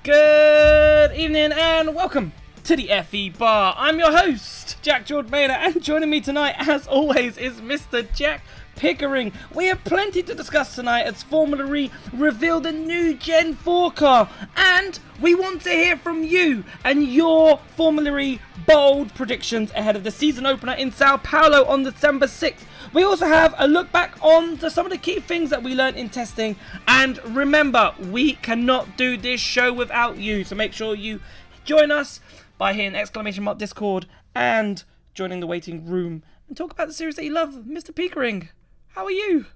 Good evening and welcome to the FE Bar. I'm your host, Jack George Maynard, and joining me tonight, as always, is Mr. Jack Pickering. We have plenty to discuss tonight as Formula E revealed a new Gen 4 car, and we want to hear from you and your Formula E bold predictions ahead of the season opener in Sao Paulo on December 6th. We also have a look back on to some of the key things that we learned in testing. And remember, we cannot do this show without you. So make sure you join us by hitting ! Discord and joining the waiting room and talk about the series that you love. Mr. Pickering, how are you?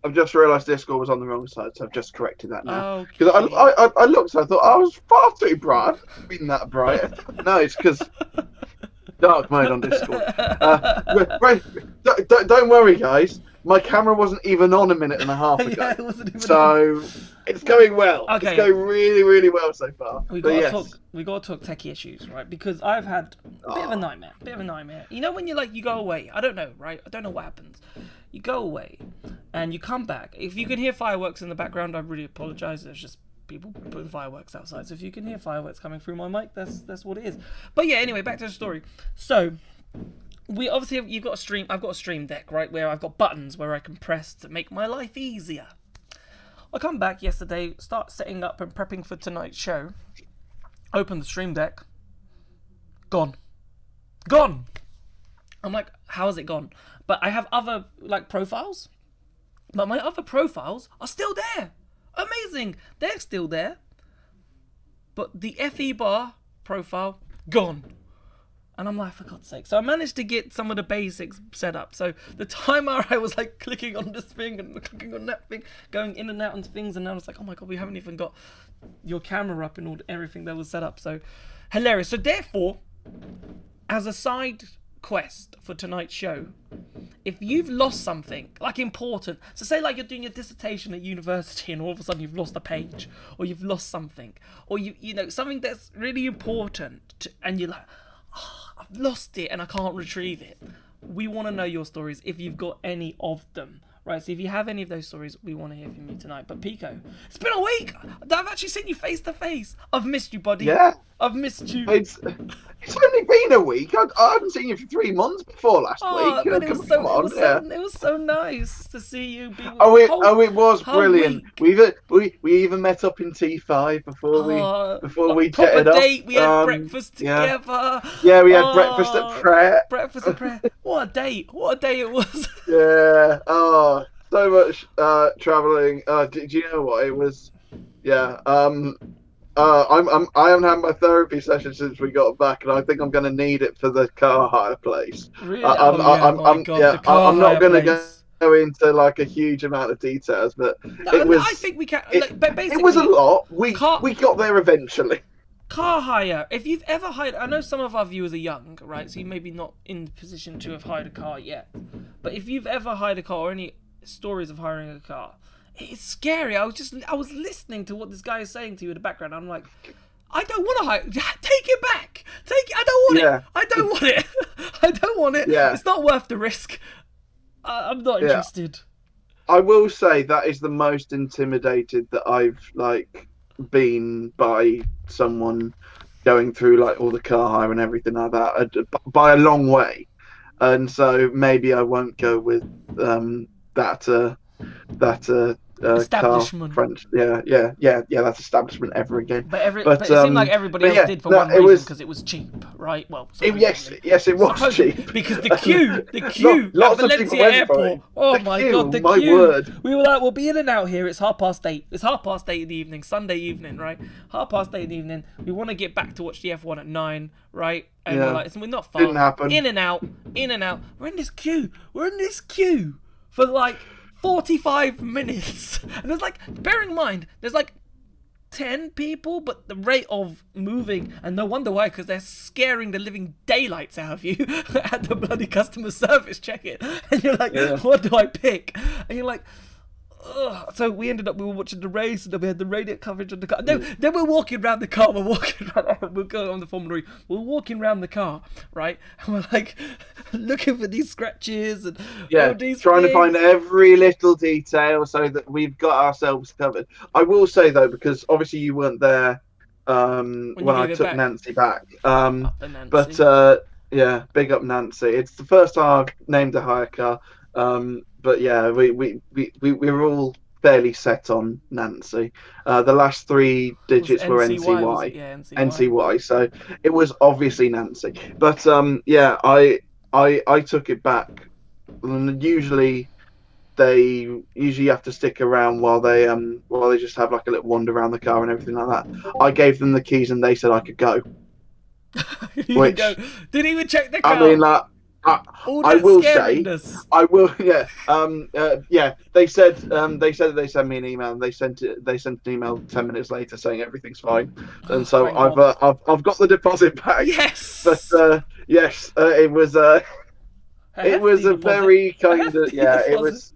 I've just realised Discord was on the wrong side, so I've just corrected that now. Okay. Because I looked, I thought I was far too bright. I haven't been that bright. No, it's because dark mode on Discord. Don't worry, guys. My camera wasn't even on a minute and a half ago. Yeah, it wasn't even so it's going well. Okay. It's going really, really well so far. We got to talk techie issues, right? Because I've had a bit of a nightmare. You know when you go away? I don't know, right? I don't know what happens. You go away and you come back. If you can hear fireworks in the background, I really apologise. There's just people putting fireworks outside. So if you can hear fireworks coming through my mic, that's what it is. But yeah, anyway, back to the story. So we obviously I've got a stream deck, right, where I've got buttons where I can press to make my life easier. I come back yesterday, start setting up and prepping for tonight's show. Open the stream deck. Gone. I'm like, how is it gone? But I have other profiles. But my other profiles are still there. Amazing. They're still there. But the FE Bar profile, gone. And I'm like, for God's sake. So I managed to get some of the basics set up. So the timer, I was clicking on this thing and clicking on that thing, going in and out on things. And I was like, oh my God, we haven't even got your camera up and everything that was set up. So hilarious. So therefore, as a side quest for tonight's show, if you've lost something important, so say you're doing your dissertation at university and all of a sudden you've lost a page, or you've lost something, or you know something that's really important and you're like, oh, I've lost it and I can't retrieve it. We want to know your stories if you've got any of them. Right, so if you have any of those stories, we want to hear from you tonight. But Pico, it's been a week. I've actually seen you face to face. I've missed you, buddy. Yeah. I've missed you. It's only been a week. I haven't seen you for 3 months before last week. But it was so nice to see you. It was brilliant. We even met up in T5 before we jetted up. We had breakfast together. Yeah, we had breakfast at prayer. Breakfast at prayer. What a date! What a day it was. Yeah. Oh, so much traveling. Do you know what it was? Yeah. I haven't had my therapy session since we got back, and I think I'm going to need it for the car hire place. Really? I'm not going to go into a huge amount of details, but I think we can. Basically, it was a lot. We got there eventually. Car hire. If you've ever hired, I know some of our viewers are young, right? So you may be not in the position to have hired a car yet. But if you've ever hired a car or any stories of hiring a car, it's scary. I was listening to what this guy is saying to you in the background. I'm like, I don't want to hire. Take it back. I don't want it. I don't want it. I don't want it. Yeah. It's not worth the risk. I'm not interested. I will say that is the most intimidated that I've been by someone going through all the car hire and everything like that by a long way, and so maybe I won't go with that establishment. Car French, that's establishment ever again. But it seemed like everybody else did for one reason, because it was cheap, right? Well, yes, it was cheap. Because the queue at Valencia Airport. Oh my God, the queue! Word. We were like, we'll be in and out here. It's 8:30. It's 8:30 in the evening, Sunday evening, right? 8:30 in the evening. We want to get back to watch the F1 at 9, right? And we're like, we're not far. Didn't happen. In and out. We're in this queue for 45 minutes. And there's bear in mind, there's 10 people, but the rate of moving, and no wonder why, because they're scaring the living daylights out of you at the bloody customer service check-in. And you're like, what do I pick? And you're like, ugh. So we were watching the race, and then we had the radio coverage of the car. Then we're walking around the car. We're going on the Formula E. We're walking around the car, right? And we're looking for these scratches and all these trying things. to find every little detail so that we've got ourselves covered. I will say though, because obviously you weren't there when I gave it took back. Nancy back. Up and Nancy. But yeah, big up Nancy. It's the first time I've named a hire car. But yeah, we were all fairly set on Nancy. The last three digits were NCY, was NCY. it? Yeah, NCY. NCY. So it was obviously Nancy. But yeah, I took it back. And usually they have to stick around while they just have like a little wander around the car and everything like that. I gave them the keys and they said I could go. Which didn't even check the car. I mean, All I that will scariness. say, I will, yeah, yeah. They said that they sent me an email, and they sent an email 10 minutes later saying everything's fine, and so I've got the deposit back. Yes, but yes, it was a deposit. very kind of it was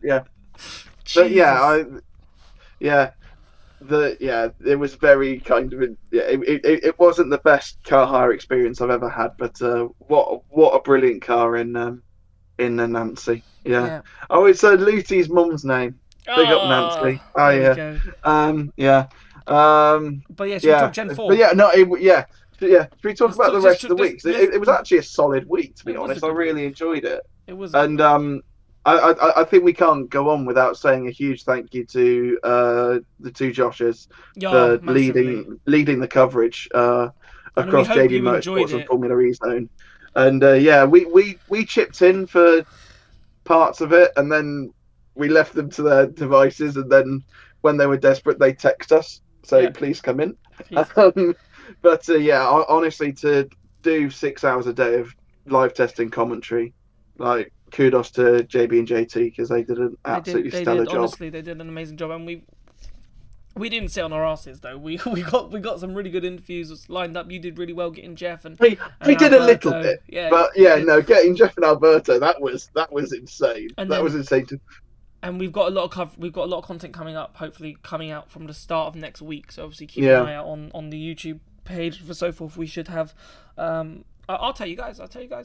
but it was very kind of it wasn't the best car hire experience I've ever had, but what a brilliant car in the Nancy. Oh, it's Luty's mum's name. Big up Nancy. Oh yeah. But yeah, should we talk Gen 4? But should we talk about the rest of the week? It was actually a solid week, to be honest. I really enjoyed it. It was, and I think we can't go on without saying a huge thank you to the two Joshes for leading the coverage across JB Motorsports and Formula E Zone. And we chipped in for parts of it, and then we left them to their devices. And then when they were desperate, they text us saying, "Please come in." But honestly, to do 6 hours a day of live testing commentary, like, kudos to JB and JT, because they did an absolutely stellar job. Honestly, they did an amazing job, and we didn't sit on our asses though. We got some really good interviews lined up. You did really well getting Jeff and we did a little bit, getting Jeff and Alberto, that was insane. That was insane. And we've got a lot of content coming up. Hopefully, coming out from the start of next week. So obviously, keep an eye out on the YouTube page for so forth. We should have. I'll tell you guys.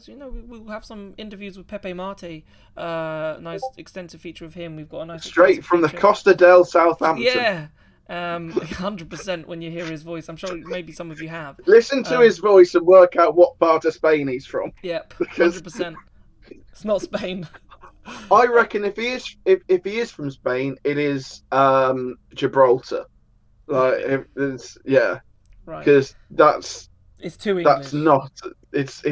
We'll have some interviews with Pepe Marte. Nice extensive feature of him. We've got a nice straight from the Costa del Southampton. Yeah, 100%. When you hear his voice, I'm sure maybe some of you have. Listen to his voice and work out what part of Spain he's from. Yep, 100%. It's not Spain. I reckon if he is from Spain, it is Gibraltar. Like right, because it's too English. That's not. It's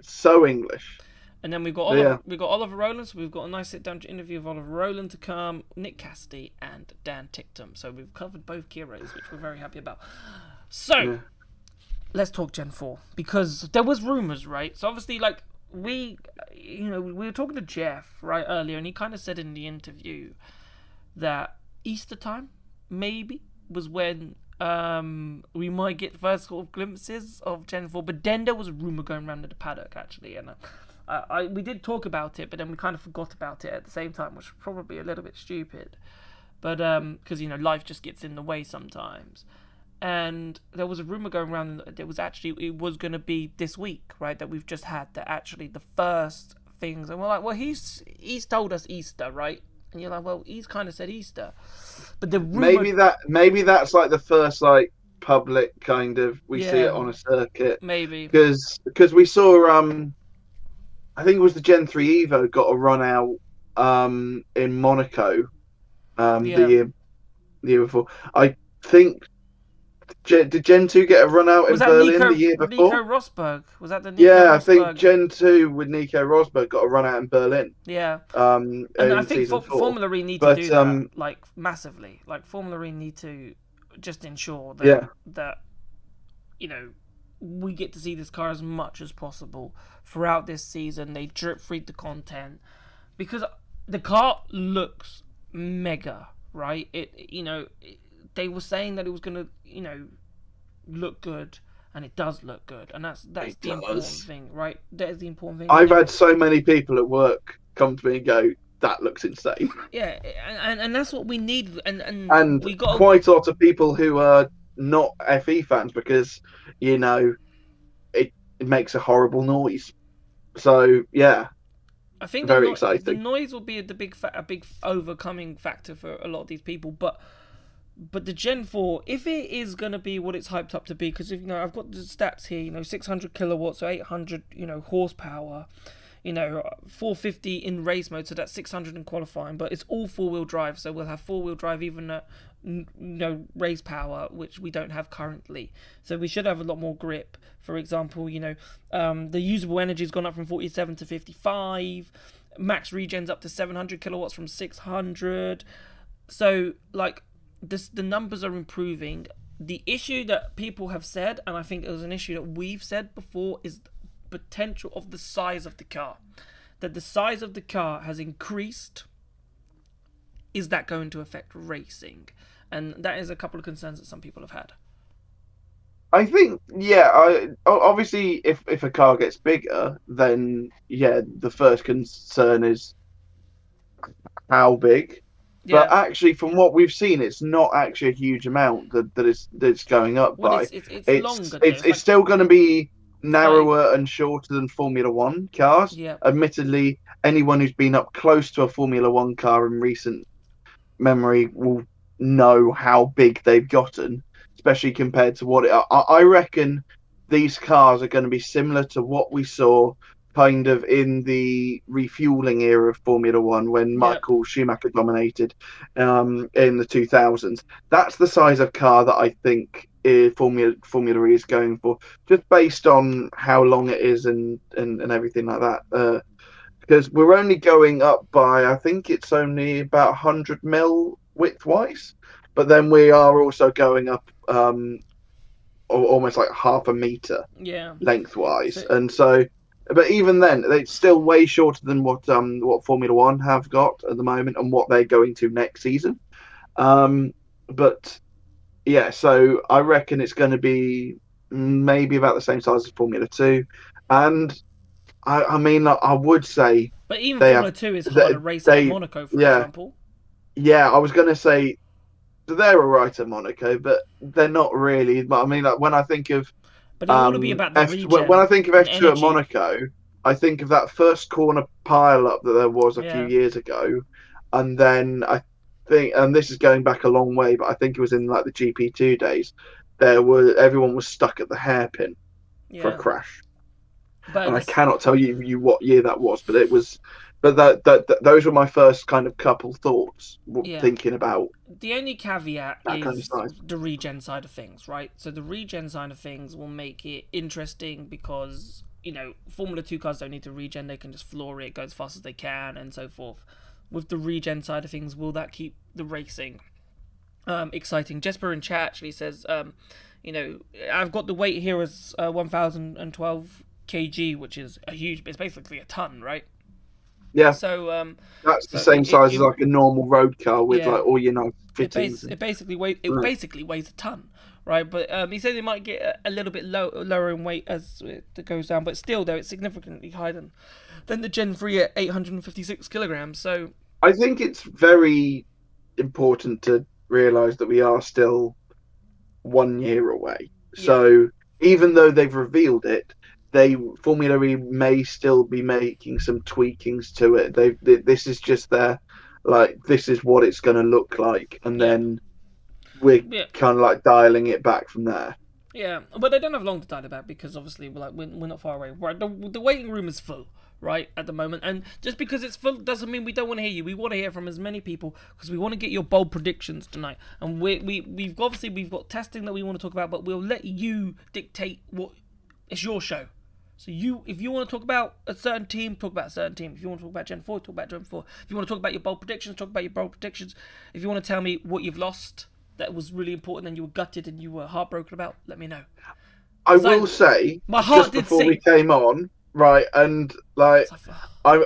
so English. And then we've got Oliver Rowland. So we've got a nice sit-down interview of Oliver Rowland to come, Nick Cassidy and Dan Ticktum. So we've covered both Kiros, which we're very happy about. So let's talk Gen 4, because there was rumors, right? So obviously, like, we were talking to Jeff right earlier, and he kind of said in the interview that Easter time maybe was when we might get first sort of glimpses of Gen 4, but then there was a rumor going around in the paddock actually, and we did talk about it, but then we kind of forgot about it at the same time, which was probably a little bit stupid, but because life just gets in the way sometimes. And there was a rumor going around that it was going to be this week, right? That we've just had, that actually the first things, and we're like, well, he's told us Easter, right? And you're like, well, he's kind of said Easter, but the rumor... maybe that's like the first like public kind of see it on a circuit, maybe, because we saw I think it was the Gen 3 Evo got a run out in Monaco the year before. I think. Did Gen 2 get a run out in Berlin the year before? Nico Rosberg? Was that the Nico Rosberg? I think Gen 2 with Nico Rosberg got a run out in Berlin. Yeah. And I think Formula E need to do that, like, massively. Like, Formula E need to just ensure that we get to see this car as much as possible throughout this season. They drip feed the content, because the car looks mega, right? They were saying that it was going to, look good, and it does look good, and that's the important thing, right? That is the important thing. I've had so many people at work come to me and go, "That looks insane." Yeah, and that's what we need, and we got quite a lot of people who are not FE fans, because it makes a horrible noise. So yeah. I think very exciting. The noise will be a big overcoming factor for a lot of these people, but But the Gen 4, if it is going to be what it's hyped up to be, because I've got the stats here, 600 kilowatts or 800, horsepower, 450 in race mode, so that's 600 in qualifying, but it's all four-wheel drive, so we'll have four-wheel drive even at race power, which we don't have currently. So we should have a lot more grip. For example, the usable energy's gone up from 47 to 55. Max regen's up to 700 kilowatts from 600. So, the numbers are improving. The issue that people have said, and I think it was an issue that we've said before, is the potential of the size of the car. That the size of the car has increased. Is that going to affect racing? And that is a couple of concerns that some people have had. I think, obviously, if a car gets bigger, then, the first concern is how big. Yeah. But actually, from what we've seen, it's not actually a huge amount that's going up by. It's longer. It's still going to be narrower and shorter than Formula One cars. Yeah. Admittedly, anyone who's been up close to a Formula One car in recent memory will know how big they've gotten, especially compared to what I reckon these cars are going to be similar to what we saw kind of in the refueling era of Formula One when Michael Schumacher dominated in the 2000s. That's the size of car that I think Formula E is going for, just based on how long it is and everything like that. Because we're only going up by, I think it's only about 100 mil width-wise, but then we are also going up almost like half a meter lengthwise, and so. But even then, it's still way shorter than what Formula One have got at the moment and what they're going to next season. But yeah, so I reckon it's going to be maybe about the same size as Formula 2. And I mean, I would say... But even Formula 2 is hard to race at Monaco, for example. Yeah, I was going to say they're all right at Monaco, but they're not really. I mean, when I think of... But it want to be about the regen. When I think of F2 at Monaco, I think of that first corner pile-up that there was a few years ago. And then I think, and this is going back a long way, but I think it was in the GP2 days, everyone was stuck at the hairpin for a crash. And I cannot tell you what year that was, but it was... But those were my first kind of couple thoughts thinking about. The only caveat is the regen side of things, right? So the regen side of things will make it interesting because, Formula 2 cars don't need to regen. They can just floor it, go as fast as they can, and so forth. With the regen side of things, will that keep the racing exciting? Jesper in chat actually says, I've got the weight here as 1,012 kg, which is it's basically a ton, right? Yeah, so that's the same size as like a normal road car with all your fittings. It basically weighs a ton, right? But he said it might get a little bit lower in weight as it goes down, but still, though, it's significantly higher than the Gen 3 at 856 kilograms. So I think it's very important to realise that we are still 1 year away. Yeah. So even though they've revealed it, Formula E may still be making some tweakings to it. This is just this is what it's going to look like, and then we're kind of dialing it back from there. Yeah, but they don't have long to dial it back because obviously we're not far away. Right, the waiting room is full, right, at the moment, and just because it's full doesn't mean we don't want to hear you. We want to hear from as many people because we want to get your bold predictions tonight. And we've got testing that we want to talk about, but we'll let you dictate what it's your show. So if you want to talk about a certain team, talk about a certain team. If you want to talk about Gen 4, talk about Gen 4. If you want to talk about your bold predictions, talk about your bold predictions. If you want to tell me what you've lost that was really important and you were gutted and you were heartbroken about, let me know. I will say, my heart just before we came on, right, and I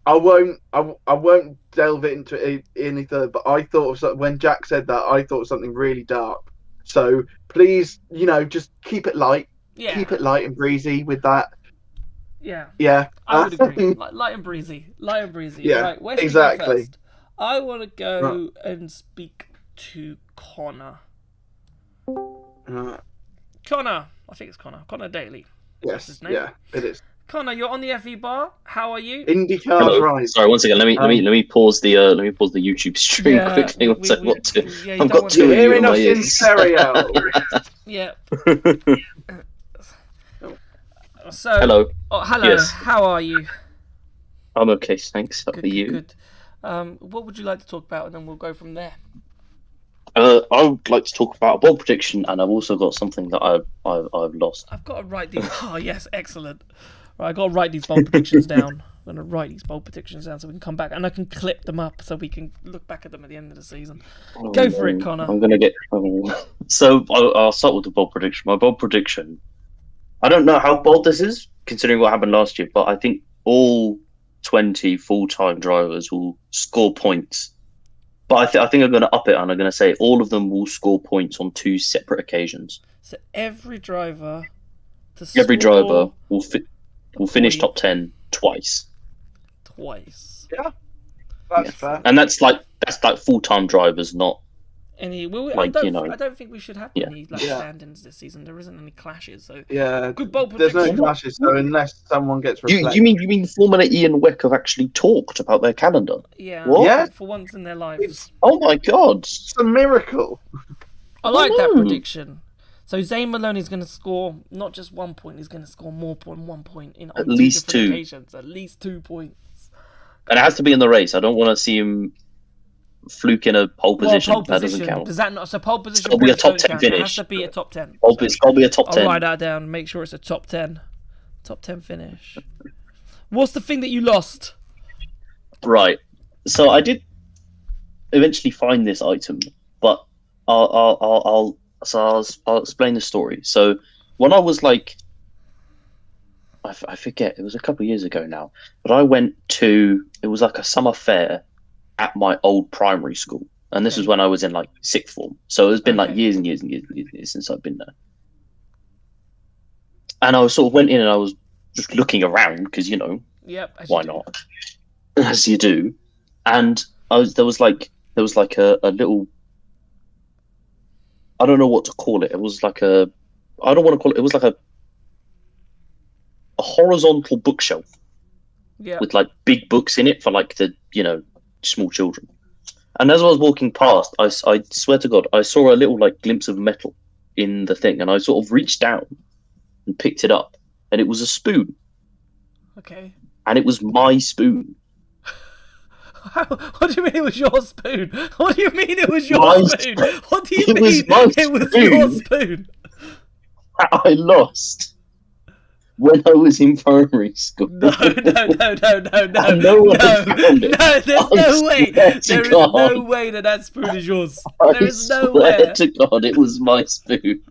won't delve into it any further, but I thought of when Jack said that, I thought of something really dark. So please, just keep it light. Yeah. Keep it light and breezy with that. Yeah. Yeah. I would agree. Light and breezy. Yeah, right, where should exactly. we go first? I want to go and speak to Connor. Connor. I think it's Connor. Connor Daly. Yes. His name. Yeah, it is. Connor, you're on the FE bar. How are you? IndyCar's Hello. right. Sorry, once again, let me pause the YouTube stream Yeah, quickly. we- I've we- got two. yeah, you I've don't got want two to- of you Hearing in my us in ears. stereo. Yeah. So. Hello. Oh, hello. Yes. How are you? I'm okay, thanks. How Good. are you? Good. What would you like to talk about, and then we'll go from there. I would like to talk about a bold prediction, and I've also got something that I've lost. I've got to write these. Oh yes, excellent. Right, I've got to write these bold predictions down. I'm going to write these bold predictions down so we can come back and I can clip them up so we can look back at them at the end of the season. Go for it, Connor. I'm gonna get. So I'll start with the bold prediction. My bold prediction. I don't know how bold this is, considering what happened last year, but I think all 20 full-time drivers will score points. But I think I'm going to up it, and I'm going to say all of them will score points on 2 separate occasions. So every driver will finish top 10 twice. Yeah, that's fair. And that's like full-time drivers, not any. like, I you know. don't think we should have any stand-ins this season. There isn't any clashes, so Yeah, good bold there's prediction. no clashes, so unless someone gets replaced. You mean Formula E and WEC have actually talked about their calendar? Yeah, What? Yeah. for once in their lives. Oh my god! It's a miracle. I like that no. prediction. So Zane Maloney's going to score not just 1 point; he's going to score more than 1 point on At least 2 occasions. At least 2 points. And it has to be in the race. I don't want to see him fluke in a pole position. Pole That position. doesn't count. Does that not? So pole position. It's gotta be a points top don't 10 count. It has finish. to be a top 10. It's got to be a top 10. I'll write that down. Make sure it's a top 10. Top 10 finish. What's the thing that you lost? Right. So I did eventually find this item, but I'll explain the story. So when I was like, I forget, it was a couple of years ago now, but I went to, it was like a summer fair at my old primary school. And this was when I was in like 6th form. So it's been like years and years and years and years since I've been there. And I sort of went in and I was just looking around because, you know, why not? As you do. And there was like a little, I don't know what to call it. It was like I don't want to call it. It was like a horizontal bookshelf with like big books in it for like the, you know, small children. And as I was walking past, I swear to God, I saw a little like glimpse of metal in the thing, and I sort of reached down and picked it up, and it was a spoon. Okay. And it was my spoon. What do you mean it was your spoon? What do you mean it was your spoon? What do you mean it was your spoon? I lost when I was in primary school. No. And no one No, has found it. there's no way. There is No way that spoon is yours. There is no way. I way. swear to God, it was my spoon.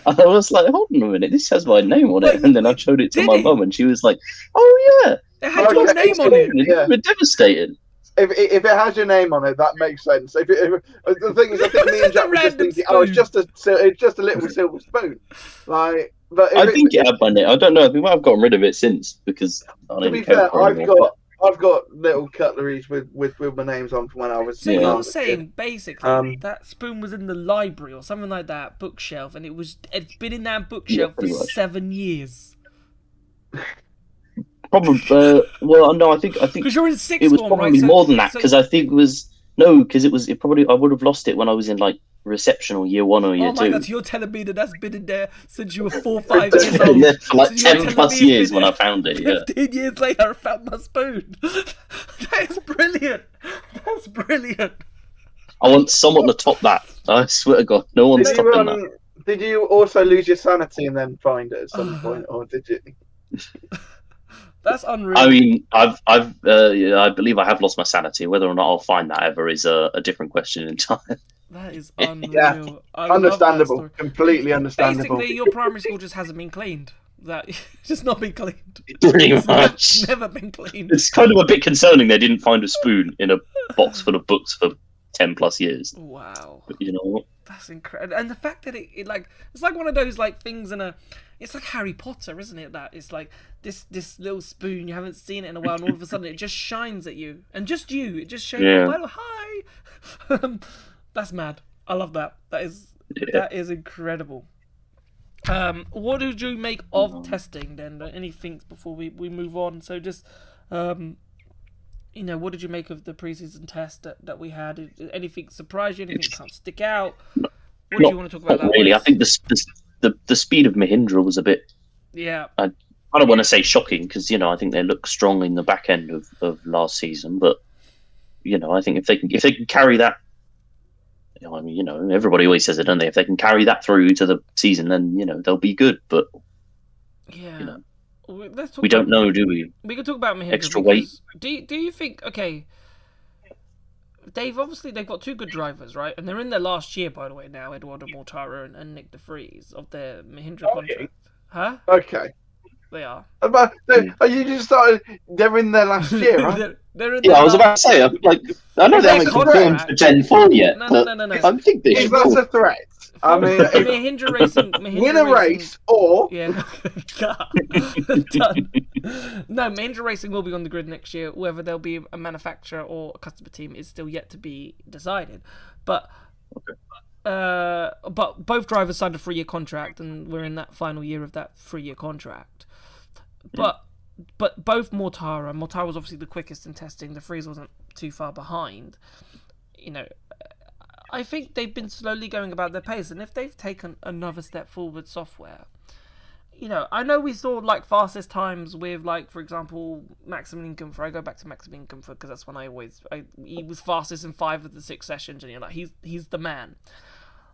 And I was like, hold on a minute, this has my name on it. And then I showed it to my mum, and she was like, oh yeah. It had your name on it. Yeah. We're devastated. If it has your name on it, that makes sense. If the thing is, I think me and Jack were just thinking, oh, it's just a little silver spoon, like. But I think it had my name. I don't know. We might have gotten rid of it since because I to be fair, I've got little cutleries with my names on from when I was. So you're saying basically that spoon was in the library or something like that bookshelf, and it's been in that bookshelf for 7 years. Probably. Well, no, I think because you're in 6th it was form, probably right? more than that because I think it was it probably I would have lost it when I was in like reception or year 1 or year 2. Oh my God, you're telling me that's been in there since you were 4 or 5 years old. For like 10 plus years when I found it. 15 years later, I found my spoon. That is brilliant. That's brilliant. I want someone to top that. I swear to God, no one's topping that. Did you also lose your sanity and then find it at some point, or did you? That's unreal. I mean, I believe I have lost my sanity. Whether or not I'll find that ever is a different question in time. That is unreal. Yeah, understandable. Completely understandable. Basically, your primary school just hasn't been cleaned. That just not been cleaned. Pretty much. Never been cleaned. It's kind of a bit concerning they didn't find a spoon in a box full of books for 10 plus years. Wow. But you know what? That's incredible. And the fact that it like it's like one of those like things in a. It's like Harry Potter, isn't it? That it's like this little spoon, you haven't seen it in a while, and all of a sudden it just shines at you. And just you. It just shows you, well, hi. That's mad. I love that. That is incredible. What did you make of testing then? Anything before we move on? So just, what did you make of the preseason test that we had? Anything surprise you? Anything can't stick out? What do you want to talk about? Not really. I think the speed of Mahindra was a bit. Yeah. I don't want to say shocking because I think they look strong in the back end of last season, but I think if they can carry that. Everybody always says it, don't they? If they can carry that through to the season, then they'll be good. But let's talk. We don't know, do we? We can talk about Mahindra. Extra weight. Do you think? Okay, they've got two good drivers, right? And they're in their last year, by the way. Now, Eduardo Mortara and Nick De Vries of their Mahindra contract. Huh? Okay. They are. But you just started. They're in their last year, right? they're in I was about to say, I know they haven't confirmed for Gen 4 yet. No. I think they should. That's a threat. I mean, Mahindra Racing. Win a race or done. No, Mahindra Racing will be on the grid next year. Whether they'll be a manufacturer or a customer team is still yet to be decided. But both drivers signed a 3-year contract, and we're in that final year of that 3-year contract. But both Mortara was obviously the quickest in testing. De Vries wasn't too far behind. I think they've been slowly going about their pace, and if they've taken another step forward software, I know we saw fastest times with for example, Maximilian Gunther. I go back to Maximilian Gunther because that's when he was fastest in 5 of the 6 sessions, and he's the man.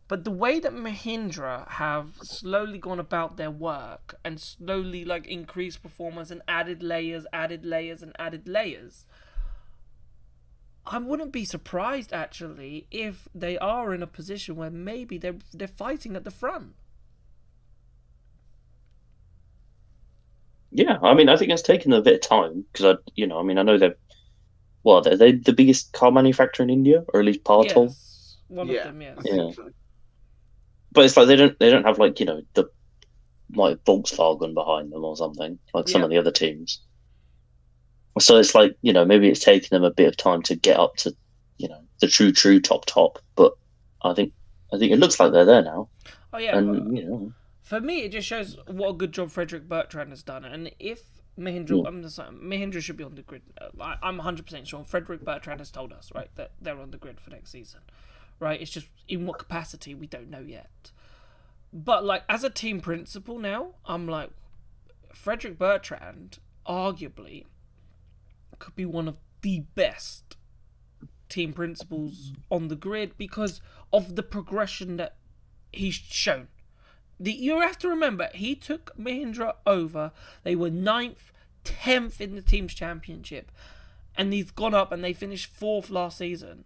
But the way that Mahindra have slowly gone about their work and slowly increased performance and added layers, I wouldn't be surprised actually if they are in a position where maybe they're fighting at the front. Yeah, I mean, I think it's taken a bit of time because I know they're the biggest car manufacturer in India, or at least part of. Yes, one of them, yes. Yeah. But it's they don't have the Volkswagen behind them or something some of the other teams. So it's maybe it's taken them a bit of time to get up to the true top. But I think it looks like they're there now. Oh yeah. And for me, it just shows what a good job Frederick Bertrand has done. And if Mahindra, Mahindra should be on the grid. I'm 100% sure. Frederick Bertrand has told us, right, that they're on the grid for next season. Right? It's just in what capacity we don't know yet. But as a team principal now, I'm Frederick Bertrand arguably could be one of the best team principals on the grid because of the progression that he's shown. You have to remember, he took Mahindra over. They were 9th, 10th in the team's championship, and he's gone up and they finished 4th last season.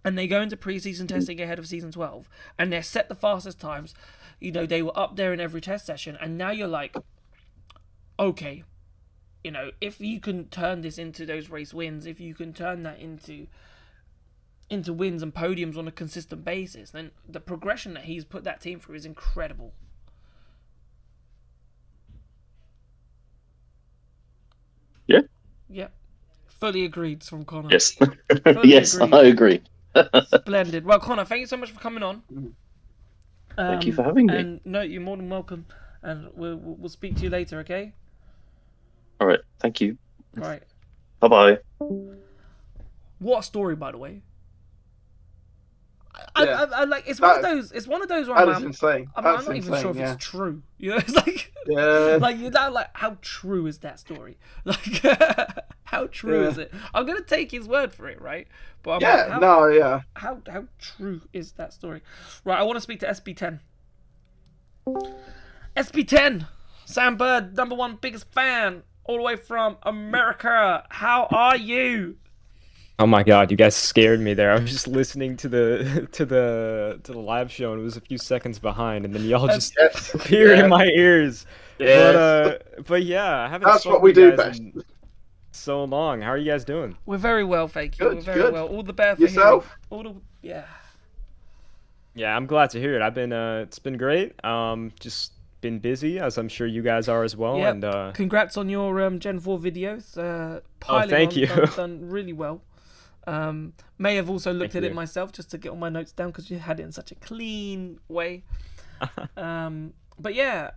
And they go into pre-season testing ahead of season 12, and they're set the fastest times. They were up there in every test session, and now you're okay, if you can turn this into those race wins, if you can turn that into wins and podiums on a consistent basis, then the progression that he's put that team through is incredible. Yeah. Yeah. Fully agreed from Connor. Yes. Yes, agreed. I agree. Splendid. Well, Connor, thank you so much for coming on. Thank you for having me. And no, you're more than welcome. And we'll speak to you later, okay? All right. Thank you. All right. Bye-bye. What a story, by the way. Yeah. I it's one of those. It's one of those where That is insane. I'm That's not even sure if insane, it's true. It's yeah. how true is that story? How true is it? I'm gonna take his word for it, right? But how true is that story? Right, I want to speak to SB10. SB10, Sam Bird, #1 biggest fan, all the way from America. How are you? Oh my god, you guys scared me there. I was just listening to the live show and it was a few seconds behind, and then y'all just appeared in my ears. Yeah. But yeah, I haven't. That's what we do best. So long. How are you guys doing? We're very well, thank you. Good, We're very good. well. All the better for Yourself? Yeah. Yeah, I'm glad to hear it. I've been it's been great. Just been busy, as I'm sure you guys are as well. Yep. And congrats on your Gen 4 videos. Thank you. Done really well. May have also looked at it myself just to get all my notes down because you had it in such a clean way. But yeah,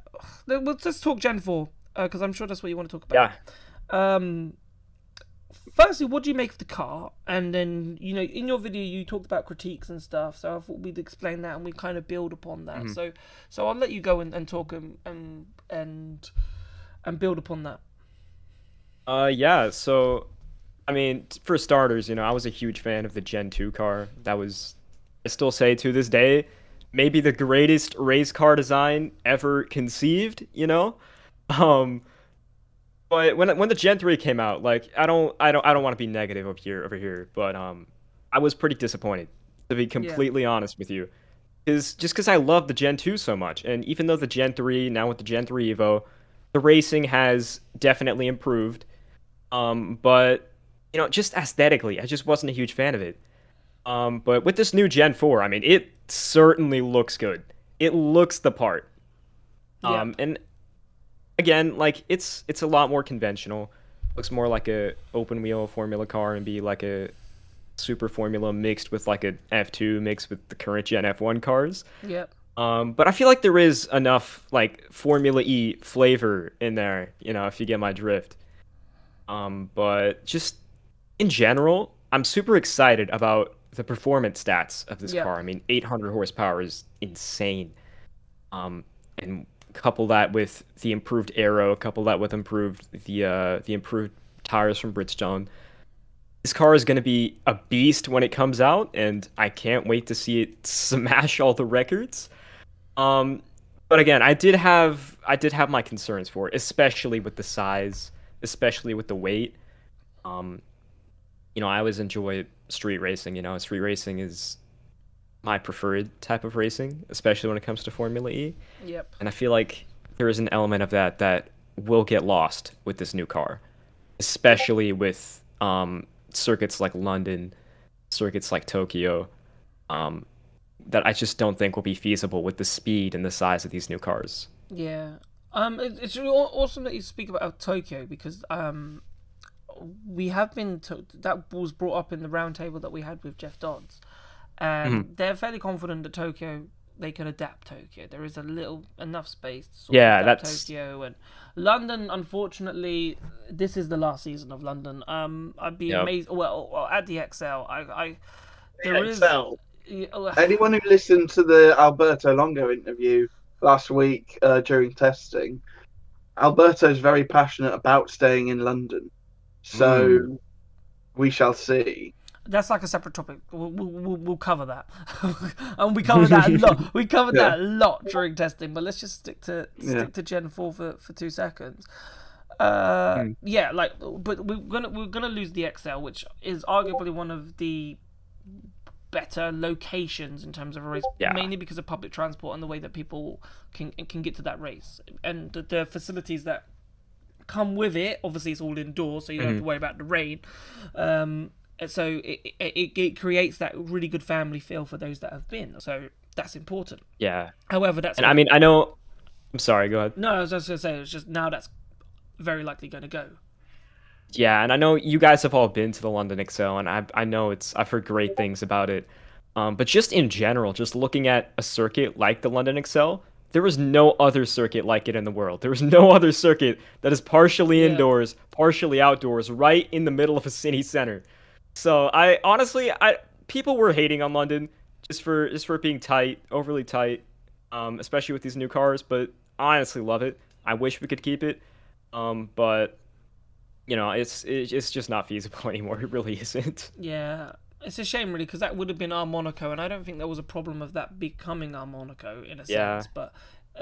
let's talk Gen 4 because I'm sure that's what you want to talk about. Yeah. Firstly, what do you make of the car? And then, in your video, you talked about critiques and stuff. So I thought we'd explain that and we kind of build upon that. So I'll let you go and talk and build upon that. Yeah. So, I mean, for starters, I was a huge fan of the Gen 2 car. That was, I still say to this day, maybe the greatest race car design ever conceived. But when the Gen 3 came out, like I don't want to be negative over here, but I was pretty disappointed, to be completely honest with you. Because I love the Gen 2 so much, and even though the Gen 3 now with the Gen 3 Evo, the racing has definitely improved. But just aesthetically, I just wasn't a huge fan of it. But with this new Gen 4, I mean, it certainly looks good. It looks the part. And again, like it's a lot more conventional. Looks more like a open wheel Formula car and be like a Super Formula mixed with like a F2 mixed with the current Gen F1 cars. Yep. But I feel like there is enough like Formula E flavor in there, if you get my drift. But just in general, I'm super excited about the performance stats of this car. I mean, 800 horsepower is insane. And couple that with the improved aero, couple that with the improved tires from Bridgestone. This car is going to be a beast when it comes out, and I can't wait to see it smash all the records. But again, I did have my concerns for it, especially with the size, especially with the weight. I always enjoy street racing. Street racing is my preferred type of racing, especially when it comes to Formula E. Yep. And I feel like there is an element of that will get lost with this new car, especially with circuits like London, circuits like Tokyo, that I just don't think will be feasible with the speed and the size of these new cars. Yeah. It's really awesome that you speak about Tokyo because we have been that was brought up in the roundtable that we had with Jeff Dodds. And they're fairly confident that Tokyo, they can adapt Tokyo. There is enough space to sort of adapt Tokyo. And London, unfortunately, this is the last season of London. I'd be amazed. Well, at the XL, Anyone who listened to the Alberto Longo interview last week during testing, Alberto's very passionate about staying in London. So we shall see. That's like a separate topic. We'll cover that, and we covered that a lot. We covered that a lot during testing. But let's just stick to Gen 4 for 2 seconds. But we're gonna lose the XL, which is arguably one of the better locations in terms of a race, mainly because of public transport and the way that people can get to that race and the facilities that come with it. Obviously, it's all indoors, so you don't have to worry about the rain. So it creates that really good family feel for those that have been. So that's important. Yeah. However, that's... And I mean, I know... I'm sorry, go ahead. No, I was just going to say, it's just now that's very likely going to go. Yeah, and I know you guys have all been to the London XL, and I know I've heard great things about it. But just in general, just looking at a circuit like the London XL, there was no other circuit like it in the world. There was no other circuit that is partially indoors, partially outdoors, right in the middle of a city center. So I honestly, people were hating on London just for it being tight, overly tight, especially with these new cars. But I honestly love it. I wish we could keep it, but it's just not feasible anymore. It really isn't. Yeah, it's a shame really because that would have been our Monaco, and I don't think there was a problem of that becoming our Monaco in a sense. But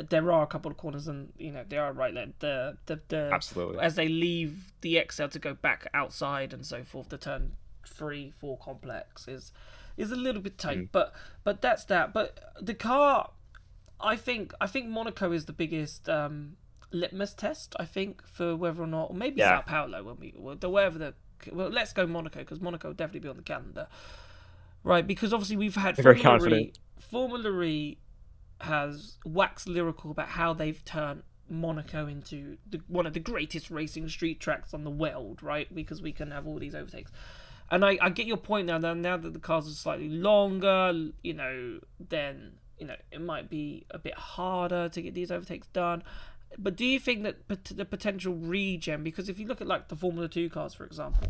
there are a couple of corners, and they are right there. The Absolutely, as they leave the XL to go back outside and so forth, the turn 3-4 complex is a little bit tight, but that's that. But the car, I think Monaco is the biggest litmus test. I think for whether or not, or maybe Sao Paulo let's go Monaco because Monaco will definitely be on the calendar, right? Because obviously we've had Formula E has waxed lyrical about how they've turned Monaco into one of the greatest racing street tracks on the world, right? Because we can have all these overtakes. And I get your point now that the cars are slightly longer, then it might be a bit harder to get these overtakes done. But do you think that the potential regen, because if you look at like the Formula 2 cars, for example,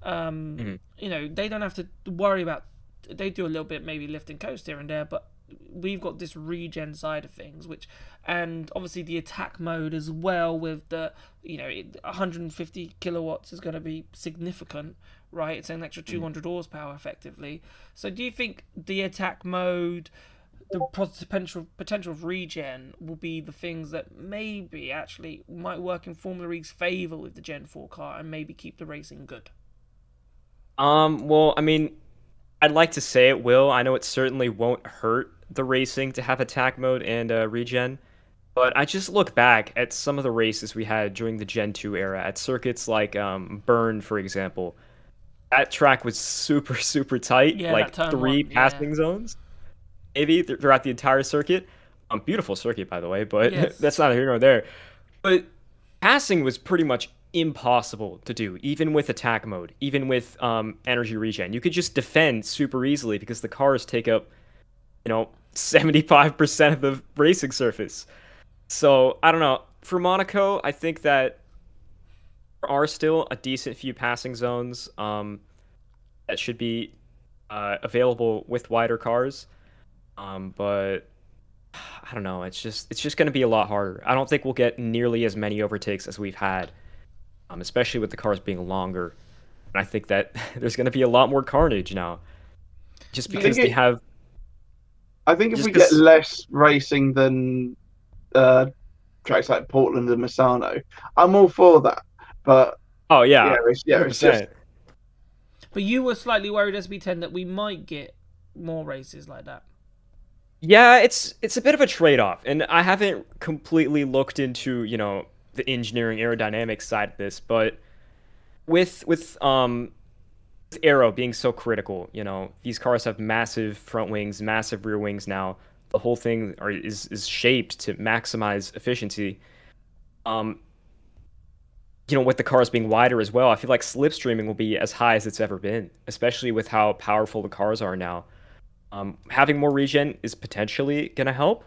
they don't have to worry about, they do a little bit maybe lift and coast here and there, but we've got this regen side of things, and obviously the attack mode as well with the 150 kilowatts is going to be significant, right? It's an extra 200 horsepower effectively. So do you think the attack mode, the potential of regen will be the things that maybe actually might work in Formula E's favour with the Gen 4 car and maybe keep the racing good? Well, I mean, I'd like to say it will. I know it certainly won't hurt the racing to have attack mode and regen, but I just look back at some of the races we had during the Gen 2 era at circuits like Bern, for example. That track was super, super tight, like 3 passing zones, maybe throughout the entire circuit. Beautiful circuit, by the way, but yes. That's neither here nor there. But passing was pretty much impossible to do, even with attack mode, even with energy regen. You could just defend super easily because the cars take up 75% of the racing surface. So I don't know, for Monaco, I think that there are still a decent few passing zones that should be available with wider cars, but I don't know, it's just going to be a lot harder. I don't think we'll get nearly as many overtakes as we've had, especially with the cars being longer. And I think that there's going to be a lot more carnage now, just because they have. I think if we get less racing than tracks like Portland and Misano, I'm all for that. But it's just. But you were slightly worried, SB10, that we might get more races like that. Yeah, it's a bit of a trade-off, and I haven't completely looked into the engineering aerodynamics side of this, but with aero being so critical, these cars have massive front wings, massive rear wings now. The whole thing is shaped to maximize efficiency. With the cars being wider as well, I feel like slipstreaming will be as high as it's ever been, especially with how powerful the cars are now. Having more regen is potentially going to help.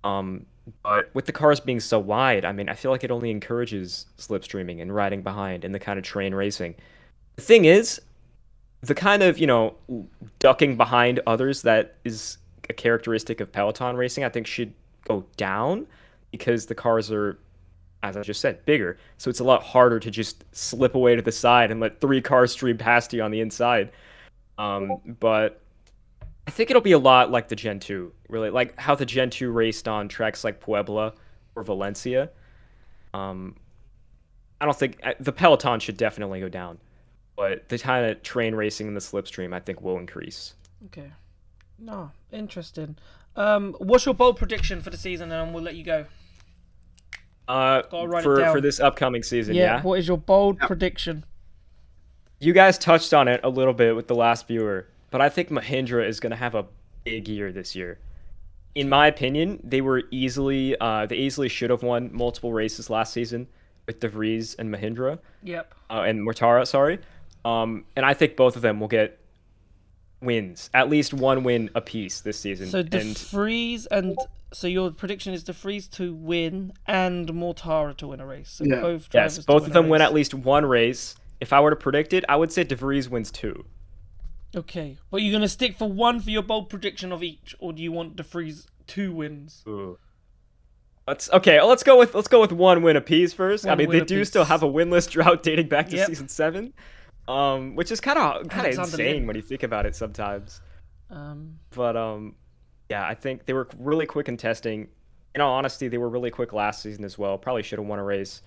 But with the cars being so wide, I mean, I feel like it only encourages slipstreaming and riding behind and the kind of train racing. The thing is, the kind of, ducking behind others that is a characteristic of Peloton racing, I think should go down because the cars are, as I just said, bigger. So it's a lot harder to just slip away to the side and let 3 cars stream past you on the inside. But I think it'll be a lot like the Gen 2, really, like how the Gen 2 raced on tracks like Puebla or Valencia. I don't think the Peloton should definitely go down, but the kind of train racing in the slipstream I think will increase. Okay, no, interesting. What's your bold prediction for the season, and we'll let you go. For this upcoming season, yeah. What is your bold prediction? You guys touched on it a little bit with the last viewer, but I think Mahindra is going to have a big year this year. In my opinion, they easily should have won multiple races last season with De Vries and Mahindra. Yep. And Mortara, sorry. And I think both of them will get wins, at least one win apiece this season. So De Vries so your prediction is De Vries to win and Mortara to win a race. So both of them win at least one race. If I were to predict it, I would say De Vries wins 2. Okay, but you're gonna stick for one for your bold prediction of each, or do you want De Vries 2 wins? Ooh. Let's go with one win apiece first. I mean, they do still have a winless drought dating back to season 7, which is kind of insane when you think about it sometimes. Yeah, I think they were really quick in testing. In all honesty, they were really quick last season as well. Probably should have won a race,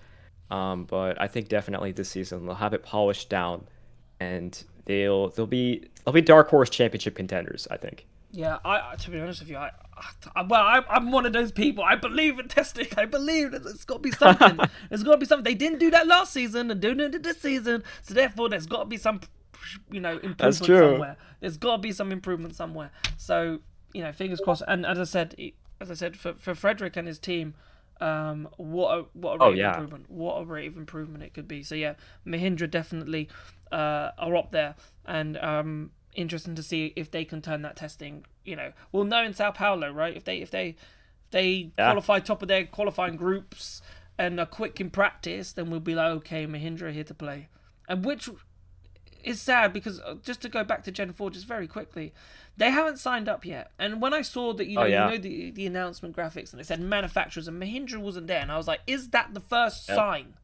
but I think definitely this season they'll have it polished down, and they'll be dark horse championship contenders, I think. Yeah, to be honest with you, I'm one of those people. I believe in testing. I believe that there's got to be something. There's got to be something. They didn't do that last season and doing it this season, so therefore there's got to be some, improvement somewhere. There's got to be some improvement somewhere. So, fingers crossed. And as I said, for Frederick and his team, what a rate of improvement. What a rate of improvement it could be. So yeah, Mahindra definitely are up there, and interesting to see if they can turn that testing we'll know in Sao Paulo, right? If they Yeah. qualify top of their qualifying groups and are quick in practice, then we'll be like, okay, Mahindra are here to play. And which is sad because just to go back to Gen 4 just very quickly, they haven't signed up yet. And when I saw that, the announcement graphics and it said manufacturers and Mahindra wasn't there, and I was like, is that the first sign?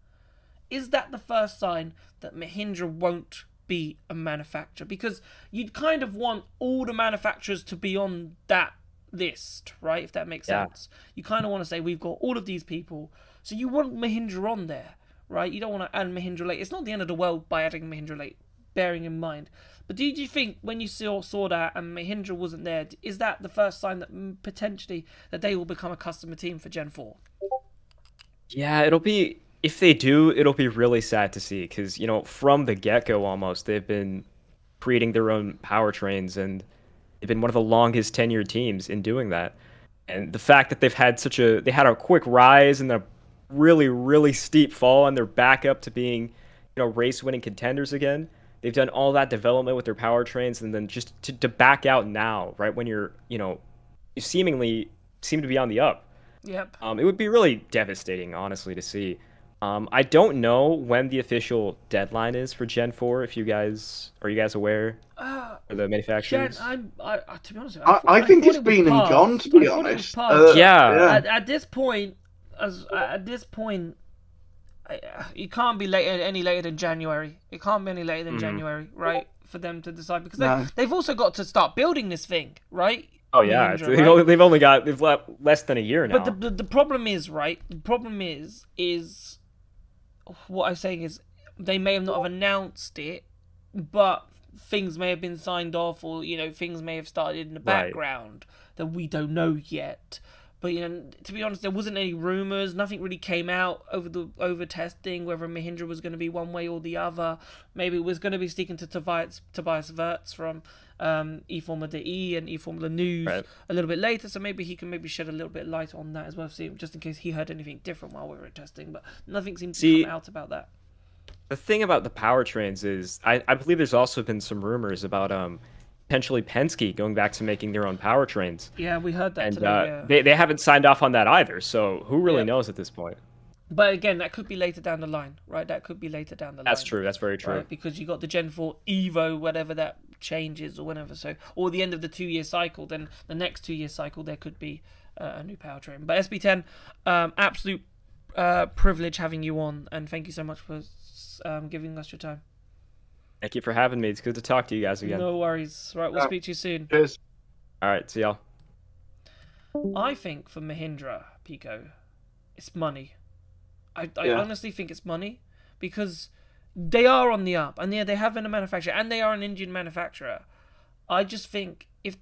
Is that the first sign that Mahindra won't be a manufacturer? Because you'd kind of want all the manufacturers to be on that list, right? If that makes sense. You kind of want to say we've got all of these people, so you want Mahindra on there, right? You don't want to add Mahindra late. It's not the end of the world by adding Mahindra late, bearing in mind. But did you think when you saw that and Mahindra wasn't there, is that the first sign that potentially that they will become a customer team for Gen 4? Yeah, if they do, it'll be really sad to see because, from the get-go almost, they've been creating their own powertrains and they've been one of the longest tenured teams in doing that. And the fact that they had a quick rise and a really, really steep fall and they're back up to being, race-winning contenders again. They've done all that development with their powertrains, and then just to back out now, right when you seemingly seem to be on the up. Yep. It would be really devastating, honestly, to see. I don't know when the official deadline is for Gen 4. Are you guys aware? For the manufacturers? To be honest, I think it's been and gone. To be honest, At this point, it can't be any later than January. It can't be any later than January, right? For them to decide because they've also got to start building this thing, right? Oh yeah, Mahindra, they've left less than a year now. But the problem is, right? The problem is what I'm saying is they may have not have announced it, but things may have been signed off, or things may have started in the background that we don't know yet. But to be honest, there wasn't any rumors. Nothing really came out over testing whether Mahindra was going to be one way or the other. Maybe it was going to be sticking to Tobias Wirtz from eFormula.de and eFormula News a little bit later. So maybe he can shed a little bit of light on that as well, just in case he heard anything different while we were testing. But nothing seemed to come out about that. The thing about the powertrains is, I believe there's also been some rumors about potentially Penske going back to making their own powertrains. Yeah, we heard that and, today. They haven't signed off on that either, so who really knows at this point? But again, that could be later down the line, right? That's true. That's very true. Right? Because you got the Gen 4 Evo, whatever that changes or whatever. So, or the end of the 2-year cycle, then the next 2-year cycle there could be a new powertrain. But SB10, absolute privilege having you on, and thank you so much for giving us your time. Thank you for having me. It's good to talk to you guys again. No worries. Right, we'll speak to you soon. Cheers. All right, see y'all. I think for Mahindra, Pico, it's money. I honestly think it's money because they are on the up, and they have been a manufacturer, and they are an Indian manufacturer. I just think if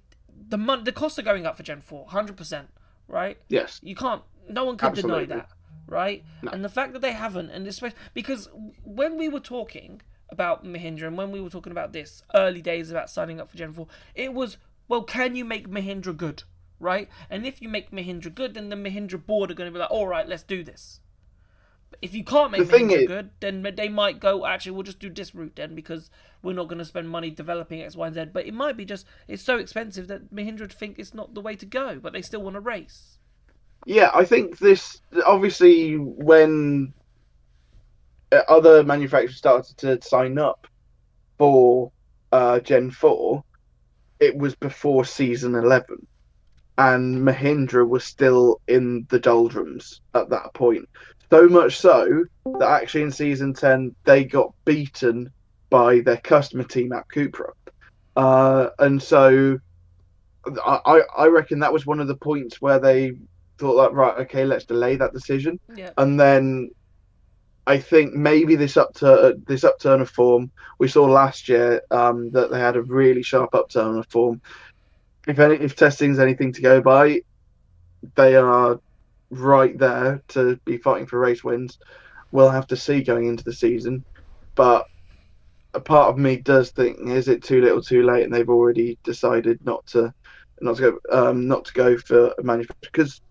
the costs are going up for Gen 4, 100%, right? Yes. No one could deny Absolutely. that, right? No. And the fact that they haven't, and especially because when we were talking about Mahindra and when we were talking about this early days about signing up for Gen 4, it was, well, can you make Mahindra good, right? And if you make Mahindra good, then the Mahindra board are going to be like, all right, let's do this. But if you can't make Mahindra good, then they might go, actually, we'll just do this route then because we're not going to spend money developing X, Y, and Z. But it might be just, it's so expensive that Mahindra think it's not the way to go, but they still want to race. Yeah, I think this, obviously, when other manufacturers started to sign up for Gen 4, it was before Season 11. And Mahindra was still in the doldrums at that point. So much so that actually in Season 10, they got beaten by their customer team at Cupra. And so I reckon that was one of the points where they thought, like, right, okay, let's delay that decision. Yeah. And then I think maybe this upturn of form we saw last year, that they had a really sharp upturn of form. If testing's anything to go by, they are right there to be fighting for race wins. We'll have to see going into the season, but a part of me does think, is it too little, too late, and they've already decided not to go for a manufacturer because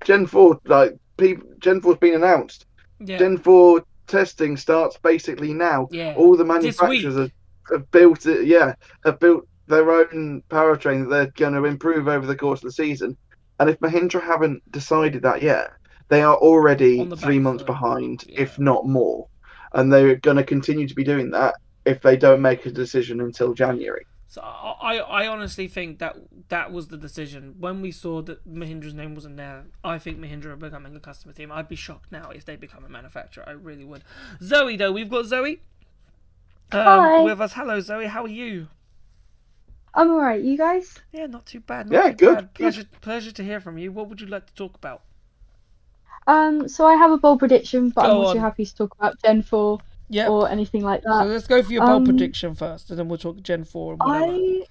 Gen 4, Gen 4's been announced. Yeah. Gen 4 testing starts basically now. Yeah. All the manufacturers have built it. Yeah, have built their own powertrain that they're going to improve over the course of the season. And if Mahindra haven't decided that yet, they are already On the 3 back months foot. behind, Yeah. if not more. And they're going to continue to be doing that if they don't make a decision until January. So I honestly think that was the decision. When we saw that Mahindra's name wasn't there, I think Mahindra are becoming a customer team. I'd be shocked now if they become a manufacturer. I really would. Zoe, though, we've got Zoe Hi. with us. Hello, Zoe. How are you? I'm alright, you guys? Yeah, not too bad. Yeah, Not too good, bad. Pleasure to hear from you. What would you like to talk about? So I have a bold prediction, but I'm Go also on. happy to talk about Gen 4 Yep. or anything like So that. let's go for your bold Um, prediction first, and then we'll talk Gen 4 and whatever.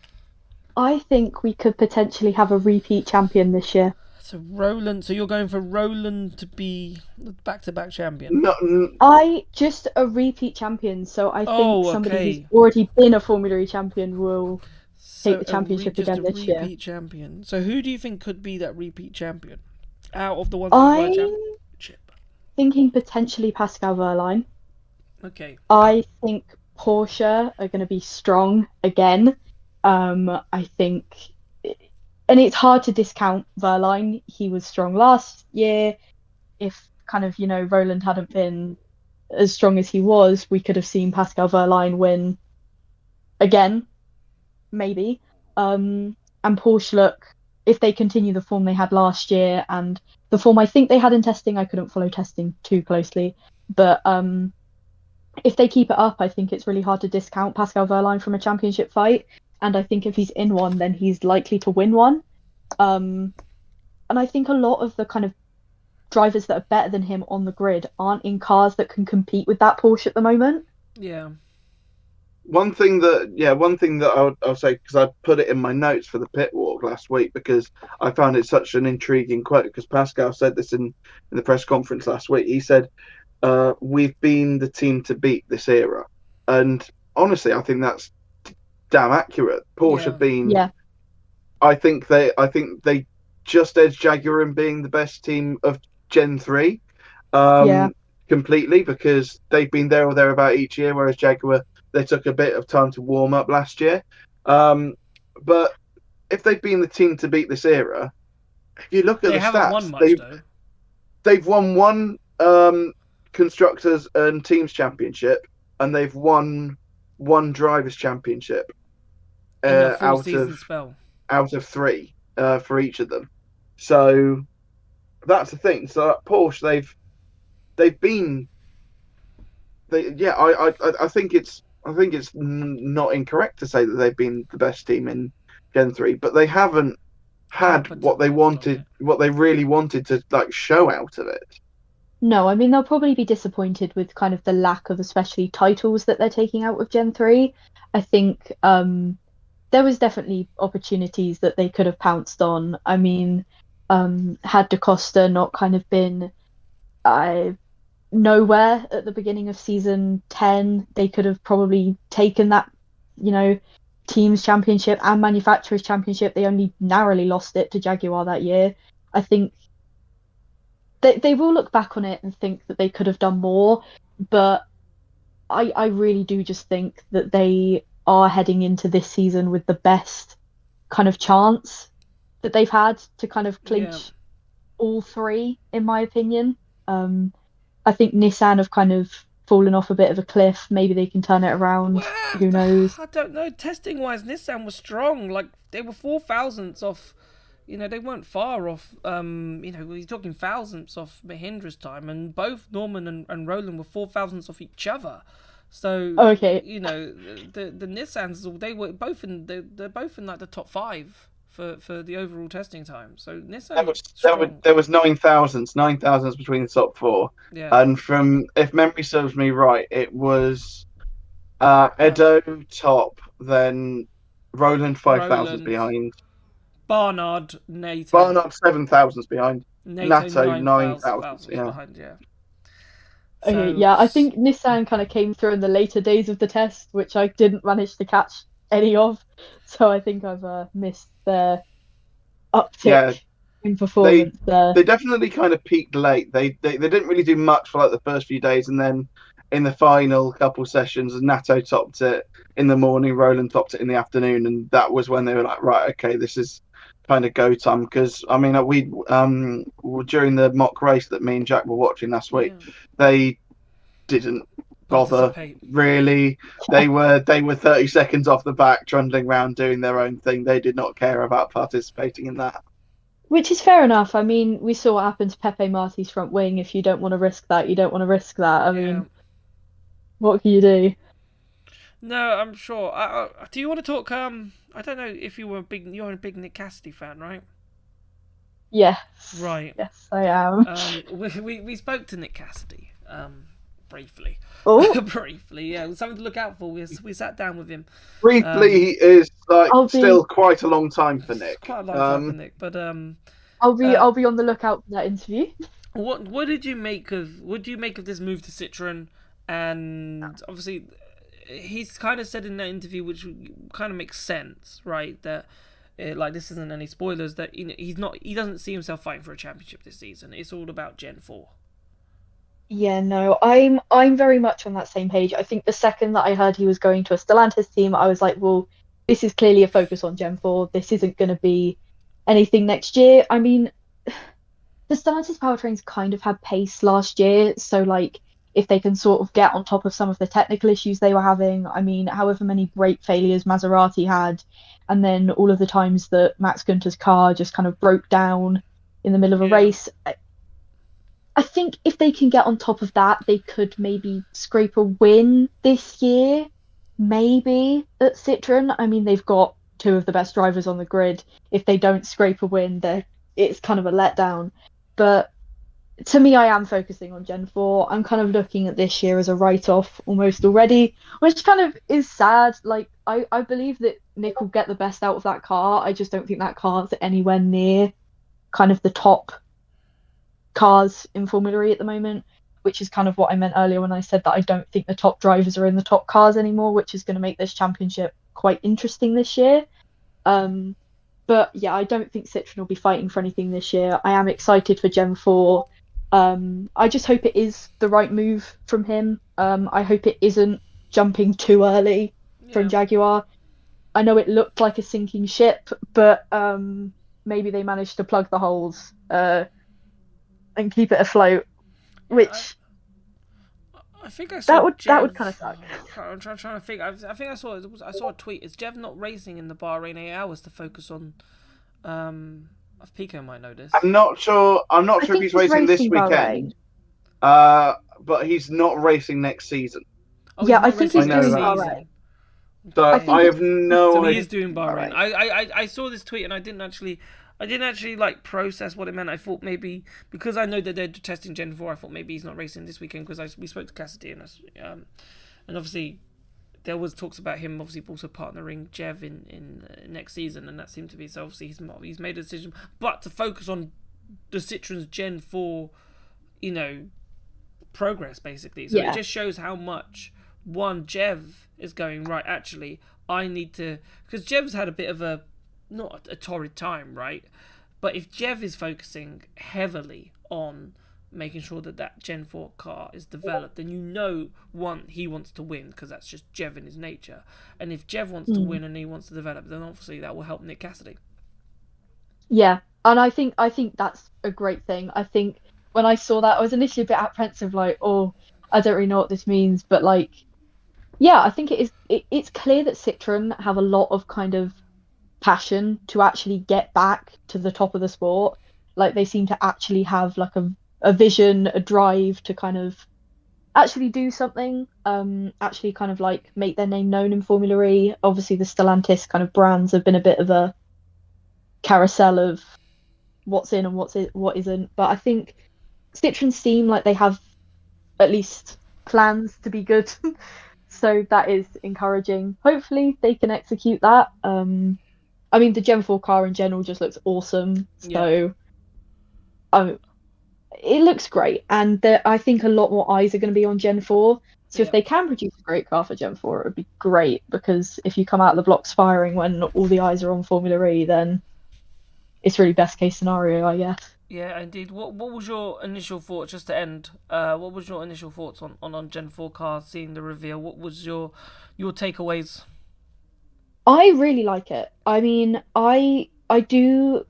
I think we could potentially have a repeat champion this year. So Roland, so you're going for Roland to be the back-to-back champion? Just a repeat champion, so I think Oh, somebody okay. who's already been a Formula E champion will So take the championship just again a this year. repeat champion. So who do you think could be that repeat champion out of the ones that won a I'm championship? thinking potentially Pascal Wehrlein. Okay. I think Porsche are going to be strong again. I think, and it's hard to discount Wehrlein. He was strong last year. If kind of, Roland hadn't been as strong as he was, we could have seen Pascal Wehrlein win again, maybe. And Porsche look, if they continue the form they had last year and the form I think they had in testing, I couldn't follow testing too closely, but if they keep it up, I think it's really hard to discount Pascal Wehrlein from a championship fight. And I think if he's in one, then he's likely to win one. And I think a lot of the kind of drivers that are better than him on the grid aren't in cars that can compete with that Porsche at the moment. Yeah. One thing that I'll say, because I put it in my notes for the pit walk last week, because I found it such an intriguing quote, because Pascal said this in the press conference last week. He said, we've been the team to beat this era. And honestly, I think that's damn accurate. Porsche have been... Yeah. I think they just edged Jaguar in being the best team of Gen 3 completely, because they've been there or thereabout each year, whereas Jaguar, they took a bit of time to warm up last year. But if they've been the team to beat this era, if you look at They the haven't stats, won much, though. they've won one Constructors and Teams Championship, and they've won one Drivers Championship In their full out season of spell. 3 for each of them. So that's the thing. So at Porsche, they've been. I think it's not incorrect to say that they've been the best team in Gen 3, but they haven't had what they wanted, what they really wanted to show out of it. No, I mean, they'll probably be disappointed with kind of the lack of especially titles that they're taking out of Gen 3. I think there was definitely opportunities that they could have pounced on. I mean, had Da Costa not kind of been nowhere at the beginning of season 10, they could have probably taken that, teams championship and manufacturers championship. They only narrowly lost it to Jaguar that year. I think they will look back on it and think that they could have done more, but I really do just think that they are heading into this season with the best kind of chance that they've had to kind of clinch all 3, in my opinion. I think Nissan have kind of fallen off a bit of a cliff. Maybe they can turn it around. Well, Who knows? I don't know. Testing wise, Nissan was strong. Like, they were 4 thousandths off. They weren't far off. We're talking thousandths off Mahindra's time, and both Norman and Roland were 4 thousandths off each other. So Okay. the Nissans, they were both they're both in like the top 5 for the overall testing time. So Nissan There was 9,000s between the top 4, and from, if memory serves me right, it was Edo top, then Roland 5,000s behind. Barnard, NATO. Barnard 7,000s behind. NATO 9,000s behind, Okay, I think Nissan kind of came through in the later days of the test, which I didn't manage to catch any of. So I think I've missed their uptick in performance there. They definitely kind of peaked late. They didn't really do much for the first few days, and then in the final couple sessions, and Nato topped it in the morning, Roland topped it in the afternoon, and that was when they were like, right, okay, this is kind of go time. Because I mean, we during the mock race that me and Jack were watching last week, they didn't bother really. They were 30 seconds off the back, trundling around doing their own thing. They did not care about participating in that. Which is fair enough. I mean, we saw what happened to Pepe Marti's front wing. If you don't want to risk that, you don't want to risk that. I mean, what can you do? No, I'm sure. Do you want to talk? I don't know if you're a big Nick Cassidy fan, right? Yes. Right. Yes, I am. We spoke to Nick Cassidy briefly. Oh. Briefly, yeah. It was something to look out for. We sat down with him. Briefly is like still quite a long time for Nick. Quite a long time for Nick, but I'll be on the lookout for that interview. What did you make of this move to Citroen? And obviously, he's kind of said in that interview, which kind of makes sense, right? That like this isn't any spoilers. That he doesn't see himself fighting for a championship this season. It's all about Gen 4. Yeah, no, I'm very much on that same page. I think the second that I heard he was going to a Stellantis team, I was like, well, this is clearly a focus on Gen 4. This isn't going to be anything next year. I mean, the Stellantis powertrains kind of had pace last year, so like if they can sort of get on top of some of the technical issues they were having, I mean, however many brake failures Maserati had, and then all of the times that Max Günther's car just kind of broke down in the middle of a race. I think if they can get on top of that, they could maybe scrape a win this year, maybe, at Citroen. I mean, they've got two of the best drivers on the grid. If they don't scrape a win, it's kind of a letdown. But to me, I am focusing on Gen 4. I'm kind of looking at this year as a write-off almost already, which kind of is sad. Like, I believe that Nick will get the best out of that car. I just don't think that car's anywhere near kind of the top cars in Formula E at the moment, which is kind of what I meant earlier when I said that I don't think the top drivers are in the top cars anymore, which is going to make this championship quite interesting this year. But yeah, I don't think Citroen will be fighting for anything this year. I am excited for Gen 4. I just hope it is the right move from him. I hope it isn't jumping too early from Jaguar. I know it looked like a sinking ship, but maybe they managed to plug the holes and keep it afloat, which I think I saw that would kind of suck. I'm trying to think. I think I saw a tweet. Is Jev not racing in the Bahrain 8 hours to focus on? Pico might know this. I'm not sure if he's racing this weekend. But he's not racing next season. Oh, yeah, I think he's doing Bahrain. So I have no idea. So he is doing Bahrain. I saw this tweet and I didn't actually like process what it meant. I thought maybe because I know that they're testing Gen 4, I thought maybe he's not racing this weekend because we spoke to Cassidy and obviously there was talks about him obviously also partnering Jev in next season, and that seemed to be so. Obviously he's made a decision, but to focus on the Citroen's Gen 4, progress basically. So it just shows how much Jev is going right. Actually, I need to, because Jev's had a bit of a not a torrid time, right? But if Jev is focusing heavily on making sure that Gen 4 car is developed, then he wants to win because that's just Jev in his nature. And if Jev wants to win and he wants to develop, then obviously that will help Nick Cassidy. Yeah, and I think that's a great thing. I think when I saw that, I was initially a bit apprehensive, like, oh, I don't really know what this means, but like, yeah, I think it's clear that Citroen have a lot of kind of passion to actually get back to the top of the sport. Like, they seem to actually have like a vision, a drive to kind of actually do something, actually kind of like make their name known in Formula E. Obviously the Stellantis kind of brands have been a bit of a carousel of what's in and what isn't, but I think Citroen seem like they have at least plans to be good. So that is encouraging. Hopefully they can execute that. I mean, the Gen 4 car in general just looks awesome. So it looks great. And I think a lot more eyes are going to be on Gen 4. So if they can produce a great car for Gen 4, it would be great. Because if you come out of the blocks firing when all the eyes are on Formula E, then it's really best case scenario, I guess. Yeah, indeed. What was your initial thoughts, just to end? What was your initial thoughts on Gen 4 cars, seeing the reveal? What was your takeaways? I really like it. I mean, I do.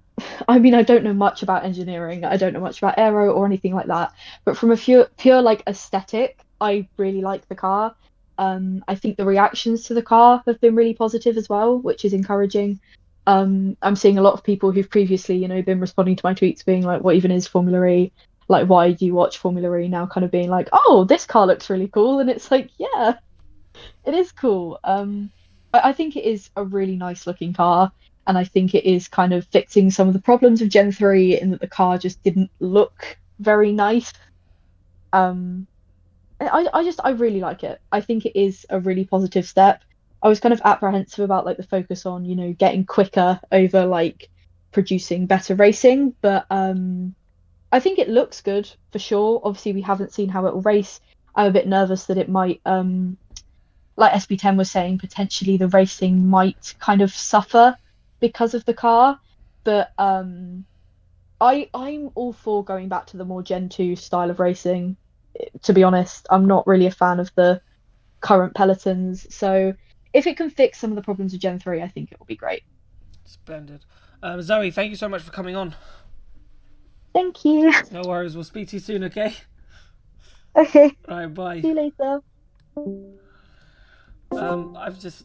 I mean, I don't know much about engineering. I don't know much about aero or anything like that. But from a pure like aesthetic, I really like the car. I think the reactions to the car have been really positive as well, which is encouraging. I'm seeing a lot of people who've previously, been responding to my tweets being like, "What even is Formula E? Like, why do you watch Formula E?" Now kind of being like, "Oh, this car looks really cool," and it's like, yeah, it is cool. I think it is a really nice looking car, and I think it is kind of fixing some of the problems of Gen 3 in that the car just didn't look very nice. Um, I really like it. I think it is a really positive step. I was kind of apprehensive about like the focus on, getting quicker over like producing better racing, but I think it looks good for sure. Obviously, we haven't seen how it will race. I'm a bit nervous that it might like SB10 was saying, potentially the racing might kind of suffer because of the car. But I'm all for going back to the more Gen 2 style of racing. To be honest, I'm not really a fan of the current pelotons. So if it can fix some of the problems of Gen 3, I think it will be great. Splendid. Zoe, thank you so much for coming on. Thank you. No worries. We'll speak to you soon. Okay. Okay. All right. Bye. See you later. I've just.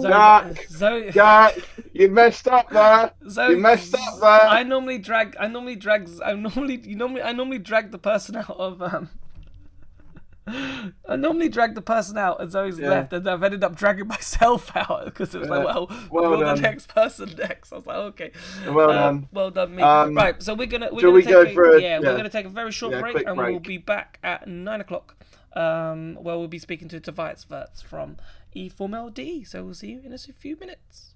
Jack, Jack, you messed up there. Zoe, You messed up there. I normally drag the person out of I normally drag the person out and Zoe's left, and I've ended up dragging myself out because it was like, well you're done. the next person next. I was like, okay, Well done. well done, me. Right, so we're gonna take a very short break, quick and break. we'll be back at 9:00. Where we'll be speaking to Tobias Wirtz from eFormel D. So we'll see you in a few minutes.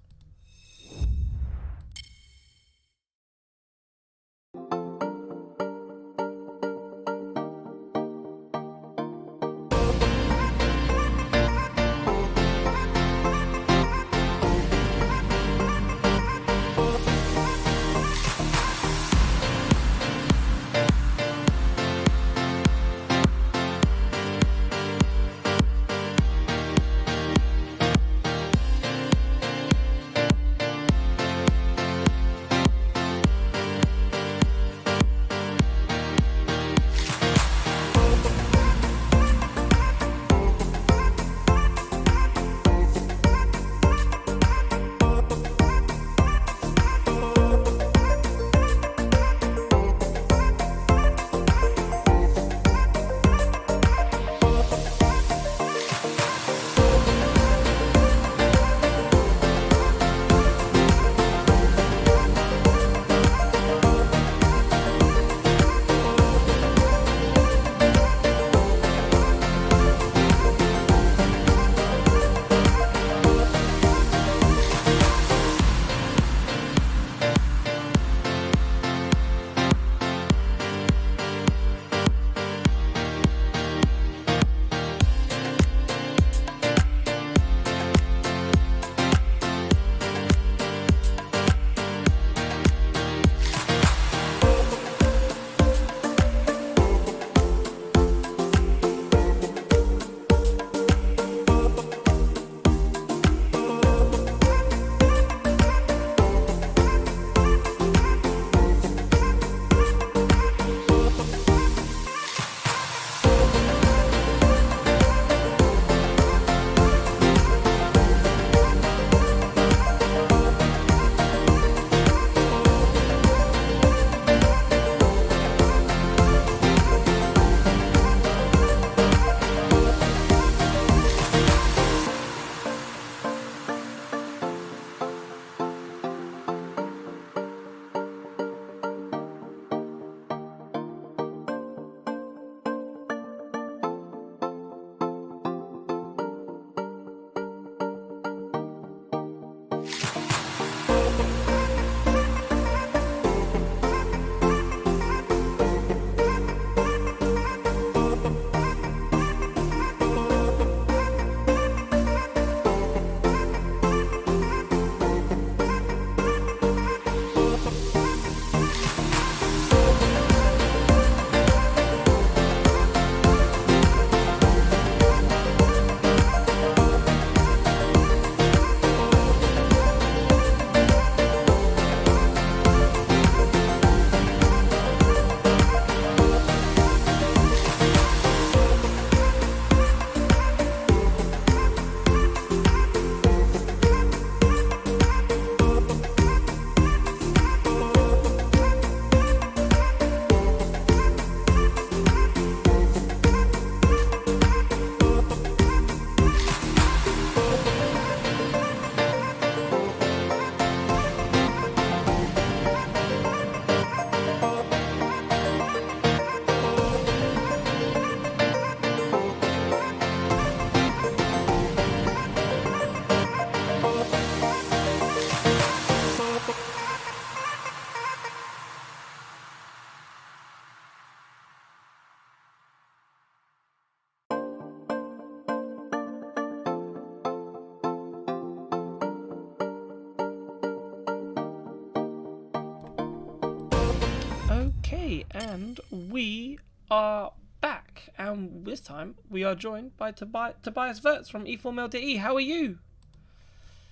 Okay, and we are back, and this time we are joined by Tobias Wirtz from eFormel.de. How are you?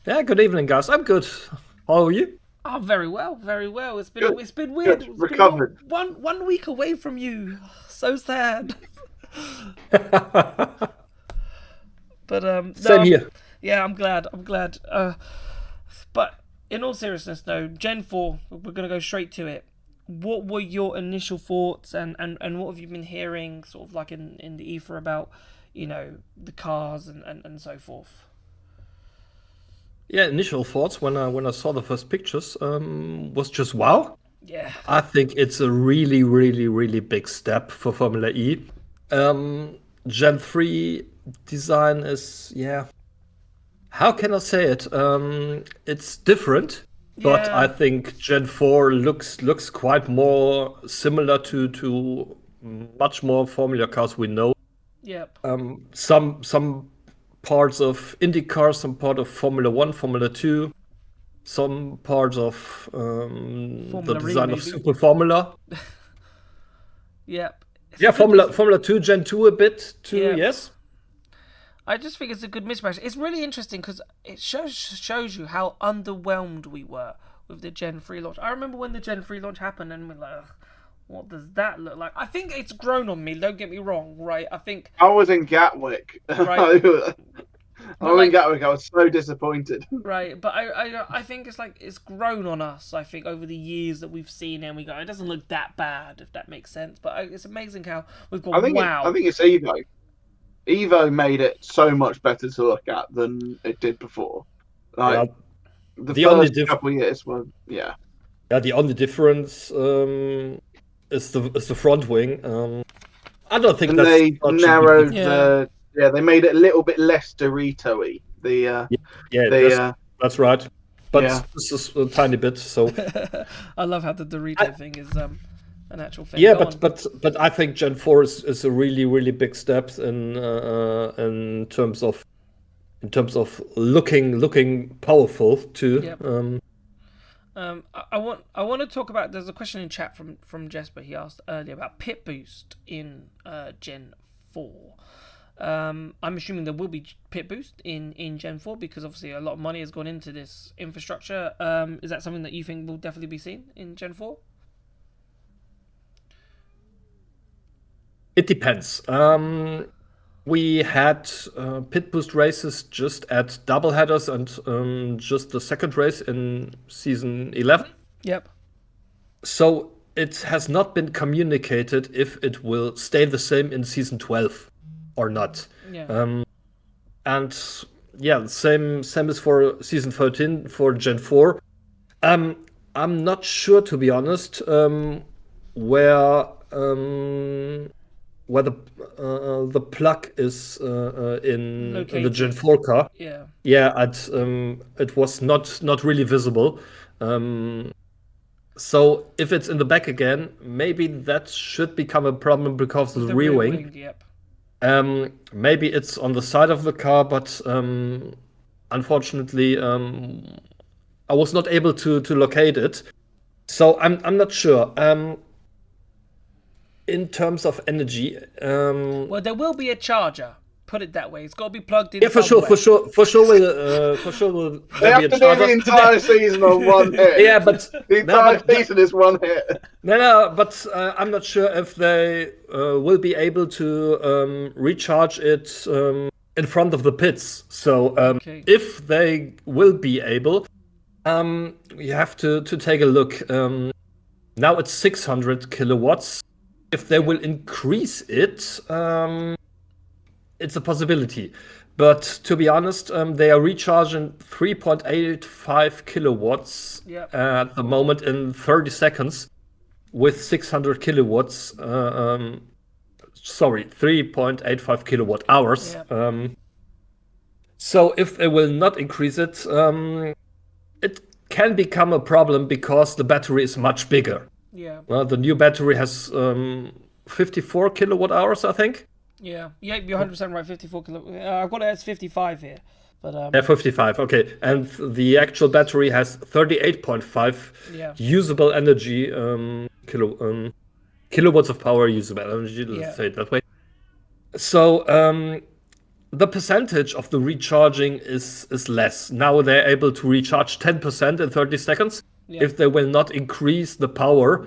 Yeah, good evening, guys. I'm good. How are you? Oh, very well, very well. It's been Good, it's been weird. good. It's Recovered. been one week away from you. So sad. But Same here. Yeah, I'm glad. But in all seriousness, though, Gen 4, we're gonna go straight to it. What were your initial thoughts, and what have you been hearing, sort of like in the ether about, you know, the cars and so forth? Yeah, initial thoughts when I saw the first pictures was just wow. Yeah. I think it's a really, really, really big step for Formula E. Gen 3 design is, yeah, how can I say it? It's different, but Yeah. I think Gen 4 looks quite more similar to much more Formula cars we know. Yep. Some parts of IndyCar, some part of Formula 1, Formula 2, some parts of the Formula E, design of maybe. Super Formula. Yep. It's Yeah, a good Formula 2, Gen 2 a bit too, Yeah. yes. I just think it's a good mismatch. It's really interesting because it shows you how underwhelmed we were with the Gen 3 launch. I remember when the Gen 3 launch happened and we're like, "Ugh, what does that look like?" I think it's grown on me, don't get me wrong, right? I think, I was in Gatwick. Right. I was in Gatwick. I was so disappointed. right, but I think it's like, it's grown on us, I think, over the years that we've seen it, and we go, it doesn't look that bad, if that makes sense. But it's amazing how we've gone, I think wow. I think it's Evo. Evo made it so much better to look at than it did before. Like the the only first couple of years were, yeah. the only difference is the front wing. I don't think And that's they such a big narrowed difference. they made it a little bit less Dorito-y. Yeah, The that's right. But yeah. this is a tiny bit. So I love how the Dorito thing is an actual thing. yeah, Go on. but I think Gen 4 is a really, really big step in terms of looking powerful too. Yep. I want to talk about. There's a question in chat from Jesper. He asked earlier about pit boost in Gen 4. I'm assuming there will be pit boost in Gen 4 because obviously a lot of money has gone into this infrastructure. Is that something that you think will definitely be seen in Gen 4? It depends. We had pit boost races just at doubleheaders and just the second race in season 11. Yep. So it has not been communicated if it will stay the same in season 12 or not. Yeah. And yeah, same is for season 13 for Gen 4. I'm not sure, to be honest, where the plug is in the Located. Gen 4 car. Yeah. Yeah, it was not really visible. So if it's in the back again, maybe that should become a problem because of the rear wing. Yep. Maybe it's on the side of the car, but unfortunately, I was not able to locate it. So I'm not sure. In terms of energy, Well, there will be a charger. Put it that way. It's got to be plugged in. yeah, for sure, somewhere. for sure will They there have be to a do the charger. entire season on one hit. Yeah, but The no, entire but- season is one hit. No, but I'm not sure if they will be able to recharge it in front of the pits. So Okay. if they will be able, you have to take a look. Now it's 600 kilowatts. If they will increase it, it's a possibility. But to be honest, they are recharging 3.85 kilowatts Yep. at the moment in 30 seconds with 600 kilowatts. Sorry, 3.85 kilowatt hours. Yep. So if they will not increase it, it can become a problem because the battery is much bigger. Yeah. The new battery has 54 kilowatt hours, I think. Yeah. Yeah. You're 100% right. 54 kilo. I've got it as 55 here, but Yeah, 55. Okay, and the actual battery has 38.5 Yeah. usable energy kilowatts of power usable energy, let's Yeah. say it that way. So the percentage of the recharging is less. Now they're able to recharge 10% in 30 seconds. Yeah. If they will not increase the power,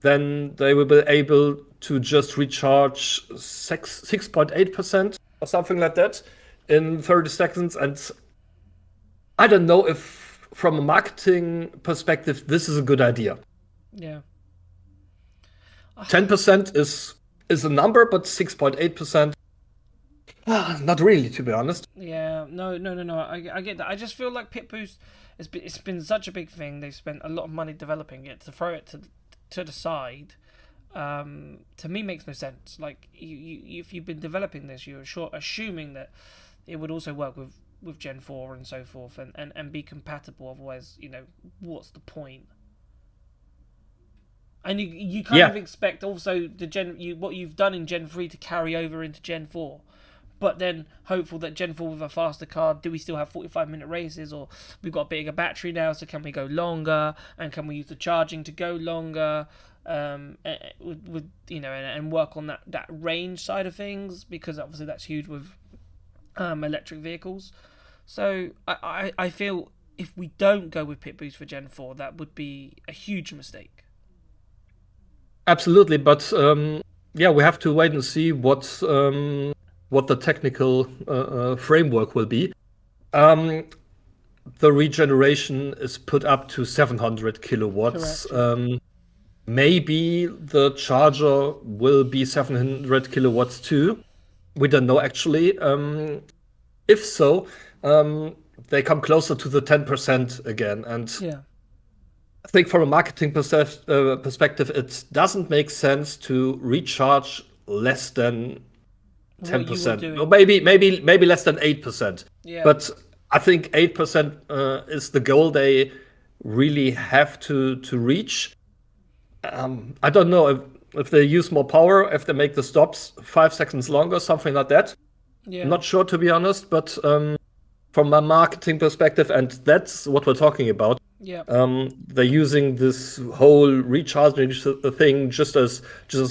then they will be able to just recharge 6.8% or something like that in 30 seconds. And I don't know if, from a marketing perspective, this is a good idea. Yeah. 10% is a number, but 6.8%, not really, to be honest. Yeah, no. I get that. I just feel like Pit Boost, it's been such a big thing. They've spent a lot of money developing it. To throw it to the side, to me makes no sense. Like you if you've been developing this, you're assuming that it would also work with Gen 4 and so forth, and be compatible. Otherwise, what's the point? And you kind of expect also what you've done in Gen 3 to carry over into Gen 4. But then hopeful that Gen 4 with a faster car, do we still have 45-minute races, or we've got a bigger battery now, so can we go longer, and can we use the charging to go longer, and work on that range side of things, because obviously that's huge with electric vehicles. So I feel if we don't go with Pit Boost for Gen 4, that would be a huge mistake. Absolutely, but we have to wait and see what the technical framework will be. The regeneration is put up to 700 kilowatts. Correct. Maybe the charger will be 700 kilowatts too. We don't know actually. If so, they come closer to the 10% again. And Yeah. I think from a marketing perspective, it doesn't make sense to recharge less than 10%. Or maybe less than 8%. Yeah. But I think 8% is the goal they really have to reach. I don't know if they use more power, if they make the stops 5 seconds longer, something like that. Yeah. I'm not sure, to be honest, but from a marketing perspective, and that's what we're talking about. Yeah. They're using this whole recharging thing just as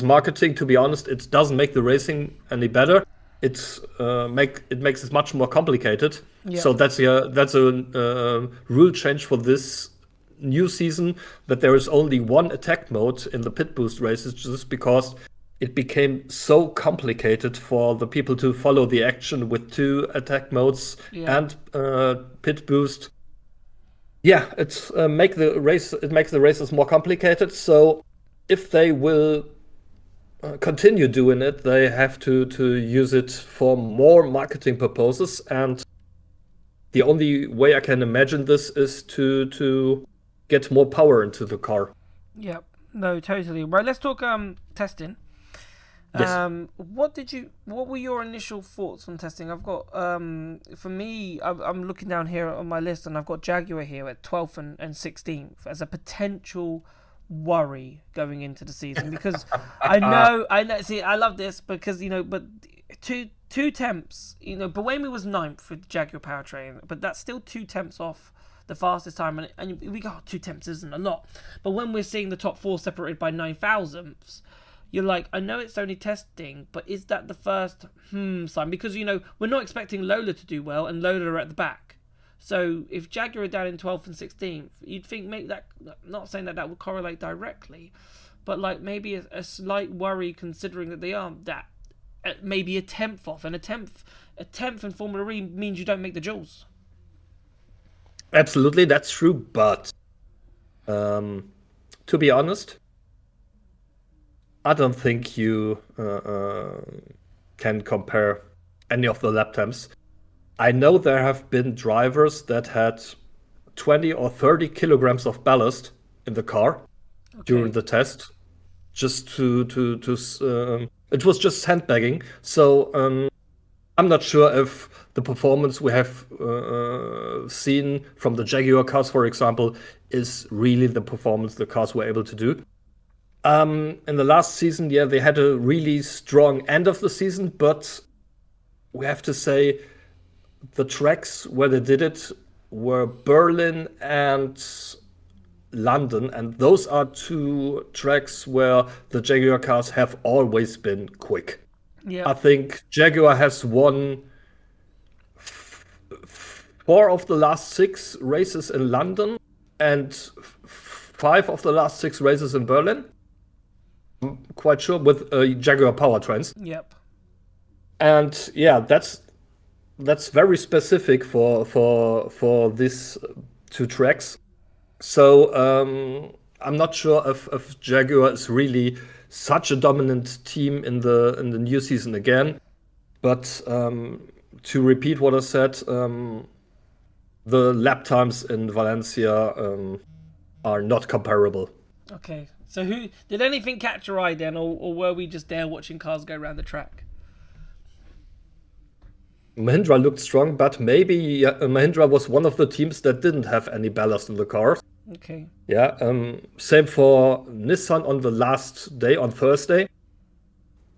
marketing. To be honest, it doesn't make the racing any better. It makes it much more complicated. Yeah. So that's a rule change for this new season, that there is only one attack mode in the pit boost races, just because it became so complicated for the people to follow the action with 2 attack modes and pit boost. Yeah, it makes the races more complicated. So if they will continue doing it, they have to use it for more marketing purposes. And the only way I can imagine this is to get more power into the car. Yep. No, totally. Right, let's talk testing. Yes. What were your initial thoughts on testing? I've got for me, I'm looking down here on my list, and I've got Jaguar here at 12th and 16th as a potential worry going into the season, because I know. See, I love this because but two temps. Buemi was 9th with Jaguar powertrain, but that's still 2 temps off the fastest time, and we got 2 temps isn't a lot, but when we're seeing the top 4 separated by 9 thousandths, you're like, I know it's only testing, but is that the first sign? Because we're not expecting Lola to do well, and Lola are at the back. So if Jaguar are down in 12th and 16th, you'd think maybe that, not saying that would correlate directly, but like maybe a slight worry, considering that they are that maybe a 10th off, and a 10th in Formula E means you don't make the duels. Absolutely, that's true. But to be honest, I don't think you can compare any of the lap times. I know there have been drivers that had 20 or 30 kilograms of ballast in the car during the test, just to it was just sandbagging. So I'm not sure if the performance we have seen from the Jaguar cars, for example, is really the performance the cars were able to do. In the last season, they had a really strong end of the season, but we have to say the tracks where they did it were Berlin and London, and those are two tracks where the Jaguar cars have always been quick. Yeah. I think Jaguar has won 4 of the last 6 races in London and 5 of the last 6 races in Berlin. I'm quite sure with Jaguar powertrains. Yep. And yeah, that's very specific for these 2 tracks. So I'm not sure if Jaguar is really such a dominant team in the new season again. But to repeat what I said, the lap times in Valencia are not comparable. Okay. So who did anything catch your eye then, or were we just there watching cars go around the track? Mahindra looked strong, but maybe Mahindra was one of the teams that didn't have any ballast in the car. Okay. Yeah. Same for Nissan on the last day, on Thursday.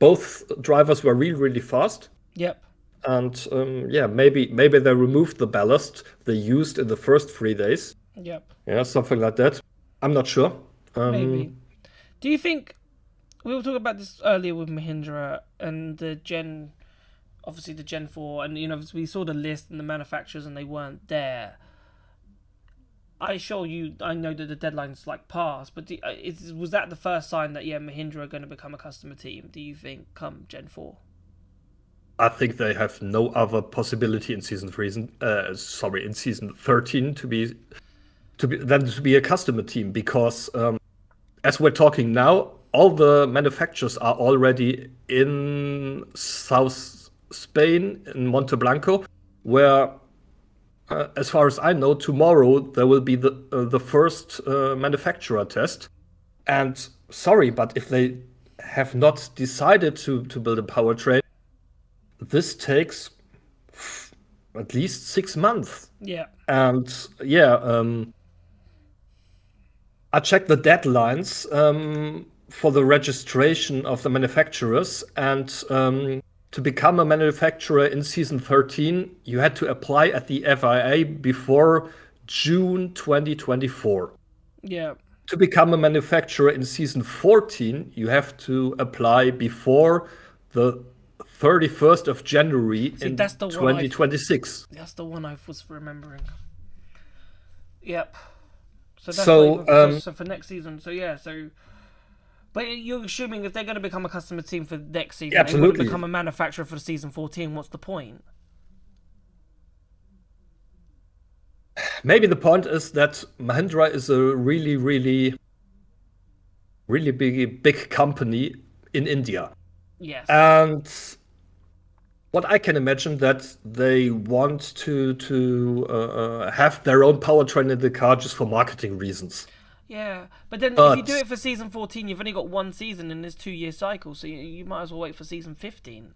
Both drivers were really fast. Yep. And yeah, maybe they removed the ballast they used in the first 3 days. Yep. Yeah, something like that. I'm not sure. Maybe. Do you think we were talking about this earlier with Mahindra and the Gen 4, and we saw the list and the manufacturers and they weren't there. I know that the deadline's passed, but was that the first sign that Mahindra are going to become a customer team? Do you think come Gen 4? I think they have no other possibility in season 13 to be a customer team, because as we're talking now, all the manufacturers are already in South Spain, in Monteblanco, where, as far as I know, tomorrow there will be the first manufacturer test. And sorry, but if they have not decided to build a powertrain, this takes at least 6 months. Yeah. And yeah, I checked the deadlines for the registration of the manufacturers, and to become a manufacturer in season 13, you had to apply at the FIA before June 2024. Yeah. To become a manufacturer in season 14, you have to apply before the 31st of January in 2026. That's the one I was remembering. Yep. So so for next season. But you're assuming if they're going to become a customer team for next season, they want to become a manufacturer for season 14. What's the point? Maybe the point is that Mahindra is a really big company in India. Yes. And what I can imagine that they want to have their own powertrain in the car just for marketing reasons. Yeah, but then if you do it for season 14, you've only got 1 season in this 2-year cycle, so you might as well wait for season 15.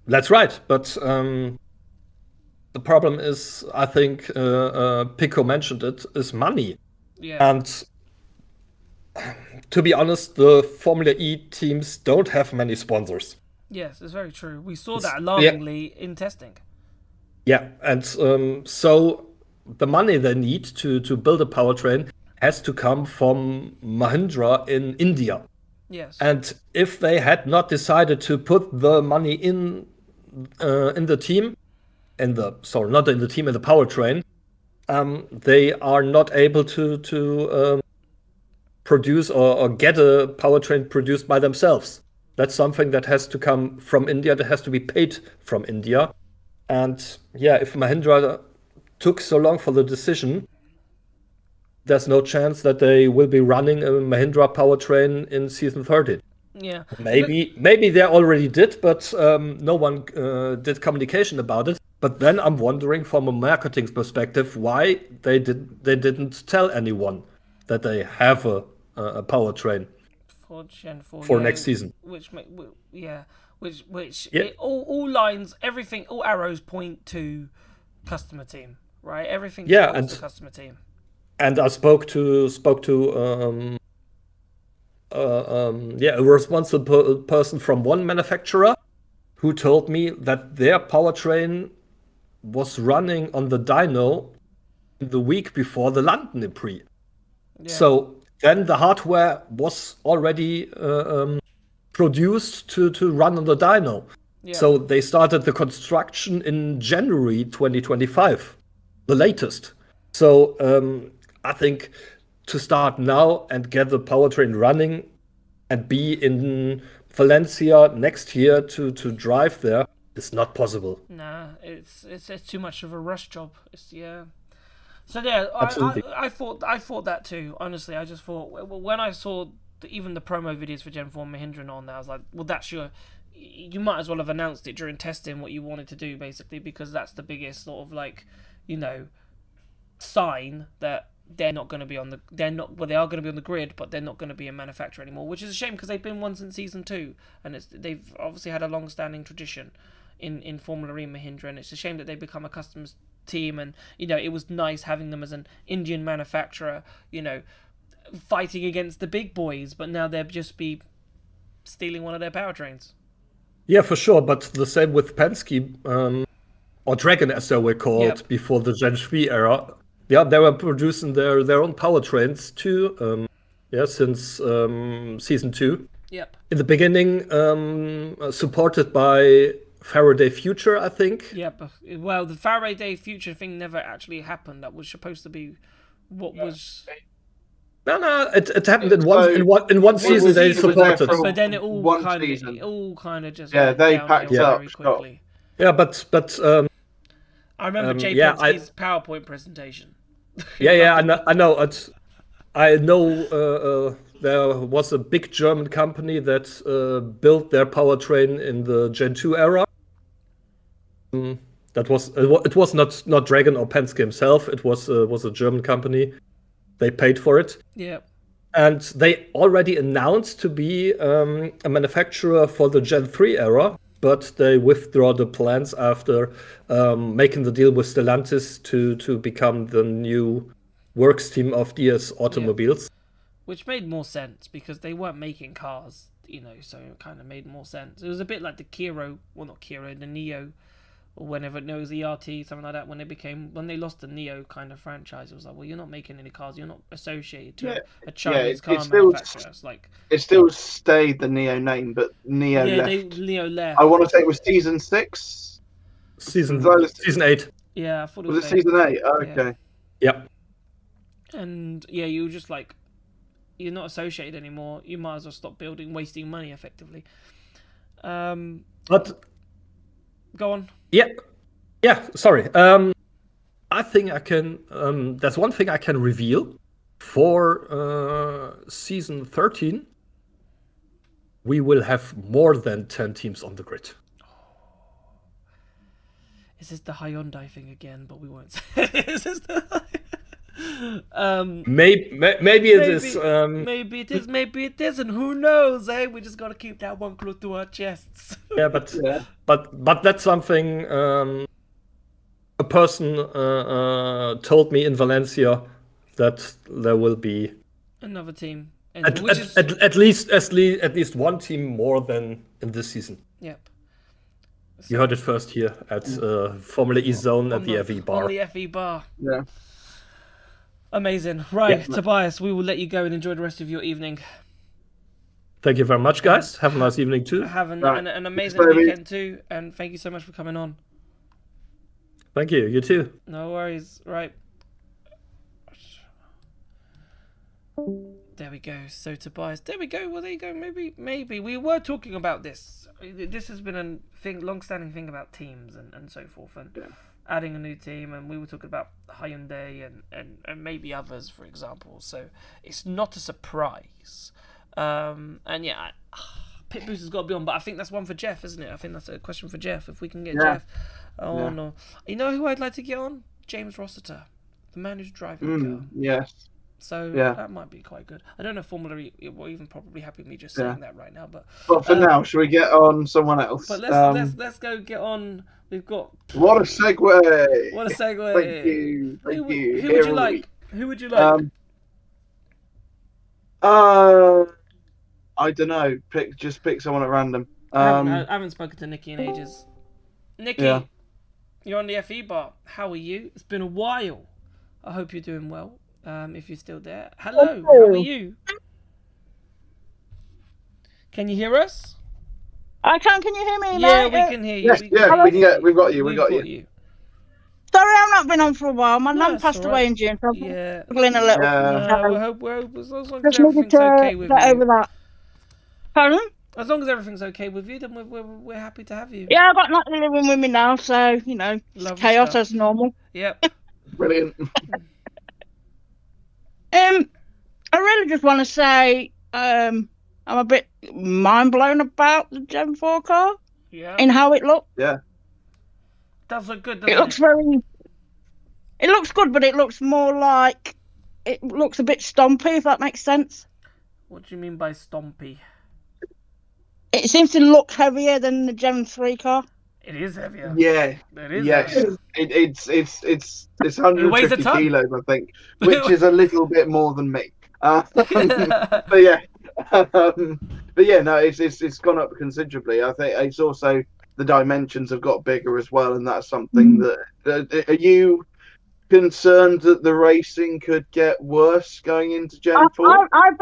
That's right, but the problem is, I think Pico mentioned it, is money. Yeah. And to be honest, the Formula E teams don't have many sponsors. Yes, it's very true. We saw that alarmingly in testing. Yeah, and so the money they need to build a powertrain has to come from Mahindra in India. Yes. And if they had not decided to put the money in the team, not in the team, in the powertrain, they are not able to produce or get a powertrain produced by themselves. That's something that has to come from India, that has to be paid from India. And yeah, if Mahindra took so long for the decision, there's no chance that they will be running a Mahindra powertrain in season 13. Yeah. Maybe they already did, but no one did communication about it. But then I'm wondering, from a marketing perspective, why they didn't tell anyone that they have a powertrain for Gen 4 for next season. Which all lines, everything, all arrows point to customer team, right? Everything points to customer team. And I spoke to a responsible person from one manufacturer who told me that their powertrain was running on the dyno the week before the London Prix. Yeah. So then the hardware was already produced to run on the dyno. Yeah. So they started the construction in January 2025, the latest. So I think to start now and get the powertrain running and be in Valencia next year to drive there is not possible. Nah, it's too much of a rush job. So yeah, Absolutely. I thought that too. Honestly, I just thought when I saw even the promo videos for Gen 4 Mahindra on there, I was like, well, that's you might as well have announced it during testing what you wanted to do, basically, because that's the biggest sort of like, sign that they're not going to be they are going to be on the grid, but they're not going to be a manufacturer anymore, which is a shame because they've been one since season 2, and they've obviously had a long-standing tradition in Formula E Mahindra, and it's a shame that they become a customs team, and it was nice having them as an Indian manufacturer, fighting against the big boys, but now they'll just be stealing one of their powertrains. Yeah, for sure. But the same with Penske, or Dragon as they were called before the Gen 3 era. Yeah, they were producing their own powertrains too. Since season 2. Yep. In the beginning, supported by Faraday Future, I think. Yep. Well, the Faraday Future thing never actually happened. That was supposed to be what was. No, it happened in one season. They supported, but then it all kind of just they packed up very quickly. Yeah, but I remember Jay Penske's PowerPoint presentation. I know. I know there was a big German company that built their powertrain in the Gen 2 era. It was not Dragon or Penske himself. It was a German company. They paid for it. Yeah. And they already announced to be a manufacturer for the Gen 3 era, but they withdraw the plans after making the deal with Stellantis to become the new works team of DS Automobiles. Yeah. Which made more sense because they weren't making cars, so it kind of made more sense. It was a bit like the Kiro, well, not Kiro, the Neo, or whenever it knows ERT, something like that. When they lost the Neo kind of franchise, it was like, well, you're not making any cars, you're not associated to a Chinese car manufacturer. It still stayed the Neo name, but Neo left. Neo left. I want to say it was season 6, season 8. Yeah, I thought it was it season 8? Okay. Yep. And you were just like, you're not associated anymore. You might as well stop wasting money effectively. But go on. Yeah. Sorry. I think I can. There's one thing I can reveal for season 13. We will have more than 10 teams on the grid. Is this the Hyundai thing again? But we won't say. Is this the... maybe it is. Maybe it is. Maybe it isn't. Who knows? We just gotta keep that one close to our chests. But that's something a person told me in Valencia that there will be another team. At least one team more than in this season. Yep. So, you heard it first here at Formula E Zone at the FE bar. On the FE bar. Yeah. Amazing. Right, Tobias, we will let you go and enjoy the rest of your evening. Thank you very much, guys. Have a nice evening too. Have an amazing weekend too, and thank you so much for coming on. Thank you. You too. No worries. Right. There we go. So Tobias, there we go. Well, there you go. Maybe we were talking about this. This has been a long-standing thing about teams and so forth, and adding a new team. And we were talking about Hyundai and maybe others, for example. So it's not a surprise. And yeah, Pit Booster's got to be on, but I think that's one for Jeff, isn't it? I think that's a question for Jeff. If we can get Jeff on, or you know who I'd like to get on? James Rossiter, the man who's driving the car. Yes. So that might be quite good. I don't know if Formula E will even probably happy with me just saying that right now, but for now, should we get on someone else? But let's go get on. We've got what a segue! What a segue! Thank you. Who would you like? Who would you like? I don't know. Pick someone at random. I haven't spoken to Nikki in ages. Nikki, you're on the FE bar. How are you? It's been a while. I hope you're doing well. If you're still there. Hello, how are you? Can you hear us? I can. Can you hear me? Yeah, mate? we can hear you. Yes, we can yeah, hear we can get. We've got you. We've We got you. Sorry, I've not been on for a while. My No, nan that's passed all away right. in June, so I'm Yeah. struggling a little. Yeah. No, So, I hope as long as just needed everything's to okay with get you. over that. Pardon? As long as everything's okay with you, then we're happy to have you. Yeah, I got Natalie living with me now, so you know, it's Lovely chaos stuff. as normal. Yep. Brilliant. I really just want to say, I'm a bit mind blown about the Gen 4 car Yeah. and how it looks. Does look good, doesn't It looks very. It looks good, but it looks more like it looks a bit stompy, if that makes sense. What do you mean by stompy? It seems to look heavier than the Gen 3 car. It is heavier. Yeah. It is Yes. heavier. It's weighs a 150 ton. kilos, I think, which is a little bit more than me. But yeah. But yeah, no, it's gone up considerably. I think it's also the dimensions have got bigger as well, and that's something that. Are you concerned that the racing could get worse going into Gen 4? I'm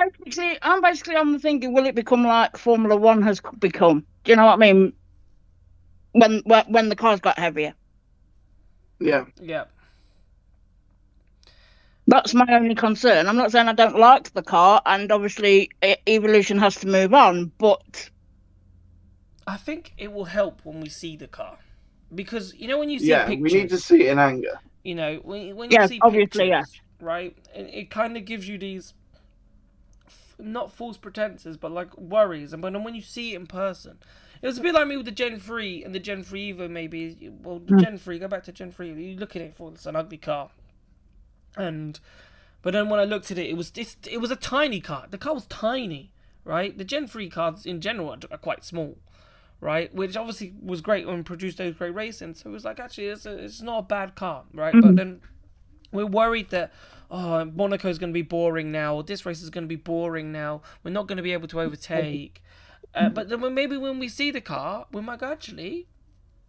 basically on the thinking, will it become like Formula One has become? Do you know what I mean? When the cars got heavier. Yeah. Yeah. That's my only concern. I'm not saying I don't like the car, and obviously Evolution has to move on, but I think it will help when we see the car, because you know when you see Yeah, pictures, we need to see it in anger. you know when you Yes, see obviously, pictures, right? It kind of gives you these not false pretenses, but like worries, and when you see it in person, it was a bit like me with the Gen 3 and the Gen 3 Evo. Maybe the Gen 3. Go back to Gen 3. You look at it for it's an ugly car. But then when I looked at it, it was a tiny car. The car was tiny, right? The Gen 3 cars in general are quite small, right? Which obviously was great when produced those great racing. So it was like, actually, it's not a bad car, right? But then we're worried that, Monaco's going to be boring now, or this race is going to be boring now. We're not going to be able to overtake. But then maybe when we see the car, we might go, actually,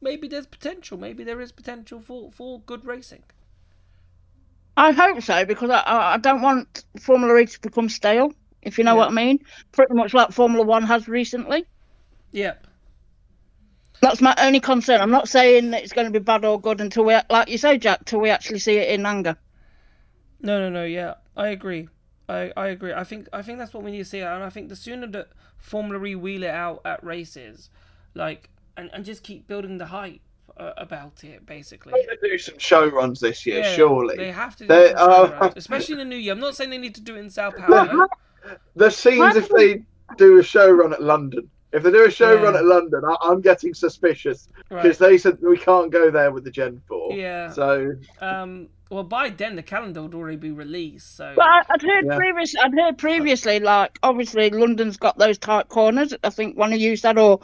maybe there's potential. Maybe there is potential for good racing. I hope so, because I don't want Formula E to become stale, if you know what I mean. Pretty much like Formula One has recently. Yep. That's my only concern. I'm not saying that it's going to be bad or good until we, like you say, Jack, till we actually see it in anger. No. Yeah, I agree. I agree. I think that's what we need to see, and I think the sooner that Formula E wheel it out at races, like, and just keep building the hype about it, basically. They're going to do some show runs this year, Yeah, surely. they have to do some show runs, especially in the new year. I'm not saying they need to do it in Sao Paulo. The scenes if they do a show run at London. If they do a show run at London, I'm getting suspicious because they said we can't go there with the Gen 4. Yeah. So. Well, by then the calendar would already be released. So. But I'd heard previously, like obviously London's got those tight corners. I think one of you said, or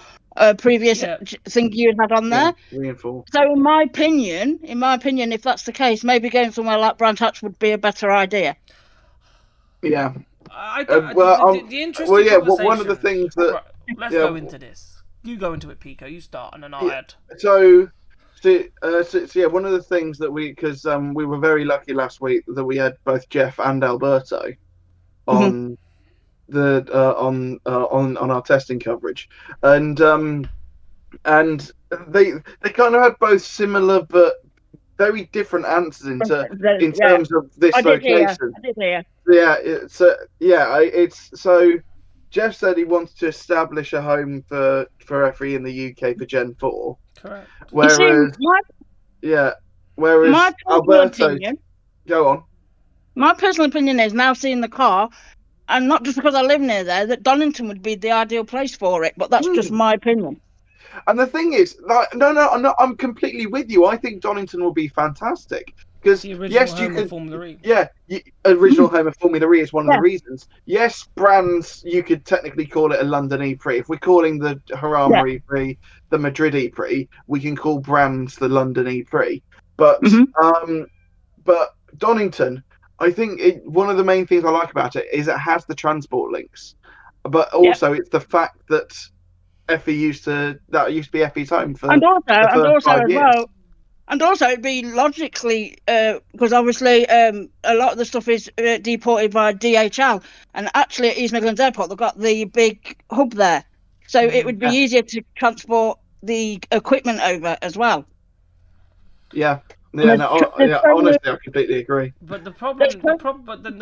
previous thing you had on there. Reinforced. So in my opinion, if that's the case, maybe going somewhere like Brands Hatch would be a better idea. Yeah. The interesting conversation. One of the things that. Right, let's go into this. You go into it, Pico. You start, and then I'll add. So one of the things that because we were very lucky last week that we had both Jeff and Alberto on the on our testing coverage, and they kind of had both similar but very different answers in terms of this location. I did hear. It's so. Jeff said he wanted to establish a home for F3 in the UK for Gen 4. Correct. Whereas my Alberto, opinion, go on. My personal opinion is, now seeing the car, and not just because I live near there, that Donington would be the ideal place for it. But that's just my opinion. And the thing is, I'm completely with you. I think Donington will be fantastic. Because yes, you can. Formula E. Yeah, original home of Formula E is one of the reasons. Yes, Brands, you could technically call it a London E-Prix. If we're calling the Jarama E-Prix the Madrid E-Prix, we can call Brands the London E-Prix. But Donington, I think one of the main things I like about it is it has the transport links, but also it's the fact that FE used to be FE's home for and also as well. And also, it'd be logically, because obviously a lot of the stuff is deported by DHL, and actually at East Midlands Airport, they've got the big hub there. So it would be easier to transport the equipment over as well. Yeah. Yeah, honestly, I completely agree. But the problem, within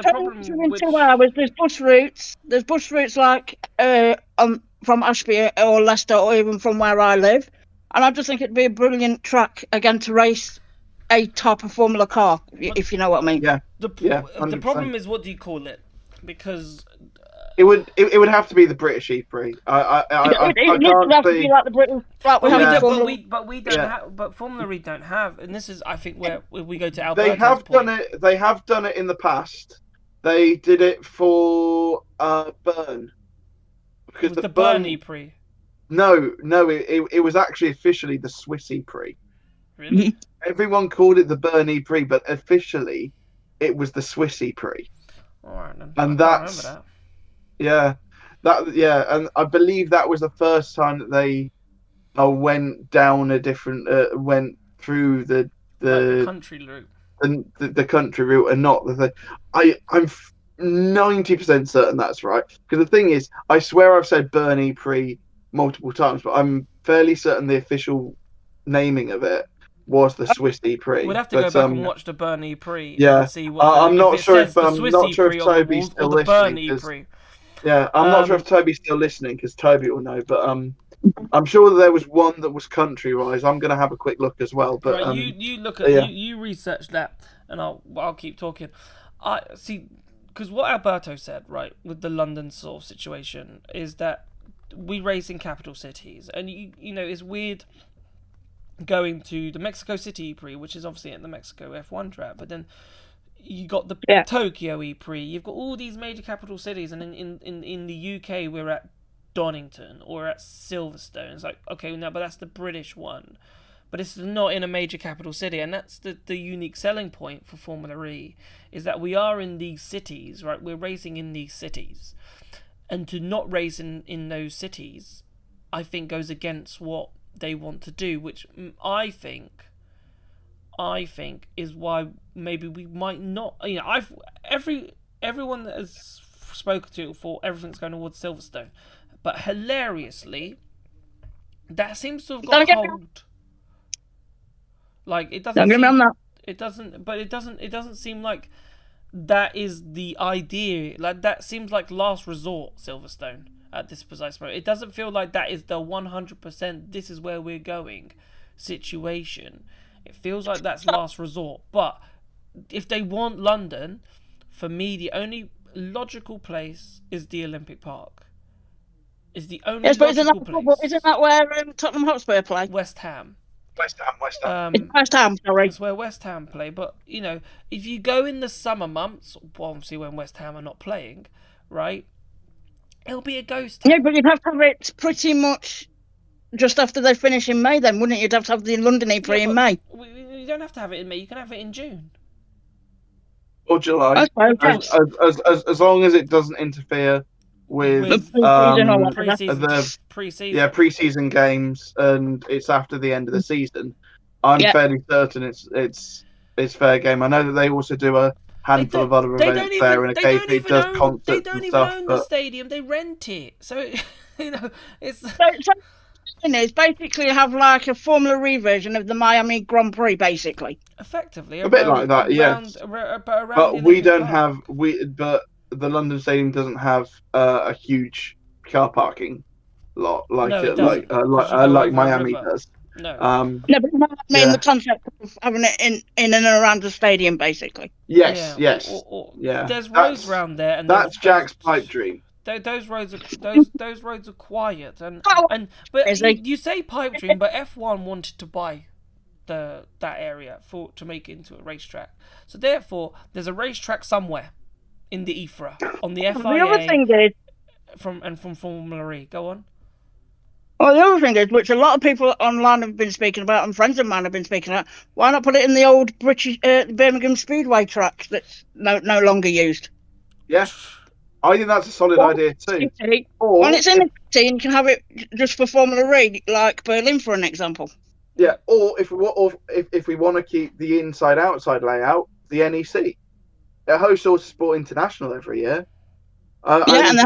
2 hours, there's bus routes. There's bus routes like from Ashby or Leicester or even from where I live. And I just think it'd be a brilliant track again to race a type of Formula car, if you know what I mean. Yeah. The problem is, what do you call it? Because it would have to be the British E-Prix. I can't have to be like the British. Like but we don't have. But Formula E don't have, and this is, I think, where we go to Alberto's They have point. done it. They have done it in the past. They did it for Bern. Because the Bern E-Prix. No, it was actually officially the Swiss E-Prix. Really? Everyone called it the Bern E-Prix, but officially it was the Swiss E-Prix. All right, then. And that's and I believe that was the first time that they went down a different, went through the country route, the country route, and not the thing. I'm 90% certain that's right, because the thing is, I swear I've said Bern E-Prix multiple times, but I'm fairly certain the official naming of it was the Swiss E-Prix. We'd have to go back and watch the Bern E-Prix. Yeah, and see what I'm not sure if Toby's still listening. Yeah, I'm not sure if Toby's still listening, because Toby will know. But I'm sure that there was one that was country-wise. I'm going to have a quick look as well. But right, you look at you research that, and I'll keep talking. I see, because what Alberto said, right, with the London sort of situation, is that we race in capital cities, and you know, it's weird going to the Mexico City E-Prix, which is obviously at the Mexico F1 track, but then you got the Tokyo E-Prix, you've got all these major capital cities, and in the UK we're at Donington or at Silverstone. It's like, okay, no, but that's the British one, but it's not in a major capital city, and that's the unique selling point for Formula E, is that we are in these cities, right? We're racing in these cities. And to not race in those cities, I think goes against what they want to do, which I think is why maybe we might not. You know, everyone that has spoken to for everything's going towards Silverstone, but hilariously, that seems to have got cold. Like it doesn't. It doesn't seem like that is the idea. Like that seems like last resort, Silverstone, at this precise moment. It doesn't feel like that is the 100%. This is where we're going situation. It feels like that's last resort. But if they want London, for me, the only logical place is the Olympic Park. Is the only logical place. Isn't that where Tottenham Hotspur play? West Ham. West Ham, sorry. That's where West Ham play. But, you know, if you go in the summer months, obviously when West Ham are not playing, right, it'll be a ghost town. Yeah, but you'd have to have it pretty much just after they finish in May then, wouldn't you? You'd have to have the London E-Prix in May. You don't have to have it in May. You can have it in June. Or July. Okay. As long as it doesn't interfere with pre-season games, and it's after the end of the season. I'm fairly certain it's fair game. I know that they also do a handful of other events there, and occasionally does concerts and stuff. They don't even own the stadium; they rent it. So you know, it's. It's basically have like a Formula E version of the Miami Grand Prix, basically. Effectively, a bit like that, yes. But we don't have but the London Stadium doesn't have a huge car parking lot like Miami does. No. But I mean the concept of having it in and around the stadium, basically. Yes. There's roads around there, and that's Jack's pipe dream. Those roads are quiet, but you say pipe dream, but F1 wanted to buy that area to make it into a racetrack. So therefore, there's a racetrack somewhere in the IFRA on the FIA. The other thing is from Formula E. Go on. Well, the other thing is, which a lot of people online have been speaking about, and friends of mine have been speaking about, why not put it in the old British Birmingham Speedway track that's no longer used? Yeah. I think that's a solid idea too. When it's in the city, you can have it just for Formula E, like Berlin, for an example. Yeah, or if we want to keep the inside-outside layout, the NEC. It hosts Autosport International every year. Yeah,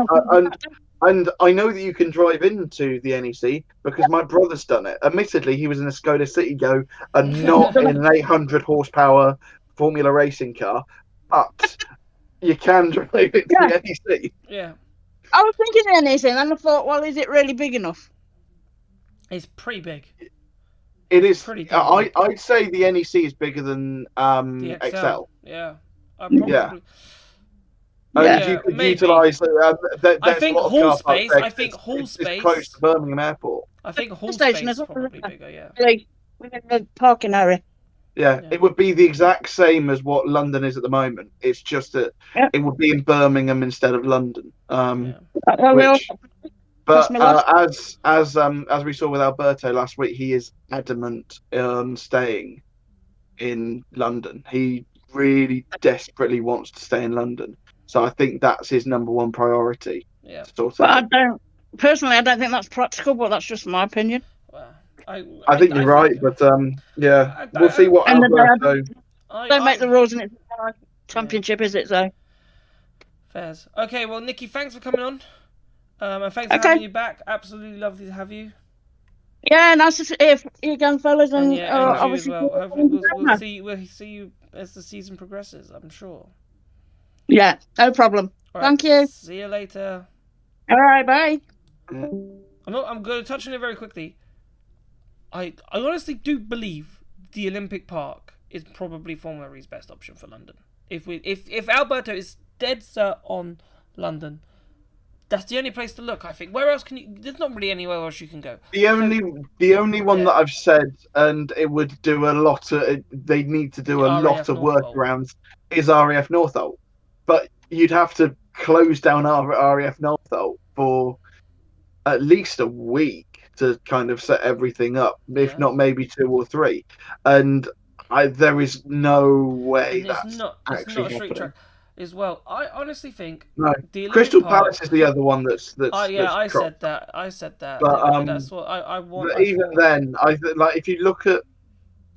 And I know that you can drive into the NEC because my brother's done it. Admittedly, he was in a Skoda Citigo and not in an 800 horsepower Formula racing car, but you can drive into the NEC. Yeah, I was thinking anything, and I thought, well, is it really big enough? it's pretty big. It is. Pretty damn big. I'd say the NEC is bigger than The XL. Yeah, I probably. Yeah. Yeah, You could maybe. utilise. I think hall space. I think hall It's space. close to Birmingham Airport. I think hall Station space is is probably bigger. Yeah. Like, within the parking area. Yeah, Yeah. it would be the exact same as what London is at the moment. It's just that Yeah. it would be in Birmingham instead of London. Yeah. Which, but me last. as we saw with Alberto last week, he is adamant on staying in London. He really desperately wants to stay in London. So I think that's his number one priority. Yeah. Sort But of. I don't think that's practical, but that's just my opinion. Well, I think you're right, but yeah, we'll see what And then Alberto. Don't make the rules, and it's not a championship, is it? So Fairs. Okay, well, Nikki, thanks for coming on. And thanks for Okay. having you back. Absolutely lovely to have you. yeah, nice to hear you again, fellas, and, And yeah, and you as obviously. well. Hopefully, we'll see you as the season progresses. I'm sure. Yeah, no problem. All right, Thank you. See you later. All right, bye. I'm going to touch on it very quickly. I honestly do believe the Olympic Park is probably Formula E's best option for London. If Alberto is dead set on London, that's the only place to look. I think. Where else can you? There's not really anywhere else you can go. The only one that I've said, and it would do a lot of. They need to do a lot of workarounds. Is RAF Northolt, but you'd have to close down RAF Northolt for at least a week to kind of set everything up, if not maybe 2 or 3. And there is no way And that's it's not a actually street happening. track as well. I honestly think No, the Olympic Crystal Park, Palace is the other one that's I dropped. said that. But, That's what I want. But even then, if you look at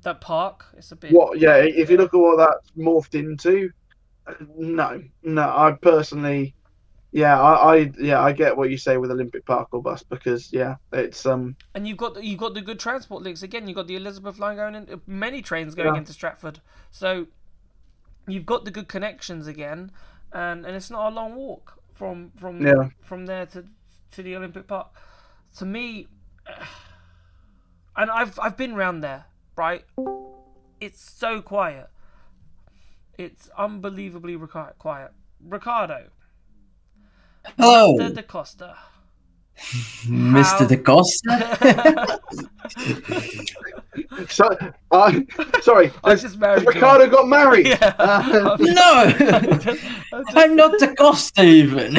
that park, it's a bit. if you look at what that's morphed into, no, I personally, I get what you say with Olympic Park or bus, because it's And you've got the good transport links again. You've got the Elizabeth line going in, many trains going into Stratford, so you've got the good connections again, and it's not a long walk from there to the Olympic Park. To me, and I've been round there, right? It's so quiet. It's unbelievably quiet. Ricardo. Hello, Mr. Da Costa. Mr. Da Costa. Sorry, I just married Ricardo got married. Yeah. No, I'm not Da Costa even.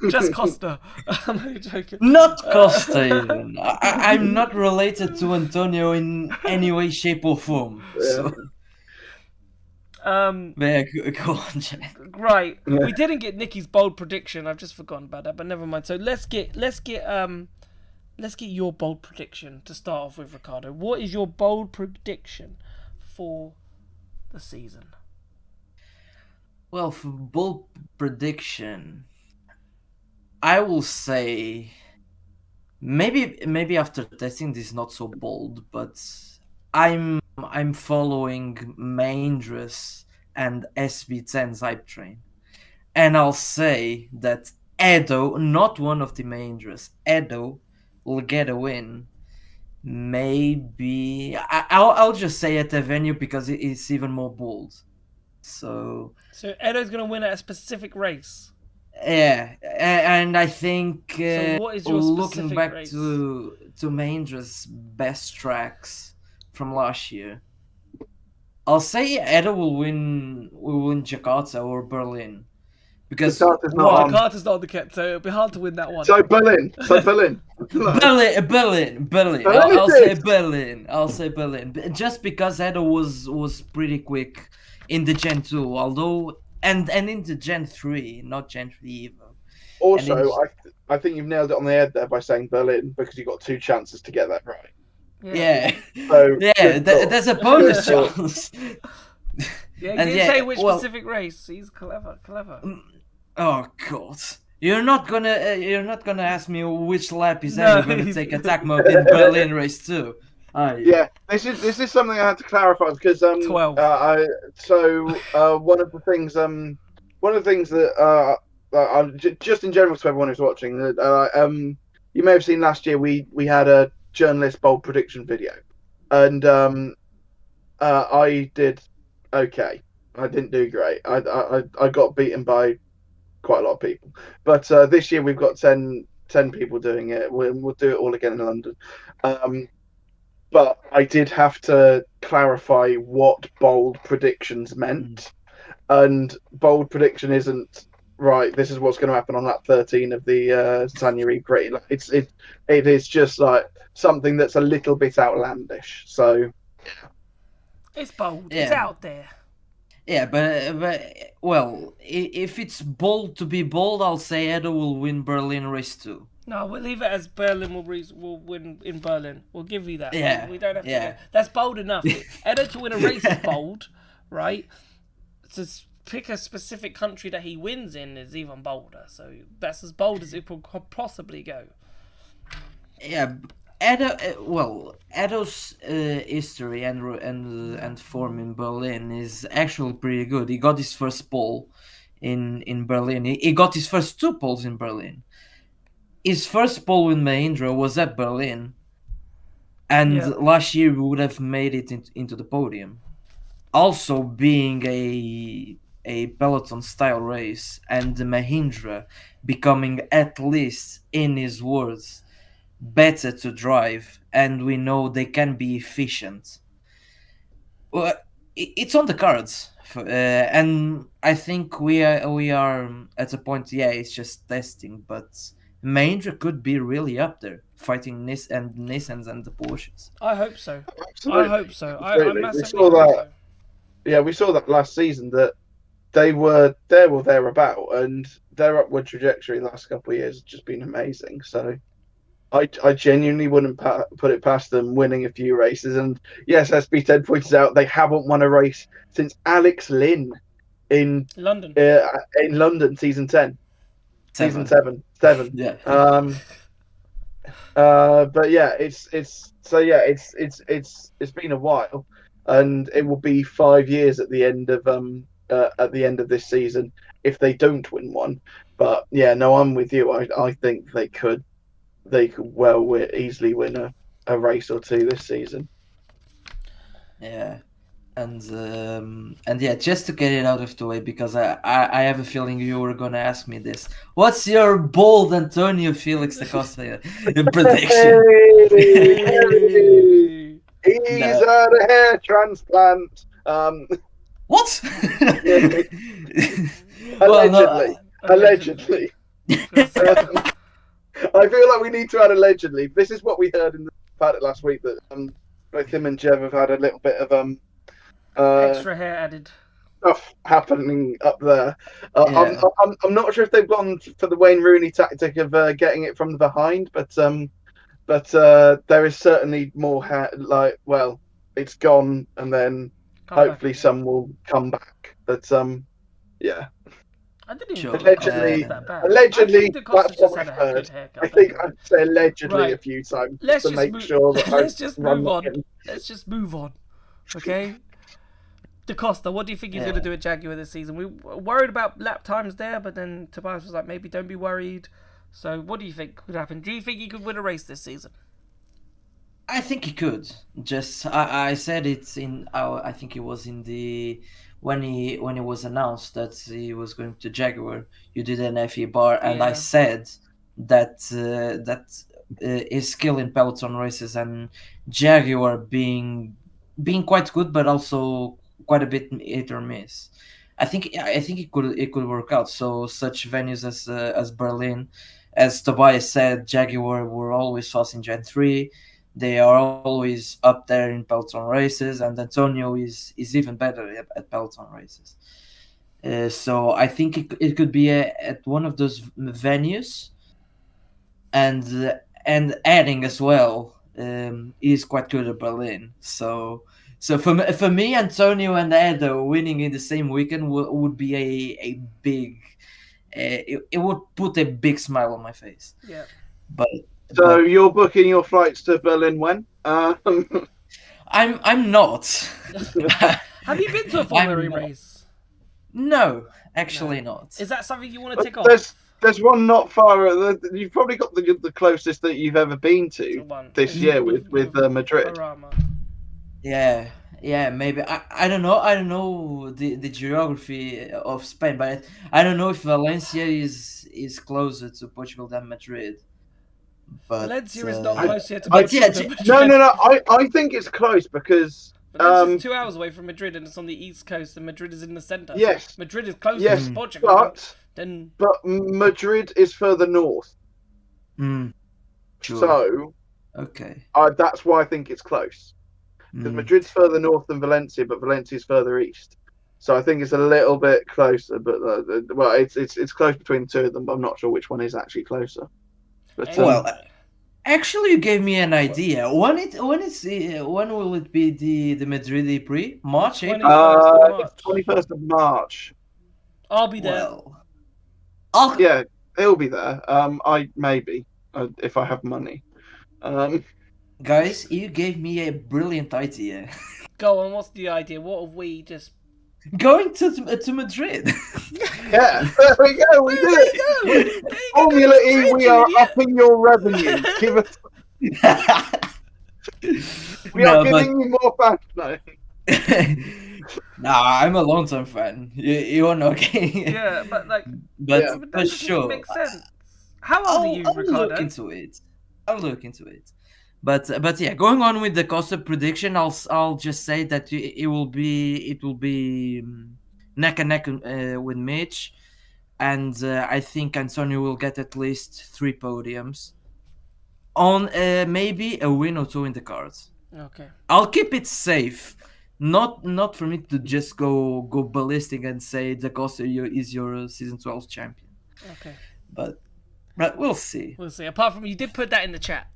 Just Costa. I'm only joking. Not Costa even. I'm not related to Antonio in any way, shape, or form. So, yeah, go on, Jack. Right. We didn't get Nikki's bold prediction. I've just forgotten about that, but never mind. So let's get your bold prediction to start off with, Ricardo. What is your bold prediction for the season? Well, for bold prediction, I will say maybe after testing this is not so bold, but I'm following Mahindras and SB10's hype train, and I'll say that Edo, not one of the Mahindras, Edo will get a win. Maybe I'll just say at a venue because it's even more bold. So Edo's going to win at a specific race. yeah, and I think So what is your looking specific back race? to Mahindra's best tracks from last year, I'll say Edo will win Jakarta or Berlin, because Jakarta's not on. Jakarta's not on the kit, so it'll be hard to win that one. So Berlin. Berlin. I'll say Berlin, just because Edo was pretty quick in the Gen 2, although and in the Gen 3, not Gen 3 either. Also, then- I think you've nailed it on the head there by saying Berlin, because you've got 2 chances to get that right. Yeah, So, yeah, good thought. there's a bonus Good thought. chance. Yeah, And he didn't say which specific race. He's clever. Oh God. You're not gonna ask me which lap is Edo gonna take attack mode in Berlin race 2. Yeah, this is something I had to clarify because 12. One of the things that just in general to everyone who's watching that you may have seen last year we had a journalist bold prediction video, and I did okay. I didn't do great. I got beaten by quite a lot of people, but this year we've got 10 people doing it. We'll do it all again in London. But I did have to clarify what bold predictions meant. And bold prediction isn't, right, this is what's going to happen on lap 13 of the Sanyeri Prix. It is just like something that's a little bit outlandish. So, It's bold. Yeah. It's out there. Yeah, but well, if it's bold to be bold, I'll say Edo will win Berlin race 2. No, we'll leave it as Berlin will win in Berlin. We'll give you that. Yeah, We don't have yeah. to. That's bold enough. Edo to win a race is bold, right? To pick a specific country that he wins in is even bolder. So that's as bold as it could possibly go. Yeah, Edo's history and form in Berlin is actually pretty good. He got his first pole in Berlin. He got his first 2 poles in Berlin. His first pole with Mahindra was at Berlin, and last year we would have made it into the podium. Also, being a peloton style race, and the Mahindra becoming, at least in his words, better to drive, and we know they can be efficient. Well, it's on the cards, and I think we are at a point. Yeah, it's just testing, but Mahindra could be really up there, fighting Nissans and the Porsches. I hope so. absolutely. I hope so. I Absolutely. massively We saw hope that. so. Yeah, we saw that last season that they were there or thereabout, and their upward trajectory the last couple of years has just been amazing. So I genuinely wouldn't put it past them winning a few races. And yes, as B10 pointed out, they haven't won a race since Alex Lynn in London. season 10, season 7. Yeah. But yeah, it's been a while, and it will be 5 years at the end of this season if they don't win one. But yeah, no, I'm with you. I think they could easily win a race or 2 this season. Yeah, and yeah, just to get it out of the way, because I have a feeling you were gonna ask me this. What's your bold Antonio Felix da Costa prediction? He's had a hair transplant. What? Allegedly. I feel like we need to add allegedly. This is what we heard in the paddock last week, that both him and Jev have had a little bit of Extra hair added. stuff happening up there. Yeah. I'm not sure if they've gone for the Wayne Rooney tactic of getting it from the behind, but there is certainly more hair. Like, well, it's gone, and then hopefully some will come back. But yeah. I didn't even Sure. think the Costa was that bad. Allegedly, I think the Costa that's just what had I a good heard. haircut. I think I'd say allegedly Right. a few times Let's to just make move- sure that let's just I'm move not on. getting- Let's just move on, okay? Da Costa, what do you think he's going to do at Jaguar this season? We were worried about lap times there, but then Tobias was like, maybe don't be worried. So what do you think would happen? Do you think he could win a race this season? I think he could. Just I said it in our. I think it was in the when he was announced that he was going to Jaguar. You did an FE bar, and I Yeah. said that his skill in peloton races and Jaguar being quite good, but also quite a bit hit or miss. I think it could work out. So such venues as Berlin, as Tobias said, Jaguar were always fast in Gen 3. They are always up there in peloton races, and Antonio is even better at peloton races. So I think it could be at one of those venues, and adding as well is quite good at Berlin. So for me, Antonio and Edo winning in the same weekend would be a big. It would put a big smile on my face. Yeah. So you're booking your flights to Berlin when? I'm not. Have you been to a Formula E not. race? No, actually not. Is that something you want to tick off? There's one not far. You've probably got the closest that you've ever been to this year with Madrid. Parama. Yeah, maybe. I don't know. I don't know the geography of Spain, but I don't know if Valencia is closer to Portugal than Madrid. But Valencia is not closer to but Portugal yeah, than Madrid. No. I think it's close because Valencia's 2 hours away from Madrid, and it's on the east coast, and Madrid is in the centre. Yes. So Madrid is closer yes, to Portugal. but Madrid is further north. Sure. So okay, that's why I think it's close. Because Madrid's further north than Valencia, but Valencia's further east. So I think it's a little bit closer. But well, it's close between the two of them. But I'm not sure which one is actually closer. But well, actually, you gave me an idea. When will it be the Madrid Prix? March, April? 21st of March. I'll be there. Well, yeah, he'll be there. I maybe if I have money. Guys, you gave me a brilliant idea. Go on, what's the idea? What have we just... Going to Madrid. Yeah, there we go, we did it. Formula E, we are upping your revenue. Give us... we are giving you more fans now. Nah, I'm a long-term fan. You're not okay. Yeah, but like... but that sure. makes sense. How old are you, Ricardo? I'll look into it. But yeah, going on with the Costa prediction, I'll just say that it will be neck and neck with Mitch, and I think Antonio will get at least 3 podiums, on maybe a win or 2 in the cards. Okay. I'll keep it safe, not for me to just go ballistic and say Da Costa is your season 12 champion. Okay. But we'll see. We'll see. Apart from you did put that in the chat.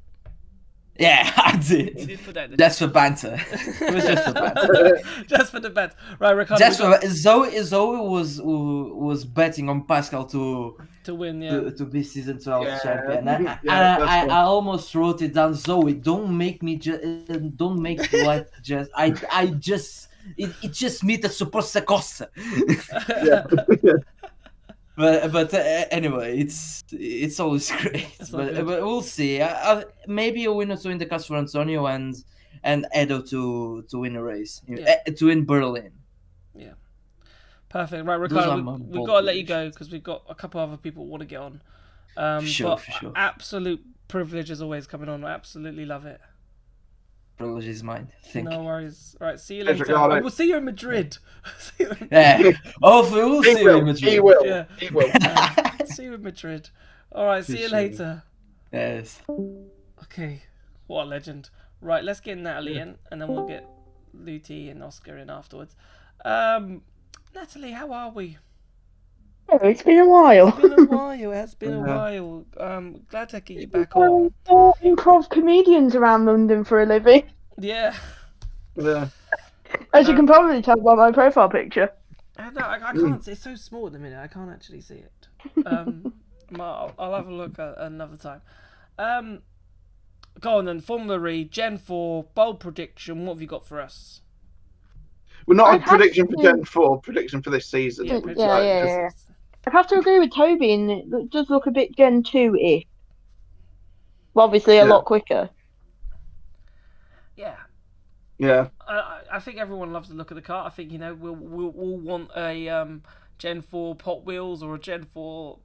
Yeah, I did. You did put that in the That's for banter. It was just for banter. Just for the banter. Right, Ricardo. Just for Zoe was betting on Pascal to win, yeah. to be season 12 champion. Yeah, I almost wrote it down. Zoe, don't make me life just. I just it just me that supports the Costa. Yeah. But anyway, it's always great. But we'll see. Maybe a win or 2 in the cards for Antonio and Edo to win a race, to win Berlin. Yeah, perfect. Right, Ricardo, we've got to let you go because we've got a couple other people who want to get on. Sure. Absolute privilege as always coming on. I absolutely love it. Privilege is mine. Thank you. No worries. All right, see you later. Ricardo. We'll see you in Madrid. Yeah. Hopefully we'll see you in Madrid. He will. Yeah. He will. See you in Madrid. All right, see you later. Yes. Okay, what a legend. Right, let's get Natalie in, and then we'll get Luti and Oscar in afterwards. Natalie, how are we? Oh, it's been a while. It's been a while. It has been a while. Glad to get you back on. Improv comedians around London for a living. Yeah. Yeah. As you can probably tell by my profile picture. I can't. It's so small at the minute. I can't actually see it. I'll have a look at another time. Go on then. Formula E, Gen 4, bold prediction. What have you got for us? Well, not I'd a have prediction to- for Gen 4, prediction for this season. Yeah, It's yeah. I'd have to agree with Toby, and it does look a bit Gen 2-ish. Well, obviously a lot quicker. Yeah. Yeah. I think everyone loves the look of the car. I think we'll want a Gen 4 Hot Wheels or a Gen 4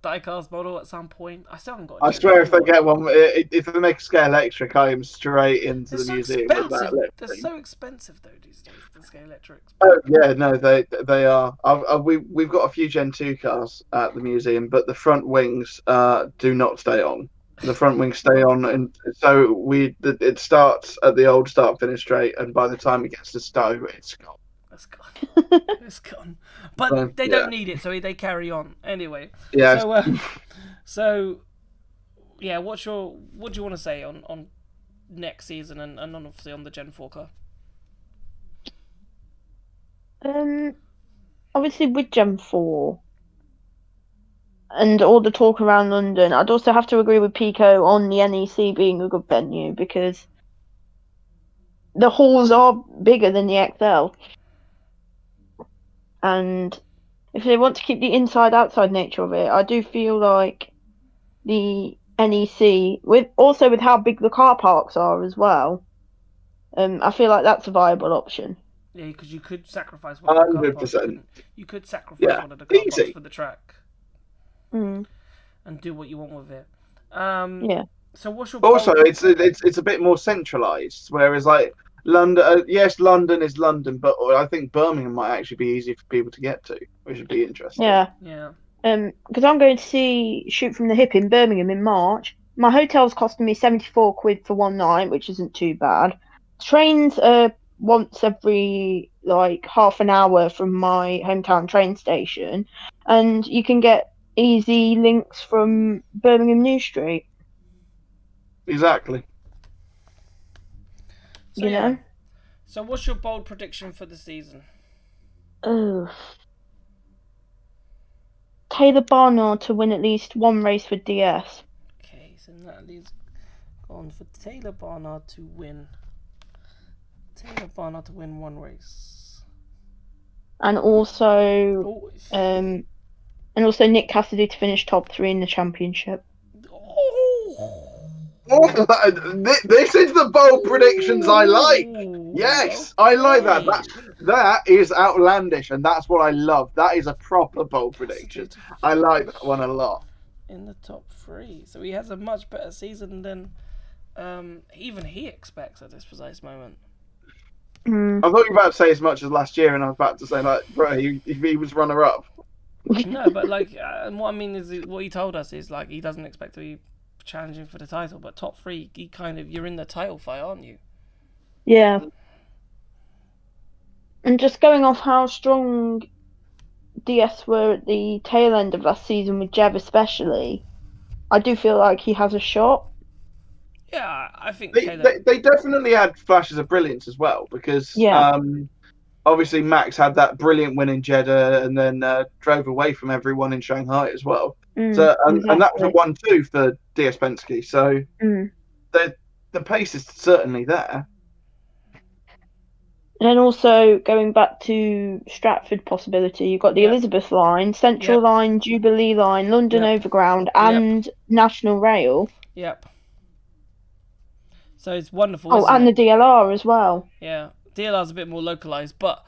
diecast model at some point. I still haven't got. I swear, if they get one, if they make a scale electric, I am straight into the museum with that. They're so expensive though these days. The scale electrics. Oh yeah, no, they are. We've got a few Gen 2 cars at the museum, but the front wings do not stay on. The front wings stay on, and so it starts at the old start finish straight, and by the time it gets to Stowe, it's gone. it's gone. It's gone. But So, they yeah. don't need it, so they carry on anyway. Yeah. So yeah, what do you want to say on next season and obviously on the Gen 4 car? Obviously with Gen 4 and all the talk around London, I'd also have to agree with Pico on the NEC being a good venue because the halls are bigger than the XL. And if they want to keep the inside-outside nature of it, I do feel like the NEC, with how big the car parks are as well, I feel like that's a viable option. Yeah, because you could sacrifice one of the car parks. 100%. You could sacrifice Yeah, one of the car parks easy. for the track Mm. and do what you want with it. Yeah. So what's your Also, bold- it's a bit more centralised, whereas like London, yes, London is London, but I think Birmingham might actually be easy for people to get to, which would be interesting. Yeah. Yeah. Because I'm going to see Shoot from the Hip in Birmingham in March. My hotel's costing me £74 for one night, which isn't too bad. Trains are once every like half an hour from my hometown train station, and you can get easy links from Birmingham New Street. Exactly. So, You know? So what's your bold prediction for the season? Oh. Taylor Barnard to win at least one race with DS. Okay, so Natalie's gone for Taylor Barnard to win. Taylor Barnard to win one race. And also Nick Cassidy to finish top 3 in the championship. This is the bold predictions I like. Yes, I like that. That is outlandish, and that's what I love. That is a proper bold prediction. I like that one a lot. In the top 3, so he has a much better season than even he expects at this precise moment. I thought you were about to say as much as last year, and I was about to say like, bro, he was runner-up. No, but like, and what I mean is, what he told us is like he doesn't expect to be challenging for the title, but top 3, you're in the title fight, aren't you? Yeah. And just going off how strong DS were at the tail end of last season with Jeb especially, I do feel like he has a shot. Yeah, I think they definitely had flashes of brilliance as well, because obviously Max had that brilliant win in Jeddah and then drove away from everyone in Shanghai as well. And that was a 1-2 for DS Penske. So the pace is certainly there. And then also going back to Stratford possibility, you've got the Elizabeth line, Central line, Jubilee line, London Overground, and National Rail. Yep. So it's wonderful. Oh, and the DLR as well. Yeah, DLR's a bit more localized, but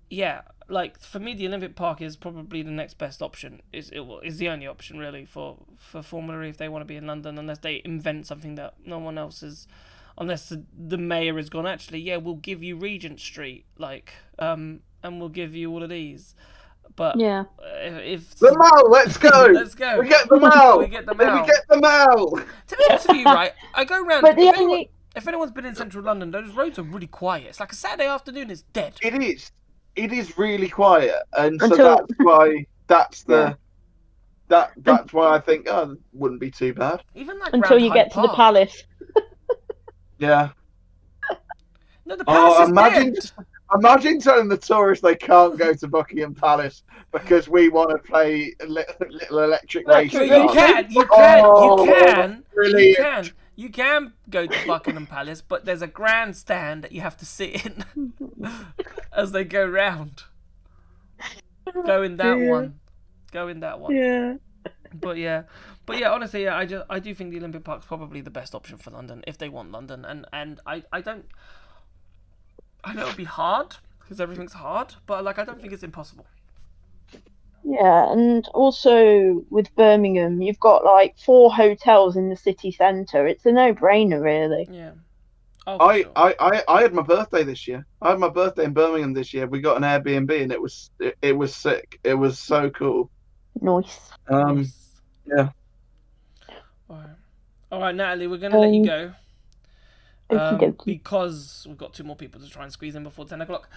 yeah, like for me, the Olympic Park is probably the next best option. Is the only option really for Formula E if they want to be in London, unless they invent something that no one else is. Unless the mayor has gone, actually, we'll give you Regent Street, and we'll give you all of these. But if the Mall, let's go. Let's go. We get the Mall. We get the Mall. We get the Mall. To be honest with you, right, I go around. But if anyone's been in central London, those roads are really quiet. It's like a Saturday afternoon. It's dead. It is. It is really quiet, and so that's why that's why I think it wouldn't be too bad. Even like until you get to the Palace. Yeah. No, the Palace is dead. Imagine telling the tourists they can't go to Buckingham Palace because we want to play little electric racing. You can go to Buckingham Palace, but there's a grandstand that you have to sit in as they go round. Go in that one. Yeah. But yeah, honestly, I do think the Olympic Park's probably the best option for London if they want London, and I know it'll be hard because everything's hard, but like I don't think it's impossible. Yeah, and also with Birmingham, you've got like 4 hotels in the city centre. It's a no-brainer, really. Yeah. I had my birthday this year. I had my birthday in Birmingham this year. We got an Airbnb and it was sick. It was so cool. Nice. Yeah. All right, Natalie, we're gonna let you go. Okie dokie. because we've got 2 more people to try and squeeze in before 10 o'clock.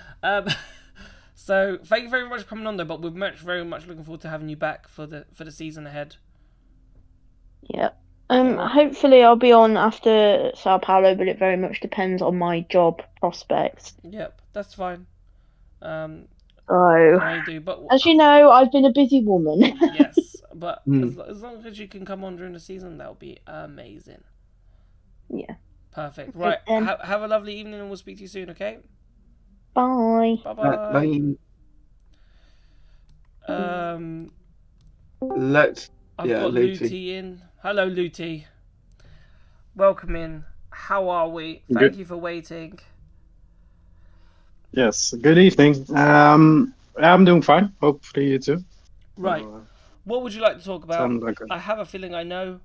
So thank you very much for coming on, though. But we're very much looking forward to having you back for the season ahead. Yeah. Hopefully I'll be on after Sao Paulo, but it very much depends on my job prospects. Yep, that's fine. So, I do, but as you know, I've been a busy woman. yes, but as long as you can come on during the season, that'll be amazing. Yeah. Perfect. Okay, Right. then. Have a lovely evening, and we'll speak to you soon. Okay. Bye. Bye bye. Let's. I've Yeah, got Luty. Luty in. Hello, Luty. Welcome in. How are we? Thank Good. you for waiting. Yes, good evening. I'm doing fine. Hopefully you too. Right. What would you like to talk about? Sounds like I have a feeling I know,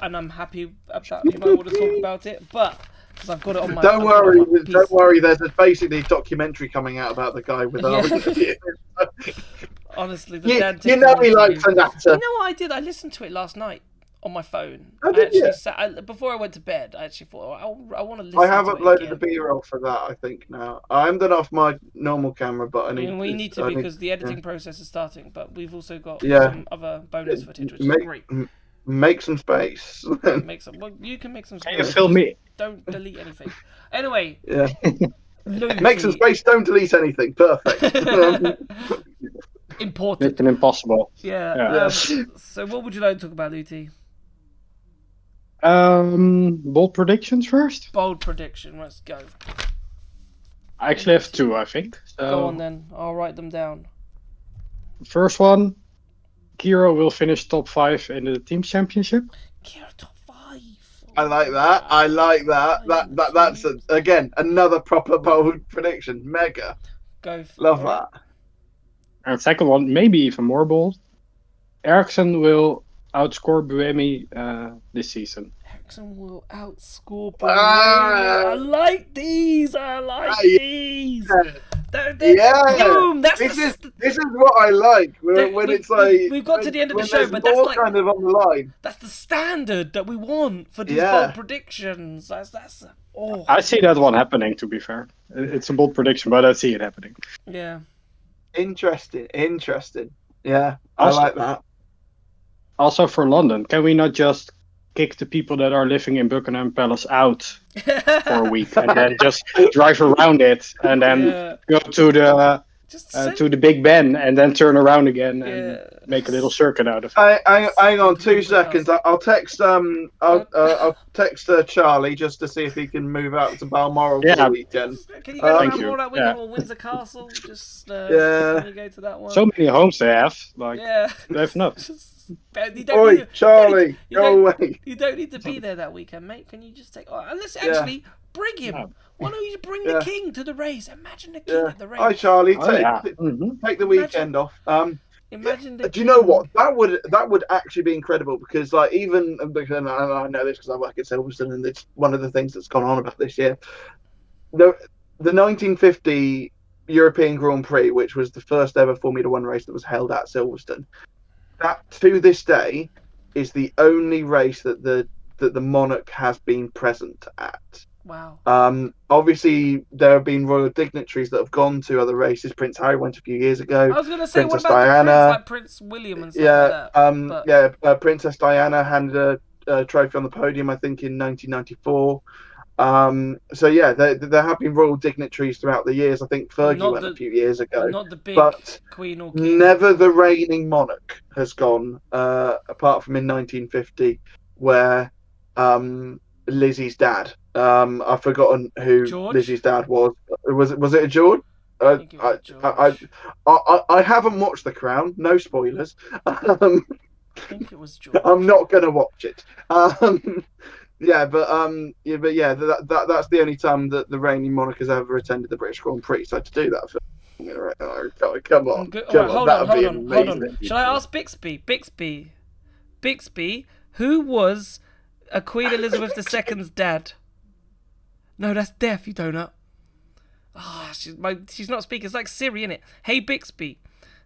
and I'm happy about you might want to talk about it, but because I've got it on my. Don't I've got it worry, on my piece. don't worry. There's basically a documentary coming out about the guy with our. Honestly, the you, dad you know he interview. likes a natter. You know what I did? I listened to it last night on my phone. Oh, I did actually you? before I went to bed. I actually thought I want to listen. I have to it uploaded again. the B-roll for that. I think now I'm done off my normal camera, but We need to because the editing process is starting. But we've also got Yeah. some other bonus footage, which is Make- great. Make some space. Make some. Well, you can make some. Can you space, film just me? Don't delete anything. Anyway, Yeah. Luty, Make some space. Don't delete anything. Perfect. Important. Mission Impossible. Yeah. Yeah. So, what would you like to talk about, Luty? Bold predictions first. Bold prediction. Let's go. I actually have 2, I think. So, Go on then. I'll write them down. first one, Kiro will finish top 5 in the team championship. Kira top 5. I like that. I like that. That's again another proper bold prediction. Mega. Go. For Love it. that. And second one, maybe even more bold. Ericsson will outscore Buemi this season. Ericsson will outscore Ah. I like these. I like Ah, these. Yeah. Boom. That's This the is what I like There- when we- it's like we've got to the end of the when show, there's but that's more like- kind of on the line. that's the standard that we want for these Yeah. bold predictions. That's oh I see that one happening, to be fair. It's a bold prediction, but I see it happening. yeah. Interesting. Yeah, Also- I like that. Also for London, can we not just kick the people that are living in Buckingham Palace out for a week and then just drive around it and then Yeah. go to the Just send- to the Big Ben and then turn around again and Yeah. make a little circuit out of it? Hang on 2 seconds. I'll text I'll text Charlie just to see if he can move out to Balmoral for Yeah. the weekend. Can you go to Thank Balmoral you. that weekend Yeah. or Windsor Castle? Just Yeah. Can you go to that one? So many homes they have, like yeah. they have enough. You don't Oi, need to- Charlie, you go don't- away. You don't need to be there that weekend, mate. Can you just take? Oh, unless Yeah. actually bring him. No. Why don't you bring Yeah. the king to the race? Imagine the king Yeah. at the race. Hi, Charlie. Oh, yeah. Take Mhm. the weekend off. Imagine the. Do you know king. what? That would actually be incredible because, like, even because I know this because I work at Silverstone, and it's one of the things that's gone on about this year. The 1950 European Grand Prix, which was the first ever Formula One race that was held at Silverstone, that to this day is the only race that the monarch has been present at. Wow. Obviously, there have been royal dignitaries that have gone to other races. Prince Harry went a few years ago. I was gonna say, Princess what about Diana. the prince, like Prince William and stuff like that? But- Princess Diana handed a trophy on the podium, I think, in 1994. So yeah, there have been royal dignitaries throughout the years. I think Fergie Not went the- a few years ago. Not the big but queen or king. Never the reigning monarch has gone, apart from in 1950, where Lizzie's dad. I've forgotten who George? Lizzie's dad was. Was it a George? I think it was George. I haven't watched The Crown. No spoilers. I think it was George. I'm not gonna watch it. That's the only time that the reigning monarch has ever attended the British Grand Prix. So to do that, come on, Good. come All on, right, that'd be hold on. amazing. Shall I ask Bixby, who was a Queen Elizabeth II's dad? No, that's deaf, you donut. Oh, she's not speaking. It's like Siri, innit? Hey, Bixby.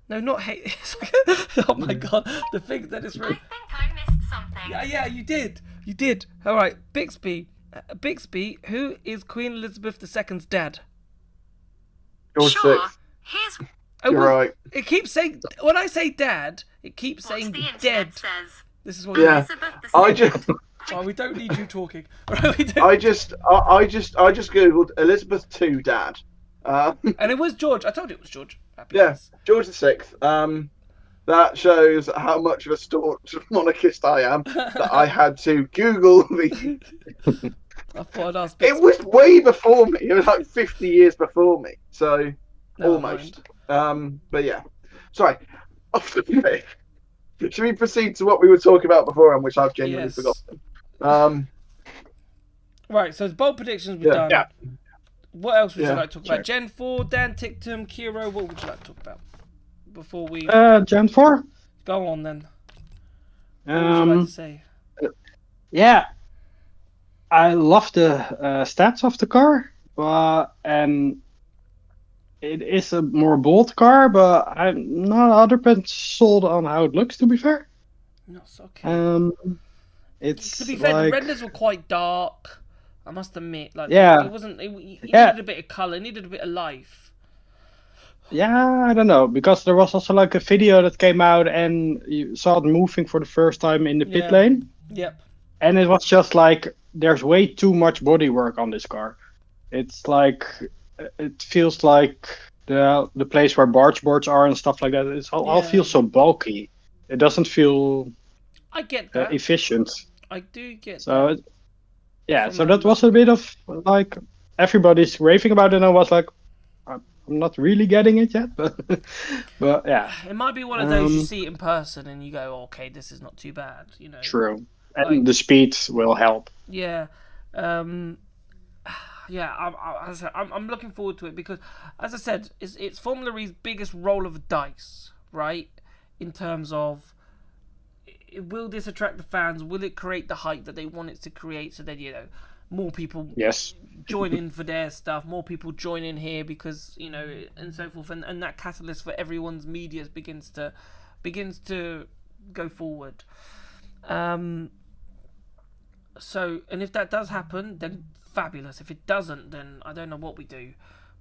No, not hey. It's like, oh my god, the thing that is I really. think I missed something. Yeah, you did. All right, Bixby. Bixby, who is Queen Elizabeth II's dad? George Sure. VI. Here's You're right. It keeps saying, when I say dad, it keeps what saying the internet dead. says. This is what Yeah. Elizabeth I II. just, Oh, we don't need you talking. We don't- I just googled Elizabeth II dad. And it was George. I told you it was George. Happy Yeah, days. George VI. That shows how much of a staunch monarchist I am. That I had to Google the. I thought I'd ask It Bixby. was way before me. It was like 50 years before me. So Never almost. mind. But yeah. Sorry. Off the topic. Should we proceed to what we were talking about before, and which I've genuinely Yes. forgotten? Right, so the bold predictions we've done. Yeah. What else would you Yeah, like to talk about? Gen 4, Dan Tictum, Kiro, what would you like to talk about? Before we Gen 4? go on then. What would you like to say? Yeah, I love the stats of the car, and it is a more bold car, but I'm not 100% sold on how it looks, to be fair. No, it's okay. It's To be fair, the like, renders were quite dark. I must admit, like Yeah. it wasn't. It Yeah. needed a bit of color. It needed a bit of life. yeah, I don't know, because there was also like a video that came out and you saw it moving for the first time in the pit Yeah. lane, Yep. and it was just like there's way too much bodywork on this car. It's like it feels like the place where barge boards are and stuff like that. It's all Yeah. feels so bulky. It doesn't feel I get that. efficient. I do get So that. yeah, From so the- that was a bit of like everybody's raving about it, and I was like, I'm not really getting it yet, but yeah, It might be one of those you Um, see it in person and you go, okay, this is not too bad. You know. true. And Like- the speed will help. Yeah. Yeah, I'm looking forward to it because, as I said, it's Formula E's biggest roll of the dice, right? In terms of, will this attract the fans? Will it create the hype that they want it to create? So that, you know, more people Yes. join in for their stuff, more people join in here because, you know, and so forth, and that catalyst for everyone's media begins to go forward. So, and if that does happen, then fabulous. If it doesn't, then I don't know what we do.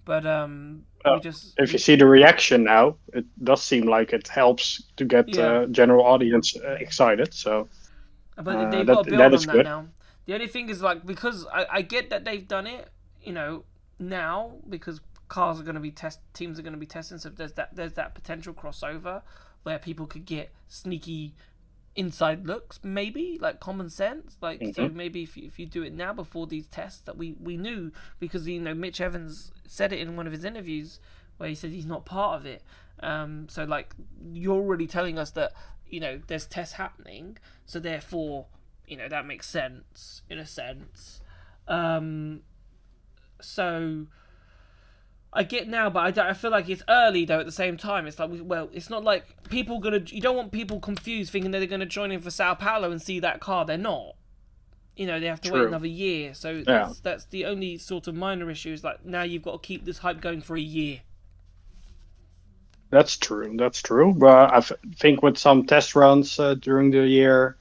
But we just If you see the reaction now, it does seem like it helps to get Yeah. general audience excited. So But they've that- got to build that on is that good. now. The only thing is, like, because I get that they've done it, you know, now because cars are going to be teams are going to be testing, so there's that potential crossover where people could get sneaky inside looks, maybe like common sense, like so maybe if you do it now before these tests that we knew, because you know Mitch Evans said it in one of his interviews where he said he's not part of it. So like you're already telling us that you know there's tests happening, so therefore you know that makes sense in a sense. So I get now, but I feel like it's early though. At the same time, it's like well, it's not like people gonna. You don't want people confused thinking that they're gonna join in for Sao Paulo and see that car. They're not. You know, they have to wait True. another year. So Yeah. that's the only sort of minor issue. Is like now you've got to keep this hype going for a year. that's true. That's true. But I think with some test runs during the year,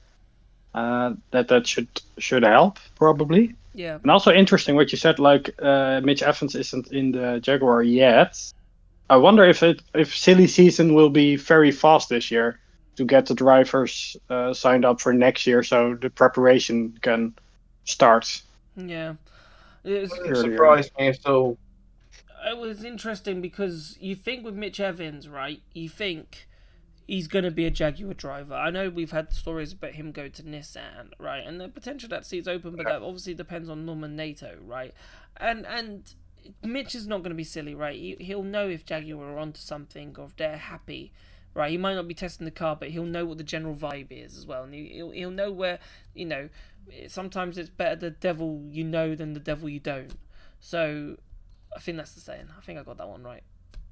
that should help probably. Yeah. And also interesting what you said, like Mitch Evans isn't in the Jaguar yet. I wonder if silly season will be very fast this year to get the drivers signed up for next year, so the preparation can start. Yeah. It Doesn't surprise me at all. was interesting because you think with Mitch Evans, right? You think he's going to be a Jaguar driver. I know we've had stories about him go to Nissan, right? And the potential that seat's open, but that obviously depends on Norman Nato, right? And Mitch is not going to be silly, right? He'll know if Jaguar are onto something or if they're happy, right? He might not be testing the car, but he'll know what the general vibe is as well. And he'll know where, you know, sometimes it's better the devil you know than the devil you don't. So I think that's the saying. I think I got that one right.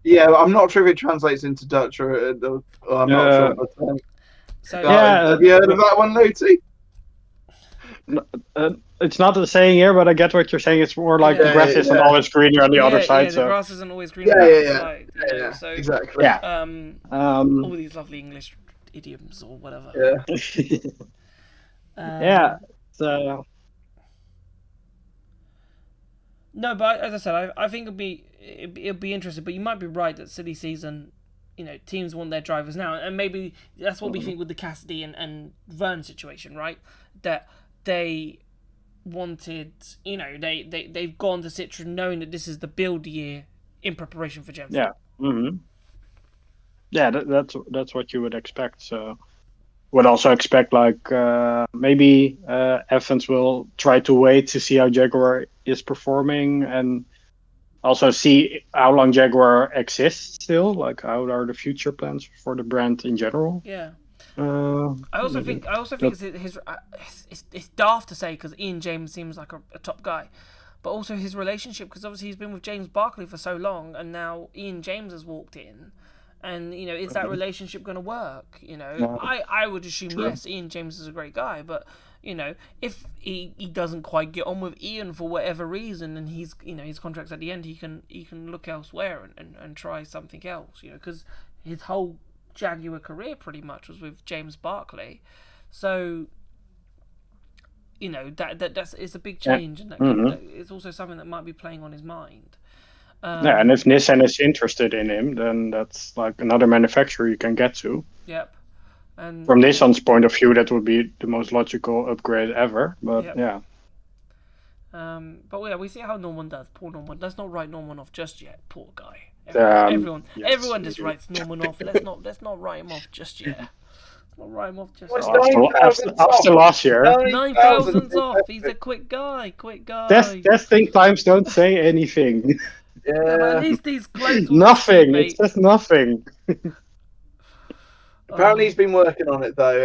Yeah, I'm not sure if it translates into Dutch or I'm not sure. But, So Yeah, have you heard of that one, Luty? It's not the saying here, but I get what you're saying. It's more like the Yeah, grass isn't yeah. always greener on the other side. the So grass isn't always green. Yeah, on the yeah, other yeah. side, you know, Yeah, so, exactly. yeah. all these lovely English idioms or whatever. Yeah. Yeah. So No, but as I said, I think it'll be interesting. But you might be right that silly season, teams want their drivers now, and maybe that's what we think with the Cassidy and Vern situation, right? That they wanted, they've gone to Citroen knowing that this is the build year in preparation for Gen 4. Yeah. Mm-hmm. Yeah, that's what you would expect. So, would also expect maybe Evans will try to wait to see how Jaguar is performing, and also see how long Jaguar exists still. Like, how are the future plans for the brand in general? Yeah. I also think it's daft to say because Ian James seems like a top guy, but also his relationship, because obviously he's been with James Barkley for so long, and now Ian James has walked in, and is that relationship going to work? I would assume yes, Ian James is a great guy, but if he doesn't quite get on with Ian for whatever reason, and he's his contract's at the end, he can look elsewhere and try something else, because his whole Jaguar career pretty much was with James Barkley, so that's it's a big change, and that it's also something that might be playing on his mind. And if Nissan is interested in him, then that's like another manufacturer you can get to. Yep. And from Nissan's point of view, that would be the most logical upgrade ever. But yeah. But yeah, we see how Norman does. Poor Norman. Let's not write Norman off just yet. Poor guy. Everyone just writes Norman off. Let's not write him off just yet. Let's not write him off just yet. After last year, 9,000's off. He's a quick guy. Testing times don't say anything. Yeah, but at least he's close. Nothing. It's just nothing. Apparently, he's been working on it though.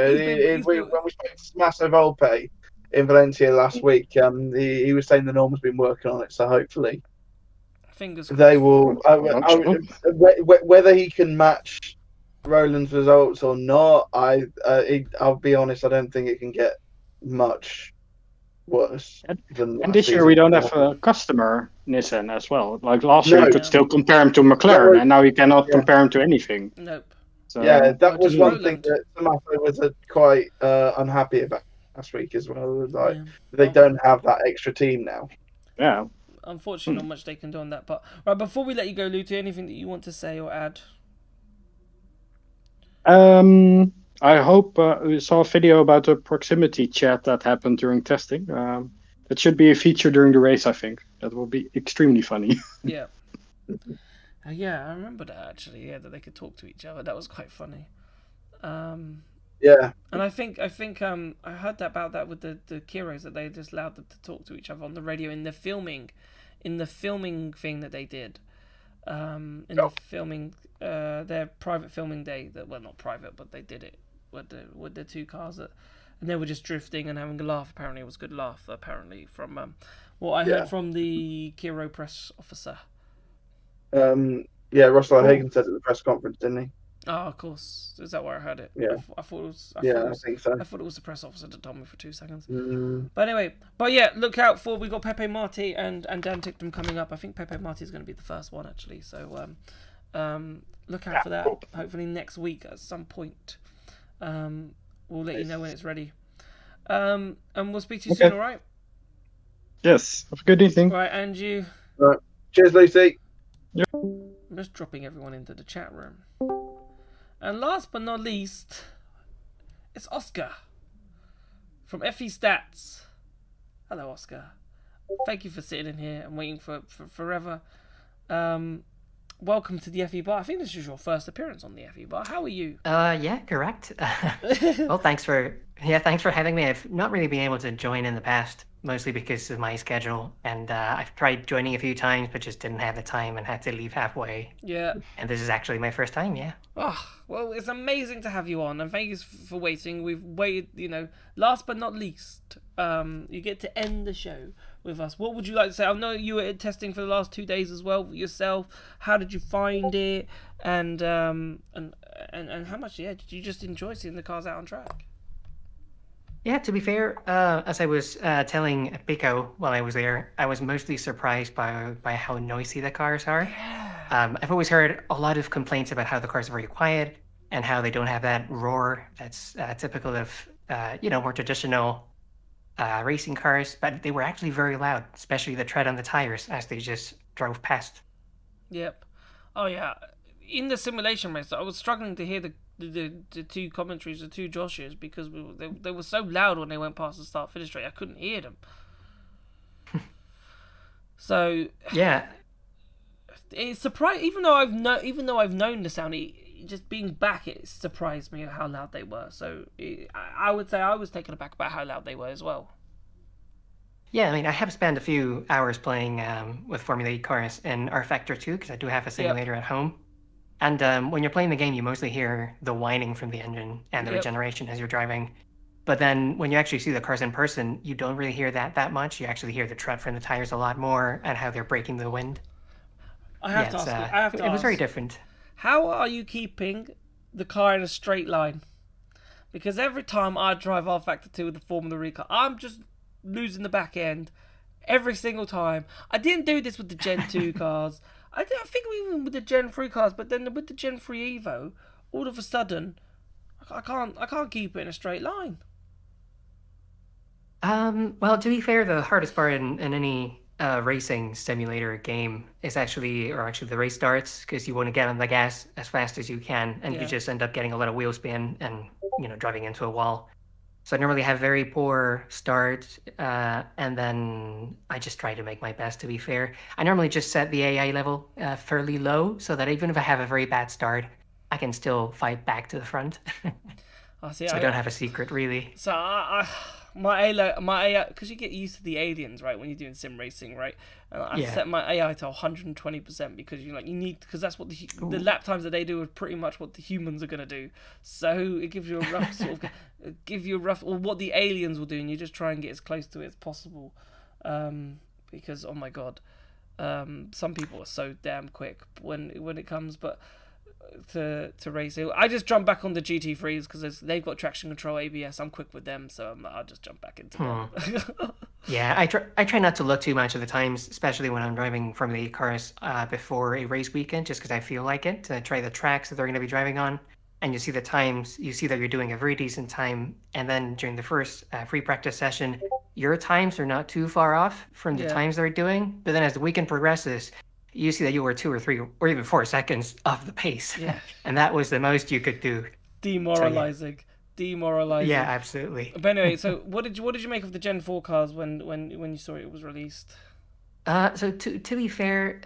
When we spoke to Masso Volpe in Valencia last week, he was saying the Norman's been working on it. So hopefully, fingers crossed. They will. Whether he can match Roland's results or not, I'll be honest. I don't think it can get much worse. And this year we don't have a customer Nissan as well. Like last year, you could still compare him to McLaren, and now you cannot compare him to anything. Nope. So, yeah, that was one thing that Masso was quite unhappy about last week as well. They don't have that extra team now. Yeah. Unfortunately, not much they can do on that. But right, before we let you go, Lutu, anything that you want to say or add? I hope we saw a video about the proximity chat that happened during testing. That should be a feature during the race, I think. That will be extremely funny. Yeah. Yeah, I remember that actually. Yeah, that they could talk to each other. That was quite funny. Yeah. And I think I heard about that with the Kiros, that they just allowed them to talk to each other on the radio in the filming thing that they did. The filming their private filming day, not private, but they did it with the two cars and they were just drifting and having a laugh. Apparently it was a good laugh, apparently, from what I heard from the Kiro press officer. Russell Hagen said at the press conference, didn't he? Oh, of course. Is that where I heard it? Yeah. I thought it was. I think so. I thought it was the press officer that told me for 2 seconds. But anyway, look out for, we got Pepe Marti and Dan Ticktum coming up. I think Pepe Marti is going to be the first one actually. So look out for that. Hopefully next week at some point. We'll let you know when it's ready. And we'll speak to you soon. All right. Yes. Have a good evening. All right, and you. Right. Cheers, Lucy. Yep. I'm just dropping everyone into the chat room. And last but not least, it's Oscar from FE Stats. Hello, Oscar. Thank you for sitting in here and waiting for forever. Welcome to the FE Bar. I think this is your first appearance on the FE Bar. How are you? Yeah, correct. Well, thanks for having me. I've not really been able to join in the past, mostly because of my schedule, and I've tried joining a few times, but just didn't have the time and had to leave halfway. Yeah. And this is actually my first time, yeah. Oh, well, it's amazing to have you on, and thank you for waiting. We've waited, last but not least, you get to end the show with us. What would you like to say? I know you were testing for the last 2 days as well yourself. How did you find it? And how much, did you just enjoy seeing the cars out on track? Yeah, to be fair, as I was telling Pico while I was there, I was mostly surprised by how noisy the cars are. I've always heard a lot of complaints about how the cars are very quiet and how they don't have that roar that's typical of more traditional racing cars, but they were actually very loud, especially the tread on the tires as they just drove past. Yep. Oh yeah. In the simulation race, I was struggling to hear the two commentaries, the two Joshes, because they were so loud when they went past the start finish straight. I couldn't hear them. So yeah, it's surprised. Even though I've known the sound, just being back, it surprised me how loud they were. So I would say I was taken aback about how loud they were as well. Yeah, I mean, I have spent a few hours playing with Formula E cars in R-Factor 2 because I do have a simulator at home. And when you're playing the game, you mostly hear the whining from the engine and the regeneration as you're driving. But then when you actually see the cars in person, you don't really hear that much. You actually hear the tread from the tires a lot more and how they're breaking the wind. I have to ask. It was very different. How are you keeping the car in a straight line? Because every time I drive R-Factor 2 with the Formula E car, I'm just losing the back end every single time. I didn't do this with the Gen 2 cars. I think even with the Gen 3 cars, but then with the Gen 3 Evo, all of a sudden, I can't keep it in a straight line. Well, to be fair, the hardest part in any racing simulator game is actually the race starts, because you want to get on the gas as fast as you can, and you just end up getting a lot of wheel spin and driving into a wall. So I normally have very poor start, and then I just try to make my best, to be fair. I normally just set the AI level fairly low, so that even if I have a very bad start, I can still fight back to the front. So I don't have a secret, really. So my AI, because you get used to the aliens, right, when you're doing sim racing, right? I set my AI to 120% because you need, because that's what the lap times that they do are pretty much what the humans are gonna do. So it gives you a rough or what the aliens will do, and you just try and get as close to it as possible. Because oh my god, some people are so damn quick when it comes, but to racing, I just jump back on the GT3s because they've got traction control, ABS. I'm quick with them, so I'll just jump back into them. Yeah, I try not to look too much at the times, especially when I'm driving from the cars before a race weekend, just because I feel like it, to try the tracks that they're going to be driving on. And you see the times, you see that you're doing a very decent time, and then during the first free practice session, your times are not too far off from the times they're doing. But then as the weekend progresses, you see that you were 2 or 3 or even 4 seconds off the pace. Yeah. And that was the most you could do. Demoralizing. Yeah, absolutely. But anyway, so what did you make of the Gen 4 cars when you saw it was released? So to be fair,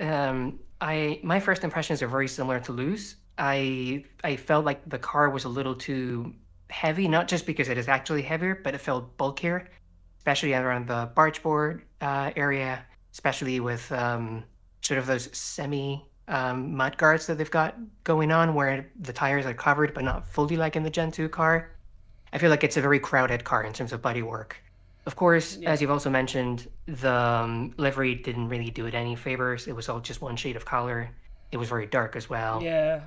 my first impressions are very similar to Lou's. I felt like the car was a little too heavy, not just because it is actually heavier, but it felt bulkier, especially around the barge board area, especially with sort of those semi mud guards that they've got going on where the tires are covered but not fully like in the Gen 2 car. I feel like it's a very crowded car in terms of bodywork. Of course, as you've also mentioned, the livery didn't really do it any favors. It was all just one shade of color. It was very dark as well. Yeah.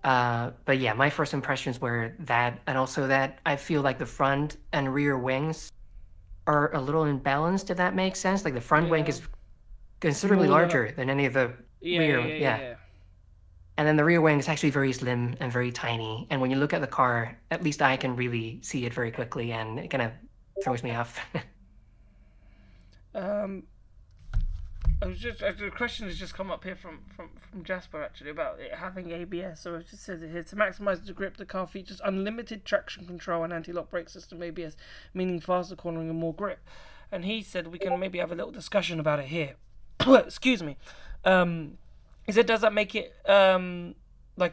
But yeah, my first impressions were that, and also that I feel like the front and rear wings are a little imbalanced, if that makes sense. Like the front wing is considerably larger than any of the rear. Yeah. And then the rear wing is actually very slim and very tiny. And when you look at the car, at least I can really see it very quickly, and it kind of throws me off. The question has just come up here from Jasper actually about it having ABS. So it just says it here: to maximize the grip, the car features unlimited traction control and anti-lock brake system ABS, meaning faster cornering and more grip. And he said we can maybe have a little discussion about it here. Excuse me. He said, does that make it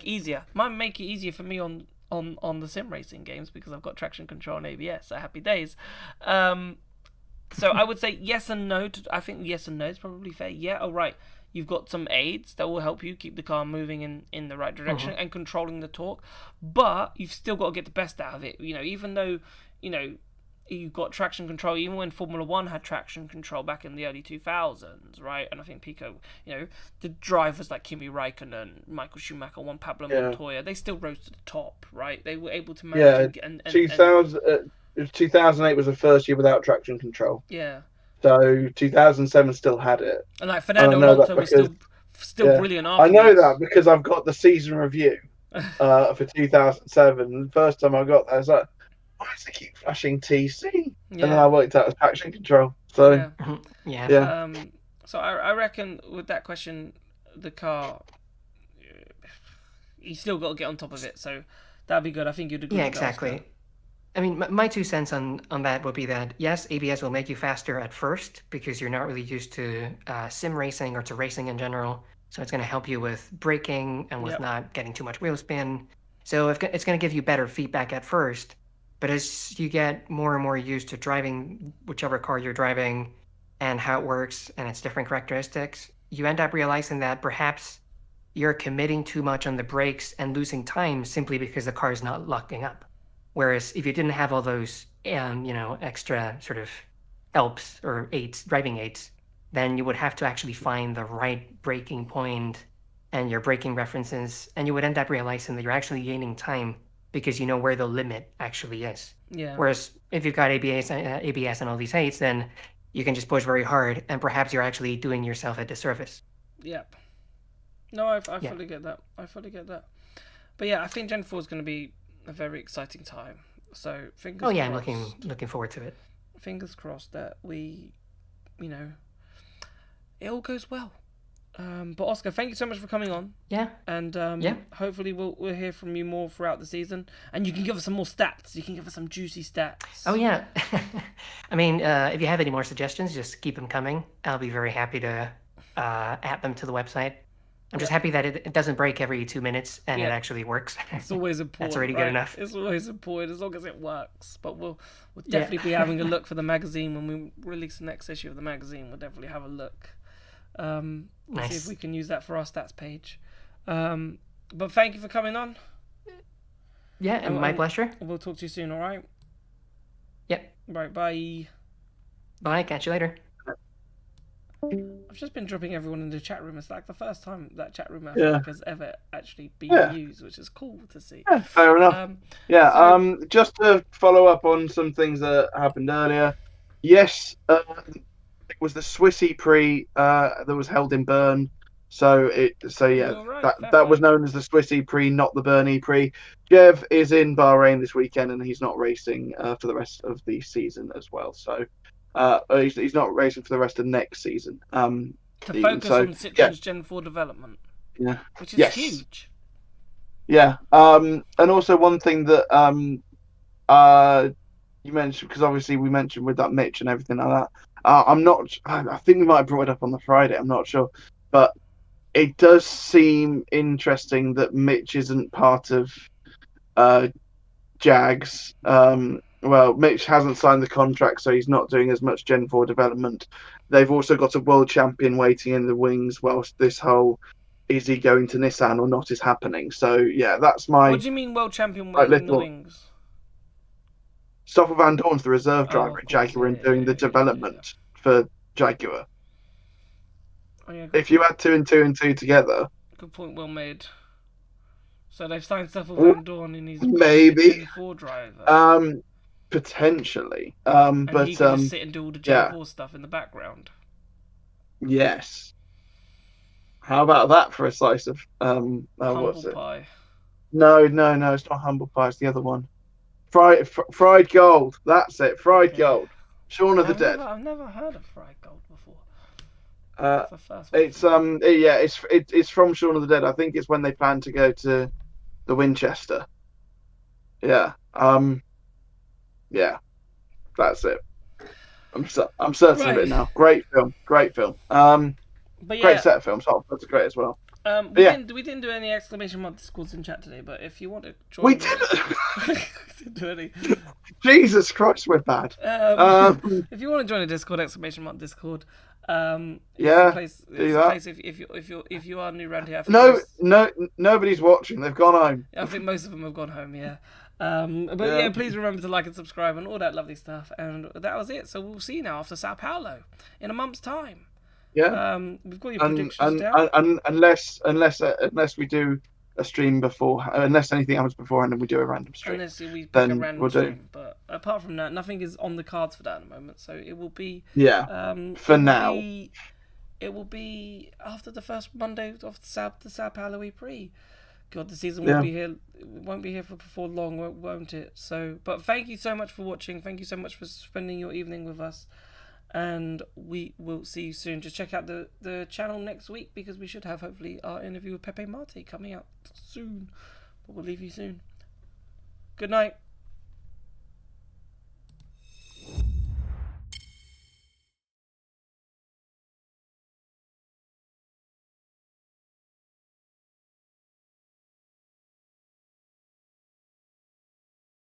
easier? Might make it easier for me on the sim racing games because I've got traction control and ABS. So happy days. So I would say yes and no. I think yes and no is probably fair. Yeah, all right. You've got some aids that will help you keep the car moving in the right direction and controlling the torque, but you've still got to get the best out of it. Even though you've got traction control, even when Formula 1 had traction control back in the early 2000s, right? And I think Pico, the drivers like Kimi Räikkönen, Michael Schumacher, Juan Pablo Montoya, they still rose to the top, right? They were able to manage. Yeah, 2008 was the first year without traction control. Yeah. So 2007 still had it. And like Fernando Alonso was still brilliant afterwards. I know that because I've got the season review for 2007. The first time I got that, I was like, why does it keep flashing TC? and then I worked out as traction control. So Yeah. Yeah. So I reckon with that question, the car, you still got to get on top of it. So that'd be good. I think you'd agree. Yeah, with that, exactly. Oscar. I mean, my 2 cents on that would be that, yes, ABS will make you faster at first because you're not really used to sim racing or to racing in general. So it's going to help you with braking and with Yep. not getting too much wheel spin. So it's going to give you better feedback at first. But as you get more and more used to driving whichever car you're driving and how it works and its different characteristics, you end up realizing that perhaps you're committing too much on the brakes and losing time simply because the car is not locking up. Whereas if you didn't have all those, extra sort of helps or aids, driving aids, then you would have to actually find the right braking point and your braking references, and you would end up realizing that you're actually gaining time because you know where the limit actually is. Yeah. Whereas if you've got ABS and all these aids, then you can just push very hard, and perhaps you're actually doing yourself a disservice. Yep. No, I fully get that. But yeah, I think Gen 4 is going to be a very exciting time. So fingers crossed. I'm looking forward to it. Fingers crossed that we, it all goes well. But Oscar, thank you so much for coming on. Yeah. And hopefully we'll hear from you more throughout the season, and you can give us some more stats. You can give us some juicy stats. Oh yeah. I mean, if you have any more suggestions, just keep them coming. I'll be very happy to add them to the website. I'm just happy that it doesn't break every 2 minutes and it actually works. It's always important. That's already good enough. It's always important as long as it works. But we'll definitely be having a look for the magazine when we release the next issue of the magazine. We'll definitely have a look. Nice. See if we can use that for our stats page. But thank you for coming on. Yeah, and my pleasure. We'll talk to you soon, all right? Yep. Right, bye. Bye, catch you later. I've just been dropping everyone in the chat room. It's like the first time that chat room has ever actually been used, which is cool to see. Yeah, fair enough. Just to follow up on some things that happened earlier. Yes, it was the Swissy Prix that was held in Bern. That was known as the Swissy Prix, not the Bern Prix. Jev is in Bahrain this weekend, and he's not racing for the rest of the season as well. So. He's not racing for the rest of next season. To focus on Citroen's Gen 4 development. Yeah. Which is huge. Yeah. And also one thing that you mentioned, because obviously we mentioned with that Mitch and everything like that. I think we might have brought it up on the Friday. I'm not sure, but it does seem interesting that Mitch isn't part of Jags. Well, Mitch hasn't signed the contract, so he's not doing as much Gen 4 development. They've also got a world champion waiting in the wings whilst this whole is he going to Nissan or not is happening. So, yeah, that's my... What do you mean world champion waiting in the wings? Stoffel Van Dorn's the reserve driver at Jaguar and doing the development for Jaguar. Oh, yeah, if you add 2 and 2 and 2 together... Good point, well made. So they've signed Stoffel Van Dorn and he's maybe Gen 4 driver. Potentially, and but he can just sit and do all the Gen 4 stuff in the background. Yes. How about that for a slice of humble pie? No, it's not humble pie. It's the other one. Fried gold. That's it. Fried gold. Shaun of the Dead. I've never heard of fried gold before. It's from Shaun of the Dead. I think it's when they plan to go to the Winchester. Yeah. Yeah, that's it. I'm certain of it now. Great film. But yeah, great set of films. Oh, that's great as well. We didn't do any exclamation mark discords in chat today, but if you want to join, we didn't. We didn't do any. Jesus Christ, we're bad. If you want to join a Discord, exclamation mark Discord. Place if you are new around here. Nobody's watching. They've gone home. I think most of them have gone home. Yeah. But please remember to like and subscribe and all that lovely stuff. And that was it. So we'll see you now after Sao Paulo in a month's time. Yeah. We've got your predictions down. Unless we do a stream before, unless anything happens beforehand and we do a random stream. Unless we pick a random stream. But apart from that, nothing is on the cards for that at the moment. So it will be. Yeah. For now. It will be after the first Monday of the Sao Paulo Prix. God, the season Yeah. will be here. Won't be here for before long, won't it? So, but thank you so much for watching. Thank you so much for spending your evening with us, and we will see you soon. Just check out the channel next week, because we should have hopefully our interview with Pepe Marte coming out soon. But we'll leave you soon. Good night.